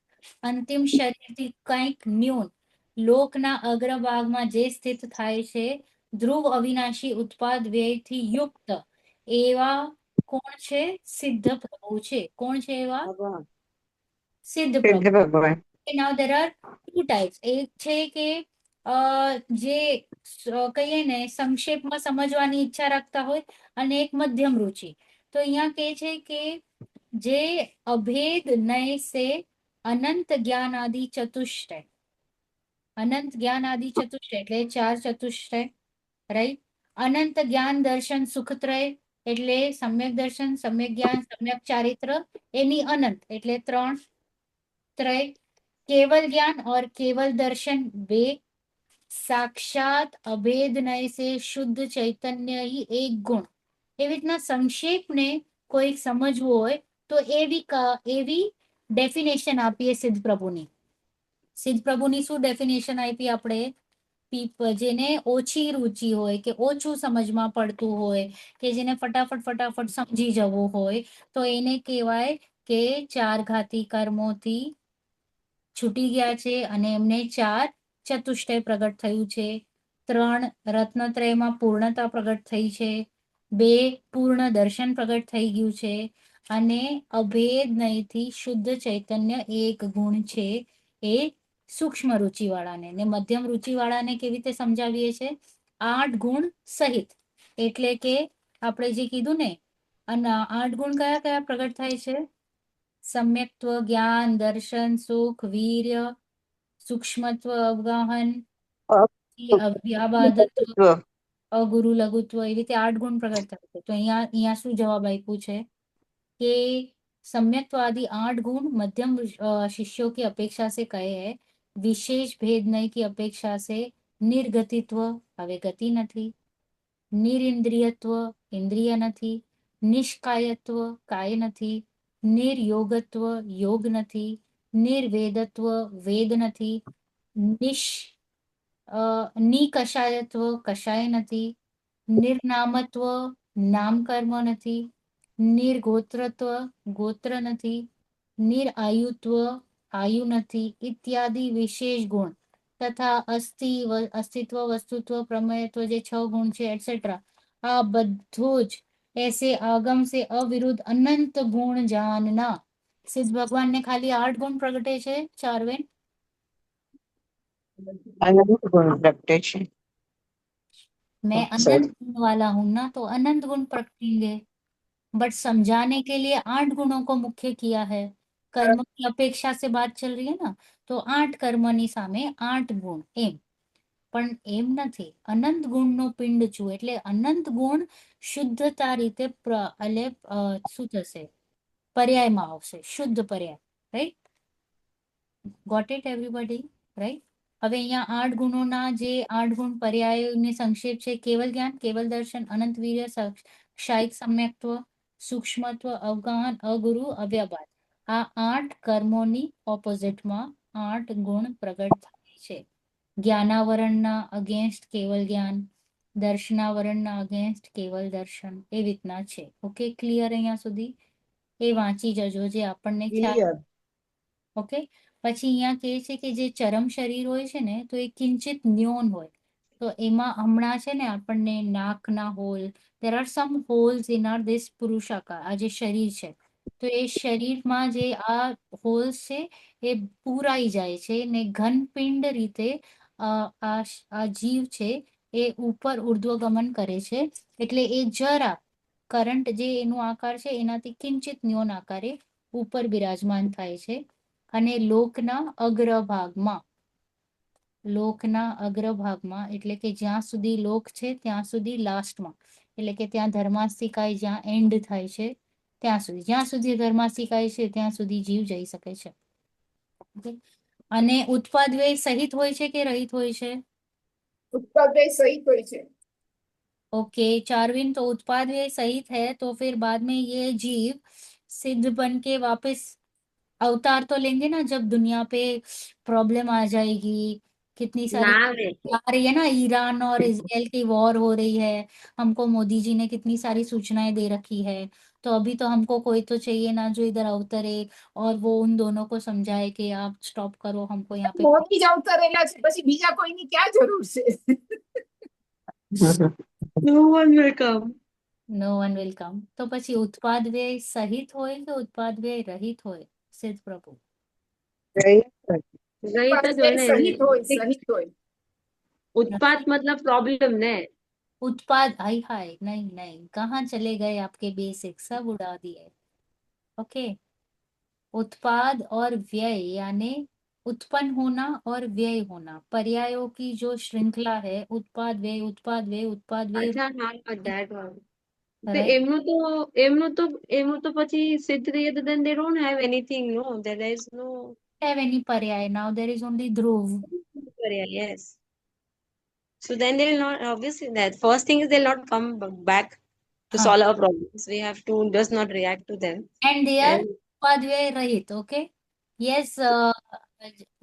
અંતિમ શરીરથી કંઈક ન્યૂન, લોકના અગ્રભાગમાં જે સ્થિત થાય છે, ધ્રુવ અવિનાશી ઉત્પાદ વ્યયથી યુક્ત એવા કોણ છે? સિદ્ધ પ્રભુ છે. કોણ છે એવા? ભગવાન. સિદ્ધ પ્રભુ. સિદ્ધ ભગવાન. Now there are two types. એક છે કે જે કહીએ ને સંક્ષેપમાં સમજવાની ઈચ્છા રાખતા હોય, અને એક મધ્યમ રુચિ. તો અહીંયા કહે છે કે જે અભેદ નય સે અનંત જ્ઞાન આદિ ચતુષ્ટય, અનંત જ્ઞાન આદિ ચતુષ્ટય એટલે 4 ચતુષ્ટય, રાઈટ. અનંત જ્ઞાન દર્શન સુખત્રય એટલે સમ્યક દર્શન, સમ્યક જ્ઞાન, સમ્યક ચારિત્ર, એની અનંત એટલે 3 ત્રય. केवल ज्ञान और केवल दर्शन 2, साक्षात अभेद नय से शुद्ध चैतन्य ही एक गुण. એવી રીતના સંક્ષેપને કોઈ સમજવું હોય તો એવી ડેફિનેશન આપીએ સિદ્ધ પ્રભુની. સિદ્ધ પ્રભુની શું ડેફિનેશન આપી આપણે? જેને ઓછી રુચિ હોય કે ઓછું સમજમાં પડતું હોય કે જેને ફટાફટ સમજી જવું હોય તો એને કહેવાય કે 4 ઘાતી કર્મોથી છૂટી ગયા છે અને એમને 4 ચતુષ્ટય પ્રગટ થયું છે. 3 રત્નત્રયમાં પૂર્ણતા પ્રગટ થઈ છે. 2 પૂર્ણ દર્શન પ્રગટ થઈ ગયું છે. અને અભેદ નયથી શુદ્ધ ચૈતન્ય એક ગુણ છે. એ સૂક્ષ્મ રુચિવાળાને ને મધ્યમ રુચિવાળાને કેવી રીતે સમજાવીએ છે? 8 ગુણ સહિત. એટલે કે આપણે જે કીધું ને, અને 8 ગુણ કયા કયા પ્રગટ થાય છે? सम्यक्त्व, ज्ञान, दर्शन, सुख, वीर्य, सूक्ष्मत्व, अवगाहन, અવ્યાબાધત્વ, અગુરુ લઘુત્વ, એવી રીતે 8 ગુણ પ્રગટ થાય છે. તો અહીંયા શું જવાબ આપ્યું છે કે सम्यक्त्व आदि 8 गुण मध्यम शिष्यों की अपेक्षा से कहे हैं, विशेष भेद नहीं की अपेक्षा से निर्गतित्व, હવે ગતિ નથી, નિરિન્દ્રિયત્વ, ઇન્દ્રિય નથી, નિષ્કાયત્વ, કાય નથી, નિર્યોગત્વ, યોગ નથી, નિર્વેદત્વ, વેદ નથી, નિકષાયત્વ, કષાય નથી, નિર્નામત્વ, નામ કર્મ નથી, નિર્ગોત્રત્વ ગોત્ર નથી, નિરાયુત્વ આયુ નથી ઇત્યાદિ વિશેષ ગુણ તથા અસ્તિત્વ વસ્તુત્વ પ્રમેયત્વ જે 6 ગુણ છે એટસેટ્રા આ બધું જ ऐसे आगम से अविरुद्ध अनंत गुण जानना। सिद्ध भगवान ने खाली 8 गुण प्रगटे छे चारवें अनंत गुण प्रगटे छे। मैं अच्छा। अनंत गुण वाला हूं ना, तो अनंत गुण प्रगटेंगे, बट समझाने के लिए 8 गुणों को मुख्य किया है। कर्म की अपेक्षा से बात चल रही है ना, तो 8 कर्मनी सामे 8 गुण एम, પણ એમ નથી, અનંત ગુણનો પિંડ છું એટલે અનંત ગુણ શુદ્ધતા રીતે શું થશે, પર્યાયમાં આવશે, શુદ્ધ પર્યાય, right? Got it everybody, right? હવે અહીંયા 8 ગુણોના જે 8 ગુણ પર્યાયોની સંક્ષેપ છે: કેવલ જ્ઞાન, કેવલ દર્શન, અનંત વીર્ય, ક્ષાયિક સમ્યક્ત્વ, સૂક્ષ્મત્વ, અવગાહન, અગુરુ, અવ્યપાદ. આ 8 કર્મોની ઓપોઝિટમાં 8 ગુણ પ્રગટ થાય છે. જ્ઞાનાવરણના અગેન્સ્ટ કેવલ જ્ઞાન, દર્શનાવરણના અગેન્સ્ટ કેવલ દર્શન, એ રીતના છે. ઓકે, ક્લિયર અહીંયા સુધી? એ વાંચી જજો જે આપણને ખ્યાલ. ક્લિયર. ઓકે, પછી અહીંયા કહે છે કે જે ચરમ શરીર હોય છે ને, તો એ કિંચિત ન્યૂન હોય. તો એમાં હમણાં છે ને આપણને નાકના hole, there are some holes in our this પુરુષાકાર, આ જે શરીર છે, તો એ શરીરમાં જે આ હોલ્સ છે એ પૂરાઈ જાય છે ને ઘનપિંડ રીતે આ જીવ છે એ ઉપર ઉર્ધ્વગમન કરે છે. એટલે એ જરા કરંટ જે એનો આકાર છે એનાથી કિંચિત ન્યૂન આકારે ઉપર બિરાજમાન થાય છે. અને લોકના અગ્રભાગમાં એટલે કે જ્યાં સુધી લોક છે ત્યાં સુધી લાસ્ટમાં, એટલે કે ત્યાં ધર્માસ્તિકાય જ્યાં એન્ડ થાય છે ત્યાં સુધી, જ્યાં સુધી ધર્માસ્તિકાય છે ત્યાં સુધી જીવ જઈ શકે છે. Okay? અને ઉત્પાદ વ્યય સહિત હોય છે કે રહિત હોય છે? उत्पाद सहित હોય છે। ओके चारविन, तो उत्पाद व्यय सहित है तो फिर बाद में ये जीव सिद्ध बन के वापस अवतार तो लेंगे ना, जब दुनिया पे प्रॉब्लम आ जाएगी, कितनी सारी ना रे, आ रही है ना, ईरान और इजराइल की वॉर हो रही है, हमको मोदी जी ने कितनी सारी सूचनाएं दे रखी है, तो अभी तो हमको कोई तो चाहिए ना जो इधर अवतरे और वो उन दोनों को समझाए कि आप स्टॉप करो, हमको यहाँ पे મોદી જ અવતરેલા છે, પછી બીજા કોઈની ક્યાં જરૂર છે? no one will come. No one will come. तो પછી ઉત્પાદ વ્યય સહિત હોય કે ઉત્પાદ વ્યય રહિત હોય સિદ્ધ પ્રભુ? रहित उत्पाद જ હોય ને, સહિત હોય, સહિત હોય। उत्पात मतलब प्रॉब्लम ने। उत्पाद, हाय हाय, नहीं नहीं, कहाँ चले गए आपके बेसिक, सब उड़ा दिए। ओके, उत्पाद और व्यय यानी उत्पन्न होना और व्यय होना, पर्यायों की जो श्रृंखला है, उत्पाद व्यय उत्पाद व्यय उत्पाद व्यय, अच्छा हाँ, that one. तो right? એમનું તો પછી સિદ્ધ રહીએ તો then they don't have anything, no, there is no Have any paryay? Now there is only dhruv. career, yes. So then they will not, obviously that first thing is they'll not come back to हाँ, solve our problems. We have to just not react to them. and they are And उत्पाद व्यय रहित. Okay, yes,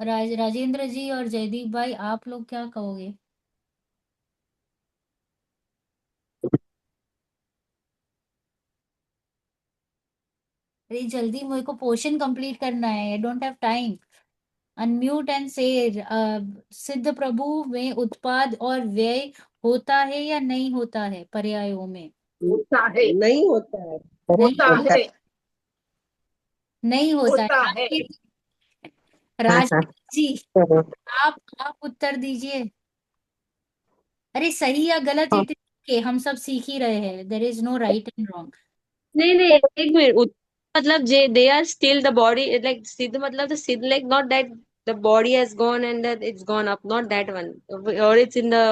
Rajendra जी और जयदीप भाई, आप लोग क्या कहोगे? अरे जल्दी, मेरे को पोर्शन कंप्लीट करना है, I don't have time. Unmute and से सिद्ध प्रभु में उत्पाद और व्यय होता है या नहीं होता है पर्यायों में? होता है, नहीं होता है। नहीं होता है, नहीं होता होता है। है। राजेश जी, आप उत्तर दीजिए। अरे सही या गलत इट के हम सब सीख ही रहे हैं, there is no right and wrong. नहीं नहीं, एक मिनट, मतलब they are still the body, like सिद्ध मतलब the सिद्ध, like not that the body has gone and that it's gone up, not that one, or it's in the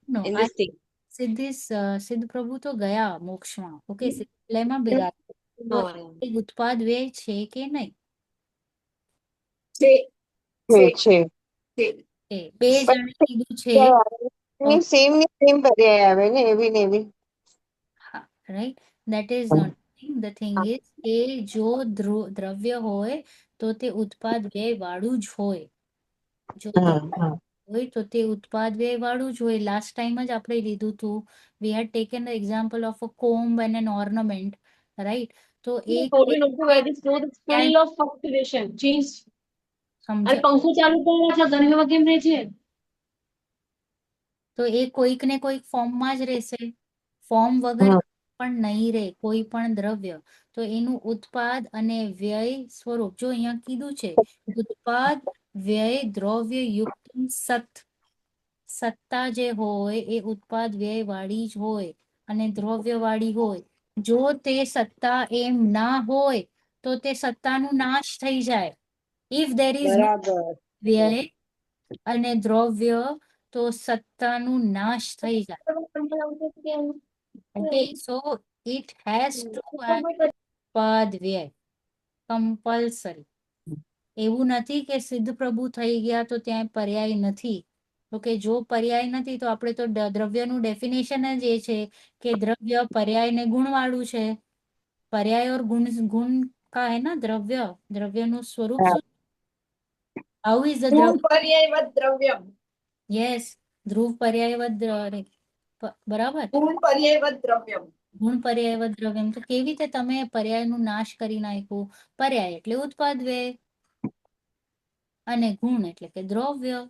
no, in I this thing. સિદ્ધ પ્રભુ તો ગયા મોક્ષમાં. Okay, સિદ્ધલયમાં Biraj, તો એ ઉત્પાદ વ્યય છે કે નહીં? છે, છે, છે છે। એ બે જણે કીધું છે, સેમ ની સેમ પર્યાય આવે ને, એવી ને એવી. હા, right, that is not the thing is કે જો દ્રવ્ય હોય તો તે ઉત્પાદ વ્યય વાળું જ હોય. જો હોય તો તે ઉત્પાદ વ્યય વાળું જ હોય. લાસ્ટ ટાઈમ જ આપણે લીધું હતું, we had taken the example of a comb and an ornament. Right? તો એ told you not to wear this clothes. It's ક્યાંય full of fluctuation, change. સમજ અને પંખો ચાલુ કર્યો છે ગરમીમાં કેમ રહે છે? તો એ કોઈક ને કોઈક ફોર્મમાં જ રહેશે. ફોર્મ વગર પણ નહીં રહે કોઈ પણ દ્રવ્ય. તો એનું ઉત્પાદ અને વ્યય સ્વરૂપ જો અહીંયા કીધું છે ઉત્પાદ વ્યય દ્રવ્ય યુક્ત સત્તા જે હોય એ ઉત્પાદ વ્યય વાળી જ હોય અને દ્રવ્ય વાળી હોય. જો તે સત્તા એમ ના હોય તો તે સત્તાનું નાશ થઈ જાય. ઇફ ધેર ઇઝ નો બરાબર. વ્યય અને દ્રવ્ય તો સત્તાનું નાશ થઈ જાય. Okay, so it has to ઉત્પાદ વ્યય કમ્પલસરી. એવું નથી કે સિદ્ધ પ્રભુ થઈ ગયા તો ત્યાં પર્યાય નથી. ઓકે, જો પર્યાય નથી તો આપણે તો દ્રવ્યનું ડેફિનેશન જ એ છે કે દ્રવ્ય પર્યાય ને ગુણ વાળું છે. पर्याय और गुण का है ना द्रव्यનું સ્વરૂપ શું? હાઉ ઇઝ ધ ગુણ દ્રવ્ય? પર્યાયવત દ્રવ્યમ. યસ, ધ્રુવ પર્યાયવત બરાબર. ગુણ પર્યાયવત દ્રવ્યમ. ગુણ પર્યાયવત દ્રવ્યમ. તો કેવી રીતે તમે પર્યાયનું નાશ કરી નાખ્યું? પર્યાય એટલે ઉત્પાદ વ્યય અને ગુણ એટલે કે દ્રવ્ય.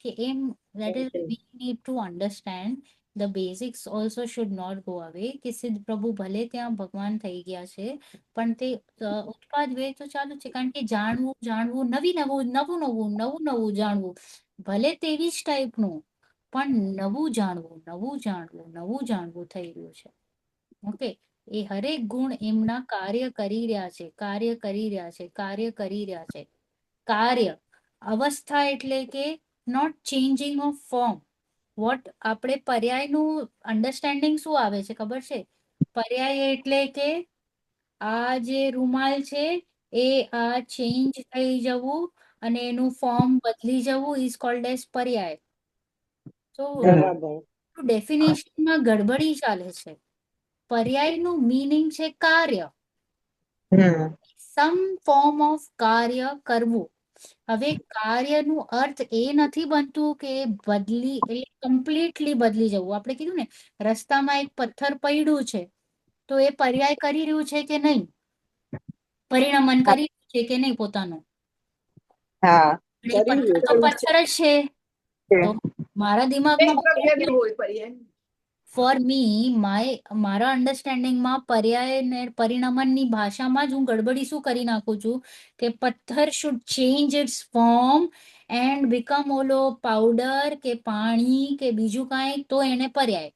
કે એમ that is we need to understand the basics also should not go away. કે સિદ્ધ પ્રભુ ભલે ત્યાં ભગવાન થઈ ગયા છે પણ તે ઉત્પાદ વ્યય તો ચાલુ છે કારણ કે જાણવું નવું જાણવું ભલે તેવી જ ટાઈપનું પણ નવું જાણવું થઈ રહ્યું છે. ઓકે, એ હરેક ગુણ એમના કાર્ય કરી રહ્યા છે. કાર્ય અવસ્થા એટલે કે not changing of form. What આપણે પર્યાયનું અન્ડરસ્ટેન્ડિંગ શું આવે છે ખબર છે? પર્યાય એટલે કે આ જે રૂમાલ છે એ આ ચેન્જ થઈ જવું અને એનું ફોર્મ બદલી જવું ઇઝ કોલ્ડ એઝ પર્યાય. તો બરાબર. ડેફિનેશનમાં ગડબડી ચાલે છે. પર્યાયનું મીનિંગ છે કાર્ય, સમ ફોર્મ ઓફ કાર્ય કરવું. હવે કાર્યનું અર્થ એ નથી બનતું કે કમ્પ્લીટલી બદલી જવું. આપણે કીધું ને રસ્તામાં એક પથ્થર પડ્યું છે તો એ પર્યાય કરી રહ્યું છે કે નહીં? પરિણમન કરી રહ્યું છે કે નહીં પોતાનું? એ પથ્થર તો પથ્થર જ છે. તો મારા બે દિમાગમાં દ્રવ્યને હોય પર્યાય. ફોર મી મારા અન્ડરસ્ટેન્ડિંગમાં પર્યાય ને પરિણમનની ભાષામાં જ હું ગડબડી શું કરી નાખું છું કે પથ્થર should change its form and become ઓલો પાવડર કે પાણી કે બીજું કાંઈ તો એને પર્યાય.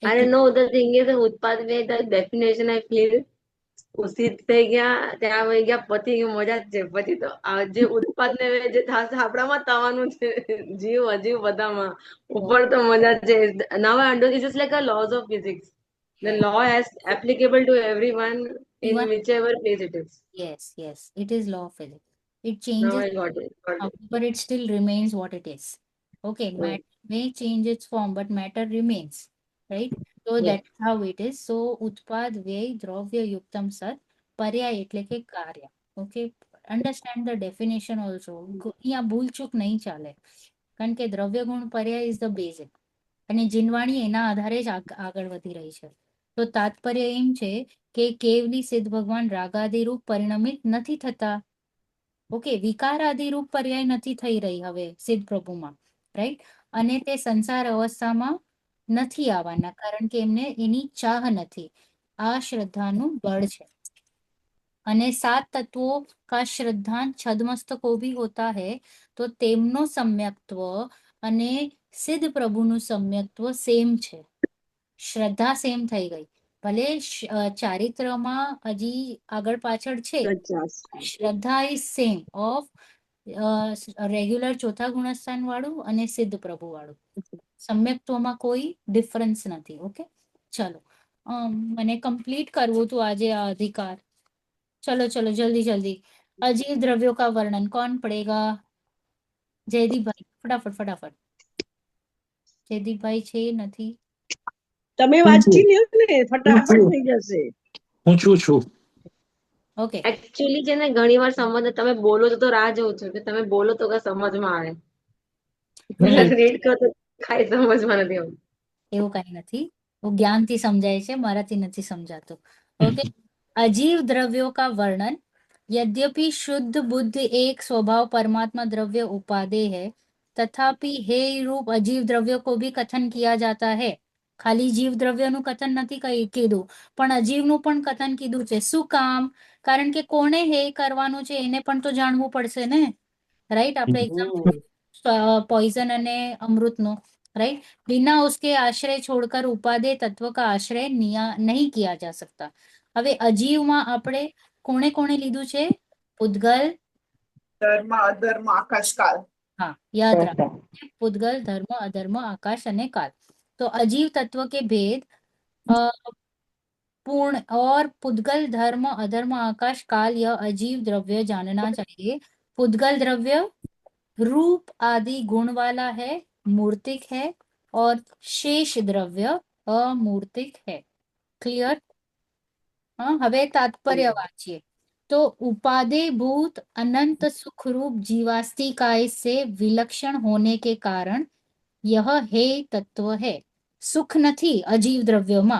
I don't know, the thing is, ઉત્પાદ વ્યય, the definition I feel ઉષિત થઈ ગયા ત્યાં વહી ગયા પતી ગયું મજા જ છે. પછી તો આ જે ઉત્પાદ ને વ્યય જે થશે આપણામાં થવાનું છે જીવ અજીવ બધામાં ઉપર તો મજા જ છે. Now I understand it's just like a laws of physics. The law has applicable to everyone in whichever place it is. Yes, it is law of physics. It Now changes, I got it. but it still remains what it is. Okay, matter may change its form, but matter remains, right? So that's how it is. So utpad vyay dravya yuktam sat પર્યાય એટલે કે કાર્ય. Okay, understand the definition also. અહીંયા ભૂલચૂક નહીં ચાલે કારણ કે દ્રવ્ય ગુણ પર્યાય ઇઝ ધ બેઝિક અને જીનવાણી એના આધારે જ આગળ વધી રહી છે. તો તાત્પર્ય એમ છે કે કેવલી સિદ્ધ ભગવાન રાગાદિરૂપ પરિણમિત નથી થતા. ઓકે, વિકારાદિરૂપ પર્યાય નથી થઈ રહી હવે સિદ્ધ પ્રભુમાં, રાઈટ? અને તે સંસાર અવસ્થામાં નથી આવવાના કારણ કે એમને એની ચાહ નથી. આ શ્રદ્ધાનું બળ છે. અને 7 તત્વો કા શ્રદ્ધાન છદમસ્તકો ભી હોતા હૈ. તો તેમનો સમ્યક્ત્વ અને સિદ્ધ પ્રભુનું સમ્યક્ત્વ સેમ છે. શ્રદ્ધા સેમ થઈ ગઈ. ભલે ચારિત્રમાં હજી આગળ પાછળ છે. શ્રદ્ધા ઇઝ સેમ ઓફ રેગ્યુલર ચોથા ગુણસ્થાન વાળું અને સિદ્ધ પ્રભુ વાળું. સમ્યક્ત્વમાં કોઈ ડિફરન્સ નથી. ઓકે, ચલો મને કમ્પ્લીટ કરવું હતું આજે આ અધિકાર. चलो जल्दी अजीव द्रव्यों का वर्णन कौन पढ़ेगा? जयदीप भाई फटाफट. जयदीप भाई છે નથી? તમે વાંચી લ્યો ને ફટાફટ થઈ જશે. હું છું. ઓકે, એકચ્યુઅલી છે ને ઘણી વાર સમજ તમે બોલો તો રાહ જોઉં છું કે તમે બોલો તો કે સમજમાં આવે. રીડ કરો તો કાંઈ સમજમાં નથી આવતું. એવું કઈ નથી. જ્ઞાનથી સમજાય છે, મારાથી નથી સમજાતું. ओके. अजीव द्रव्यों का वर्णन. यद्यपि शुद्ध बुद्ध एक स्वभाव परमात्मा द्रव्य उपादेय है, तथापि हे रूप अजीव द्रव्यों को भी कथन किया जाता है. ખાલી જીવ દ્રવ્યનું કથન નથી કીધું, પણ અજીવનું પણ કથન કીધું છે. શું કામ? કારણ કે કોને હે કરવાનું છે એને પણ તો જાણવું પડશે ને, રાઈટ? આપણે એક્ઝામ્પલ પોઈઝન અને અમૃતનો, राइट. बिना उसके आश्रय छोड़कर उपादेय तत्व का आश्रय नहीं किया जा सकता. હવે અજીવમાં આપણે કોણે કોણે લીધું છે? પૂતગલ, ધર્મ અધર્મ આકાશ કાળ. हाँ याद रखना, पूतगल, धर्म, अधर्म, आकाश અને काल. तो अजीव तत्व के भेद पूर्ण और पुद्गल, धर्म, अधर्म, आकाश, काल यह अजीव द्रव्य जानना चाहिए. पुद्गल द्रव्य रूप आदि गुण वाला है, मूर्तिक है, और शेष द्रव्य अमूर्तिक है. क्लियर? हाँ, હવે તાત્પર્ય વાંચીએ तो उपादेय भूत अनंत सुख रूप जीवास्तिकाय से विलक्षण होने के कारण यह हे तत्व है. सुख નથી અજીવ દ્રવ્યોમાં,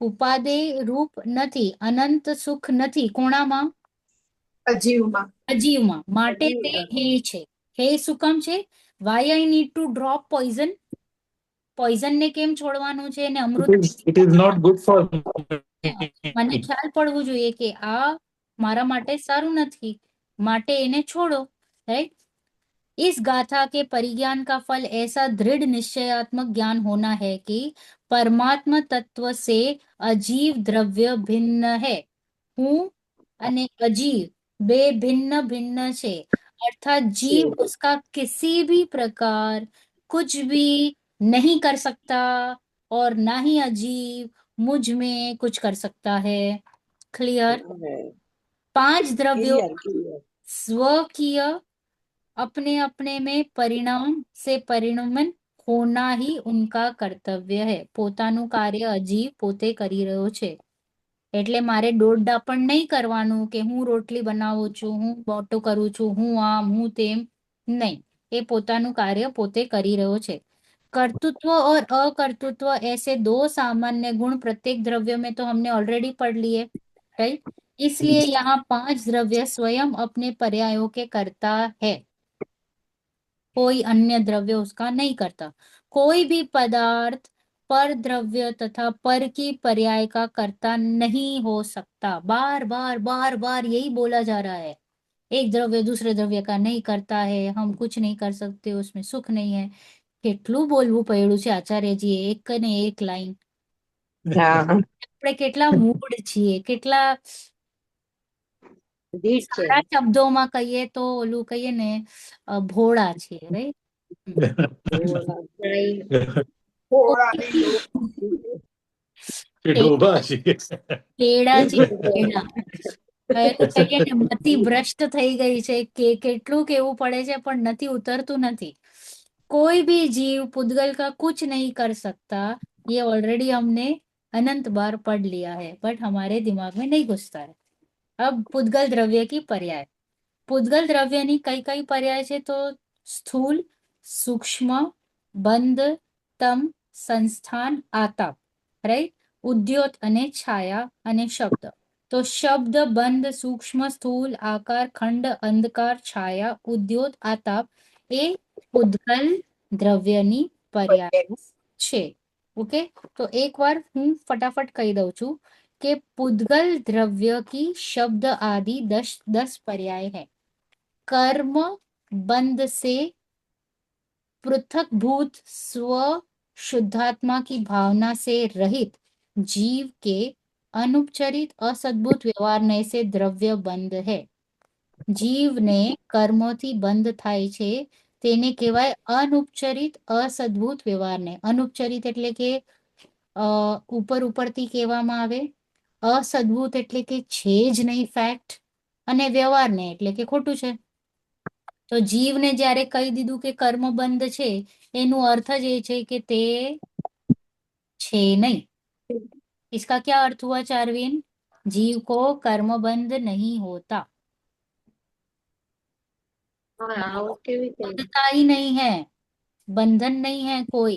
ઉપાદેય રૂપ નથી, અનંત સુખ નથી. કોણામાં? અજીવમાં. અજીવમાં. માટે તે હે છે. હે શું કામ છે? Why I need to drop poison? Poison ને કેમ છોડવાનું છે અને અમૃત? It is not good for મને ખ્યાલ પડવું જોઈએ કે આ મારા માટે સારું નથી, માટે એને છોડો, राइट. इस गाथा के परिज्ञान का फल ऐसा दृढ़ निश्चयात्मक ज्ञान होना है कि परमात्मा तत्व से अजीव द्रव्य भिन्न है. હું અને अजीव बे भिन्न भिन्न છે, अर्थात जीव उसका किसी भी प्रकार कुछ भी नहीं कर सकता और ना ही अजीव मुझ में कुछ कर सकता है. क्लियर? 5 द्रव्यों स्वकीय अपने अपने में परिणाम से परिणमन होना ही उनका कर्तव्य है. પોતાનું કાર્ય અજીવ પોતે કરી રહ્યો છે, એટલે મારે દોડડા પણ નહીં કરવાનું કે હું રોટલી બનાવું છું, હું મોટું કરું છું, હું આમ હું તેમ નહીં. એ પોતાનું કાર્ય પોતે કરી રહ્યો છે. कर्तृत्व और अकर्तृत्व ऐसे 2 सामान्य गुण प्रत्येक द्रव्य में तो हमने ऑलरेडी पढ़ लिए, राइट. इसलिए यहाँ 5 द्रव्य स्वयं अपने पर्यायों के करता है, कोई अन्य द्रव्य उसका नहीं करता. कोई भी पदार्थ पर द्रव्य तथा पर की पर्याय का कर्ता नहीं हो सकता. बार बार बार बार यही बोला जा रहा है. एक द्रव्य दूसरे द्रव्य का नहीं करता है, हम कुछ नहीं कर सकते, उसमें सुख नहीं है. કેટલું બોલવું પડ્યું છે આચાર્યજીએ, એક ને એક લાઈન. આપણે કેટલા મૂડ છીએ, કેટલા સારા શબ્દોમાં કહીએ તો ઓલું કહીએ ને ભોળા છીએ, રાઈટ. કેળા છે, કેળા. કહીએ ને મતિ ભ્રષ્ટ થઈ ગઈ છે કે કેટલું કેવું પડે છે પણ નથી, ઉતરતું નથી. कोई भी जीव पुद्गल का कुछ नहीं कर सकता, ये ऑलरेडी हमने अनंत बार पढ़ लिया है, बट हमारे दिमाग में नहीं घुसता है. अब पुद्गल द्रव्य की पर्याय. पुद्गल દ્રવ્યની કઈ કઈ પર્યાય છે? તો સ્થૂલ, સૂક્ષ્મ, બંધ, તમ, સંસ્થાન, આતાપ, રાઈટ. ઉદ્યોત અને છાયા અને શબ્દ. તો શબ્દ, બંધ, સૂક્ષ્મ, સ્થૂલ, આકાર, ખંડ, અંધકાર, છાયા, ઉદ્યોત, આતાપ એ પુદ્ગલ દ્રવ્યની પર્યાય છે. ઓકે, તો એકવાર હું ફટાફટ કહી દઉં છું કે पुद्गल द्रव्य की शब्द आदि 10 पर्याय है. कर्म बंध से पृथकभूत स्व शुद्धात्मा की भावना से रहित जीव के अनुपचरित असद्भुत व्यवहारने से द्रव्य बंध है. જીવને કર્મોથી બંધ થાય છે તેને કહેવાય અનુપચરિત અસદ્ભુત વ્યવહારને. અનુપચરિત એટલે કે ઉપર ઉપરથી કહેવામાં આવે, અસદ્ભુત એટલે કે છે જ નહીં ફેક્ટ, અને વ્યવહારને એટલે કે ખોટું છે. તો જીવને જ્યારે કહી દીધું કે કર્મ બંધ છે, એનું અર્થ જ એ છે કે તે છે નહીં. इसका क्या अर्थ हुआ चारवीन? जीव को कर्म बंध नहीं होता, बंधता ही नहीं है, बंधन नहीं है कोई.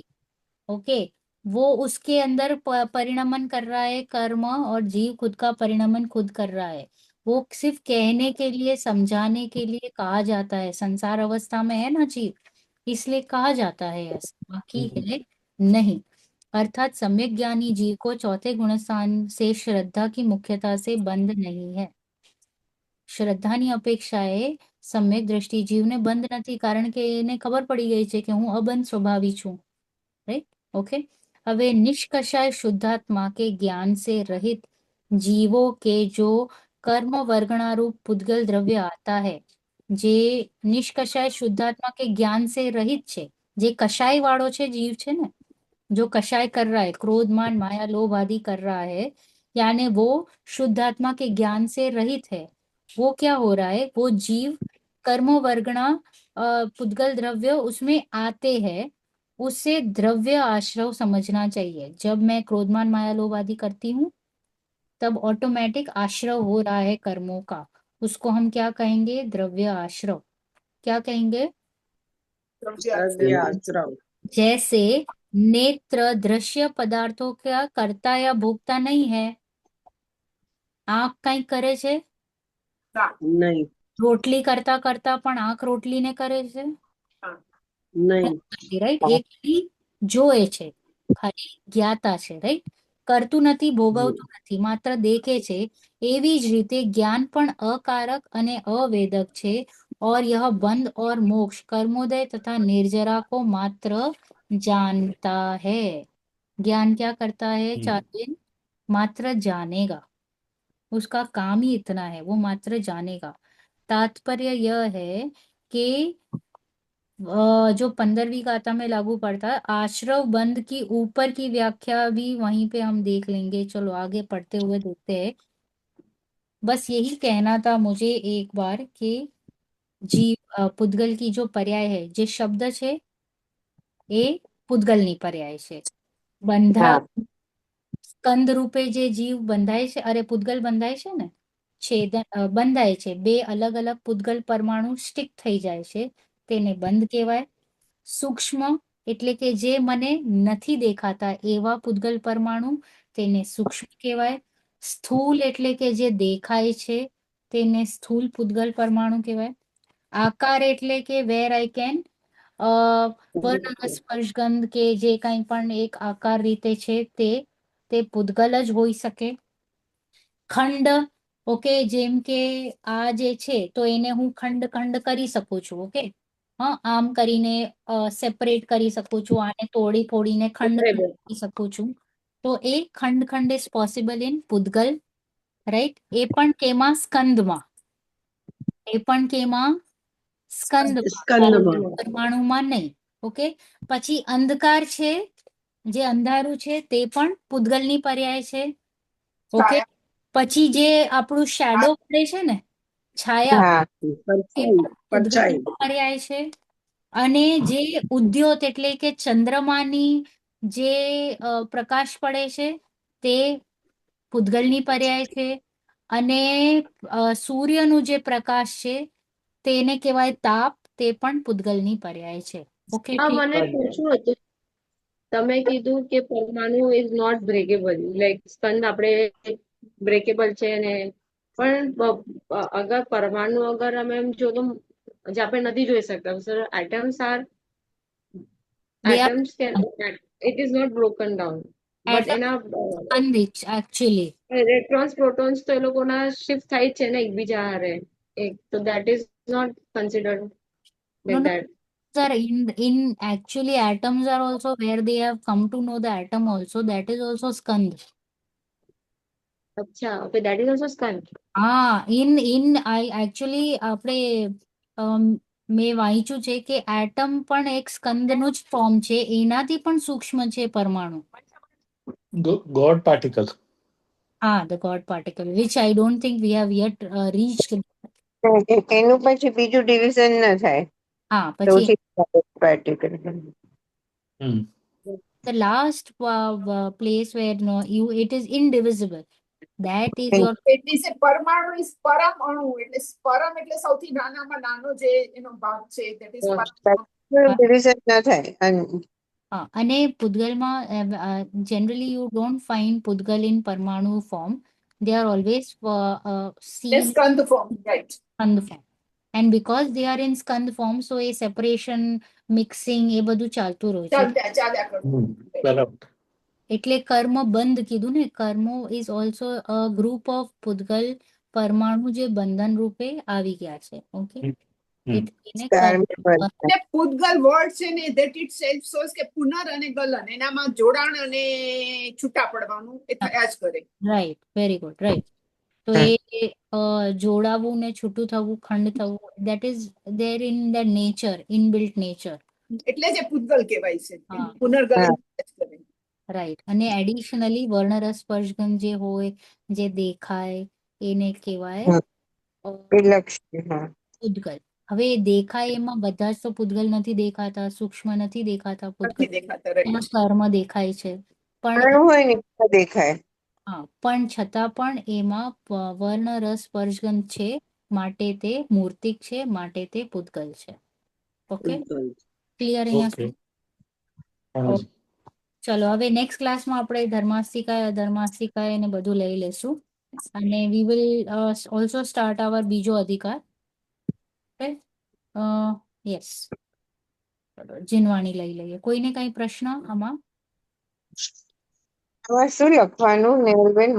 ओके, वो उसके अंदर परिणमन कर रहा है कर्म, और जीव खुद का परिणमन खुद कर रहा है। वो सिर्फ कहने के लिए, समझाने के लिए कहा जाता है, संसार अवस्था में है ना जीव, इसलिए कहा जाता है ऐसा, बाकी है नहीं। अर्थात सम्यक ज्ञानी जीव को चौथे गुणस्थान से श्रद्धा की मुख्यता से बंध नहीं है। શ્રદ્ધાની અપેક્ષાએ સમ્યક દ્રષ્ટિ જીવને બંધ નથી, કારણ કે એને ખબર પડી ગઈ છે કે હું અબંધ સ્વભાવી છું, राइट? ओके। હવે निष्कषाय शुद्धात्मा के ज्ञान से रहित जीवों के जो कर्म वर्गणा रूप पुद्गल द्रव्य आता है, જે નિષ્કષાય શુદ્ધાત્મા के ज्ञान से रहित છે, જે કષાય વાળો છે જીવ છે ને, जो कषाय कर रहा है, क्रोध मान माया लोभ आदि कर रहा है, यानी वो शुद्धात्मा के ज्ञान से रहित है। वो क्या हो रहा है, वो जीव कर्म वर्गणा पुद्गल द्रव्य उसमें आते हैं, उससे द्रव्य आश्रव समझना चाहिए। जब मैं क्रोधमान माया लोभ आदि करती हूँ, तब ऑटोमेटिक आश्रव हो रहा है कर्मों का, उसको हम क्या कहेंगे, द्रव्य आश्रव। क्या कहेंगे? દ્રવ્યાશ્રવ. जैसे नेत्र दृश्य पदार्थों का कर्ता या भोक्ता नहीं है। આંખ કઈ કરે છે? નહીં. રોટલી કરતા કરતા પણ આંખ રોટલીને કરે છે? નહીં. રાઈટ? એ ખાલી જોએ છે, ખાલી જ્ઞાતા છે, રાઈટ? કરતું નથી, ભોગવતું નથી, માત્ર દેખે છે। એવી જ રીતે જ્ઞાન પણ અકારક અને અવેદક છે। और यह बंध और मोक्ष कर्मोदय तथा निर्जरा को मात्र जानता है। ज्ञान क्या करता है चार्विन? मात्र जानेगा, उसका काम ही इतना है, वो मात्र जानेगा। तात्पर्य यह है कि जो 15वीं गाथा में लागू पड़ता है, आश्रव बंध की ऊपर की व्याख्या भी वहीं पे हम देख लेंगे। चलो आगे पढ़ते हुए देखते हैं। बस यही कहना था मुझे एक बार कि जीव पुद्गल की जो पर्याय है, જે શબ્દ છે એ પુદ્ગલની પર્યાય છે। બંધા સ્કંદ રૂપે જે જીવ બંધાય છે, અરે પુદ્ગલ બંધાય છે ને, બંધાય છે, બે અલગ અલગ પુદ્ગલ પરમાણુ સ્ટિક થઈ જાય છે, તેને બંધ કહેવાય। સૂક્ષ્મ એટલે કે જે મને નથી દેખાતા એવા પુદ્ગલ પરમાણુ, તેને સૂક્ષ્મ કહેવાય। સ્થૂલ એટલે કે જે દેખાય છે, તેને સ્થૂલ પુદ્ગલ પરમાણુ કહેવાય। આકાર એટલે કે વેર આઈ કેન વર્ણ સ્પર્શ ગંધ કે જે કંઈ પણ એક આકાર રીતે છે તે પુદ્ગલ જ હોઈ શકે। ખંડ, ઓકે, જેમ કે આ જે છે તો એને હું ખંડ ખંડ કરી શકું છું, ઓકે, હા, આમ કરીને સેપરેટ કરી શકું છું, આને તોડી ફોડીને ખંડ ખંડ કરી શકું છું, તો એ ખંડ ખંડ ઇઝ પોસિબલ ઇન પુદ્ગલ, રાઈટ? એ પણ કેમાં? સ્કંદમાં। એ પણ કેમાં? સ્કંદમાં, સ્કંદમાં. પરમાણુમાં નહીં, ઓકે। પછી અંધકાર છે, જે અંધારું છે, તે પણ પુદ્ગલની પર્યાય છે, ઓકે। પછી જે આપણું શેડો પડે છે ને, છાયા, હા એ પરછાઈ. પણ પરછાઈ. પુદ્ગલની પર્યાય છે। અને જે ઉદ્યોત એટલે કે ચંદ્રમાની જે પ્રકાશ પડે છે તે પુદ્ગલની પર્યાય છે। અને સૂર્યનું જે પ્રકાશ છે તેને કહેવાય તાપ, તે પણ પુદ્ગલની પર્યાય છે, ઓકે। હા, મને પૂછવું હતું, તમે કીધું કે પરમાણુ ઇઝ નોટ બ્રેકેબલ, લાઈક સ્કંદ આપણે બ્રેકેબલ છે ને, પણ અગર પરમાણુ અગર અમે એમ જો તો જે આપણે નથી જોઈ શકતા, sir atoms are They are atoms can it is not broken down, but atoms એના actually. ઇલેક્ટ્રોન્સ પ્રોટોન્સ તો એ લોકોના શિફ્ટ થાય જ છે ને એકબીજા હારે, તો that is not considered No, like no, that. sir, in actually atoms are also where they have come to know the atom also, that is also skand. અચ્છા, okay, that is also skand. in I actually આપણે મેં વાંચ્યું છે કે atom પણ એક સ્કંદનું જ form છે, એનાથી પણ સૂક્ષ્મ છે પરમાણુ। God particle. the God particle, which I don't think we have yet reached. એનું પછી બીજું ડિવિઝન ન થાય, પછી particle. the last place where it is indivisible, that is your એટલે છે પરમાણુ ઇઝ પરમ અણુ, એટલે પરમ એટલે સૌથી નાનામાં નાનો જે એનો ભાગ છે, that is પરમ. ડિવિઝન ન થાય. હા, અને પૂદગલમાં generally you don't find પૂદગલ in પરમાણુ form. They are always seen Yes, skand form, right. skand form. And because they are in skand form, so A separation, mixing એ બધું ચાલતું રહે છે. ચાલ્યા કરતું. બરાબર. એટલે કર્મ બંધ કીધું ને, કર્મો is also a group of પૂદગલ પરમાણુ જે બંધન રૂપે આવી ગયા છે. ઓકે, એને કર્મ અને પૂદગલ વર્ડ છે ને that itself shows કે પુનર અને ગલન એનામાં જોડાણ અને છૂટા પડવાનું એ થયા જ કરે. Right, very good, right. તો એ જોડાવું ને છૂટું થવું, ખંડ થવું, that is there in the nature, inbuilt nature. એટલે જ એ પૂદગલ કહેવાય છે. હા. પુનર્ગલન થયા જ કરે. રાઈટ. અને એડિશનલી વર્ણરસ સ્પર્શગમ જે હોય, જે દેખાય, એને કહેવાય પૂદગલ. હવે એ દેખાય એમાં બધા જ તો પૂદગલ નથી દેખાતા, સૂક્ષ્મ નથી દેખાતા પૂદગલ. નથી દેખાતા, right. એમાં કર્મ દેખાય છે, પણ હોય ને તો દેખાય. હા, પણ છતાં પણ એમાં વર્ણ રસ સ્પર્શગંધ છે, માટે તે મૂર્તિક છે, માટે તે પૂદગલ છે. ઓકે, ક્લિયર અહીંયા ઓકે. સુધી? ચલો, હવે નેક્સ્ટ ક્લાસમાં આપણે ધર્માસ્તિકાય, અધર્માસ્તિકાય ને બધું લઈ લેશું. અને વી વિલ ઓલ્સો સ્ટાર્ટ અવર બીજો અધિકાર. યસ, જીનવાણી લઈ લઈએ. કોઈને કઈ પ્રશ્ન આમાં? આમાં શું લખવાનું નેવલબેન?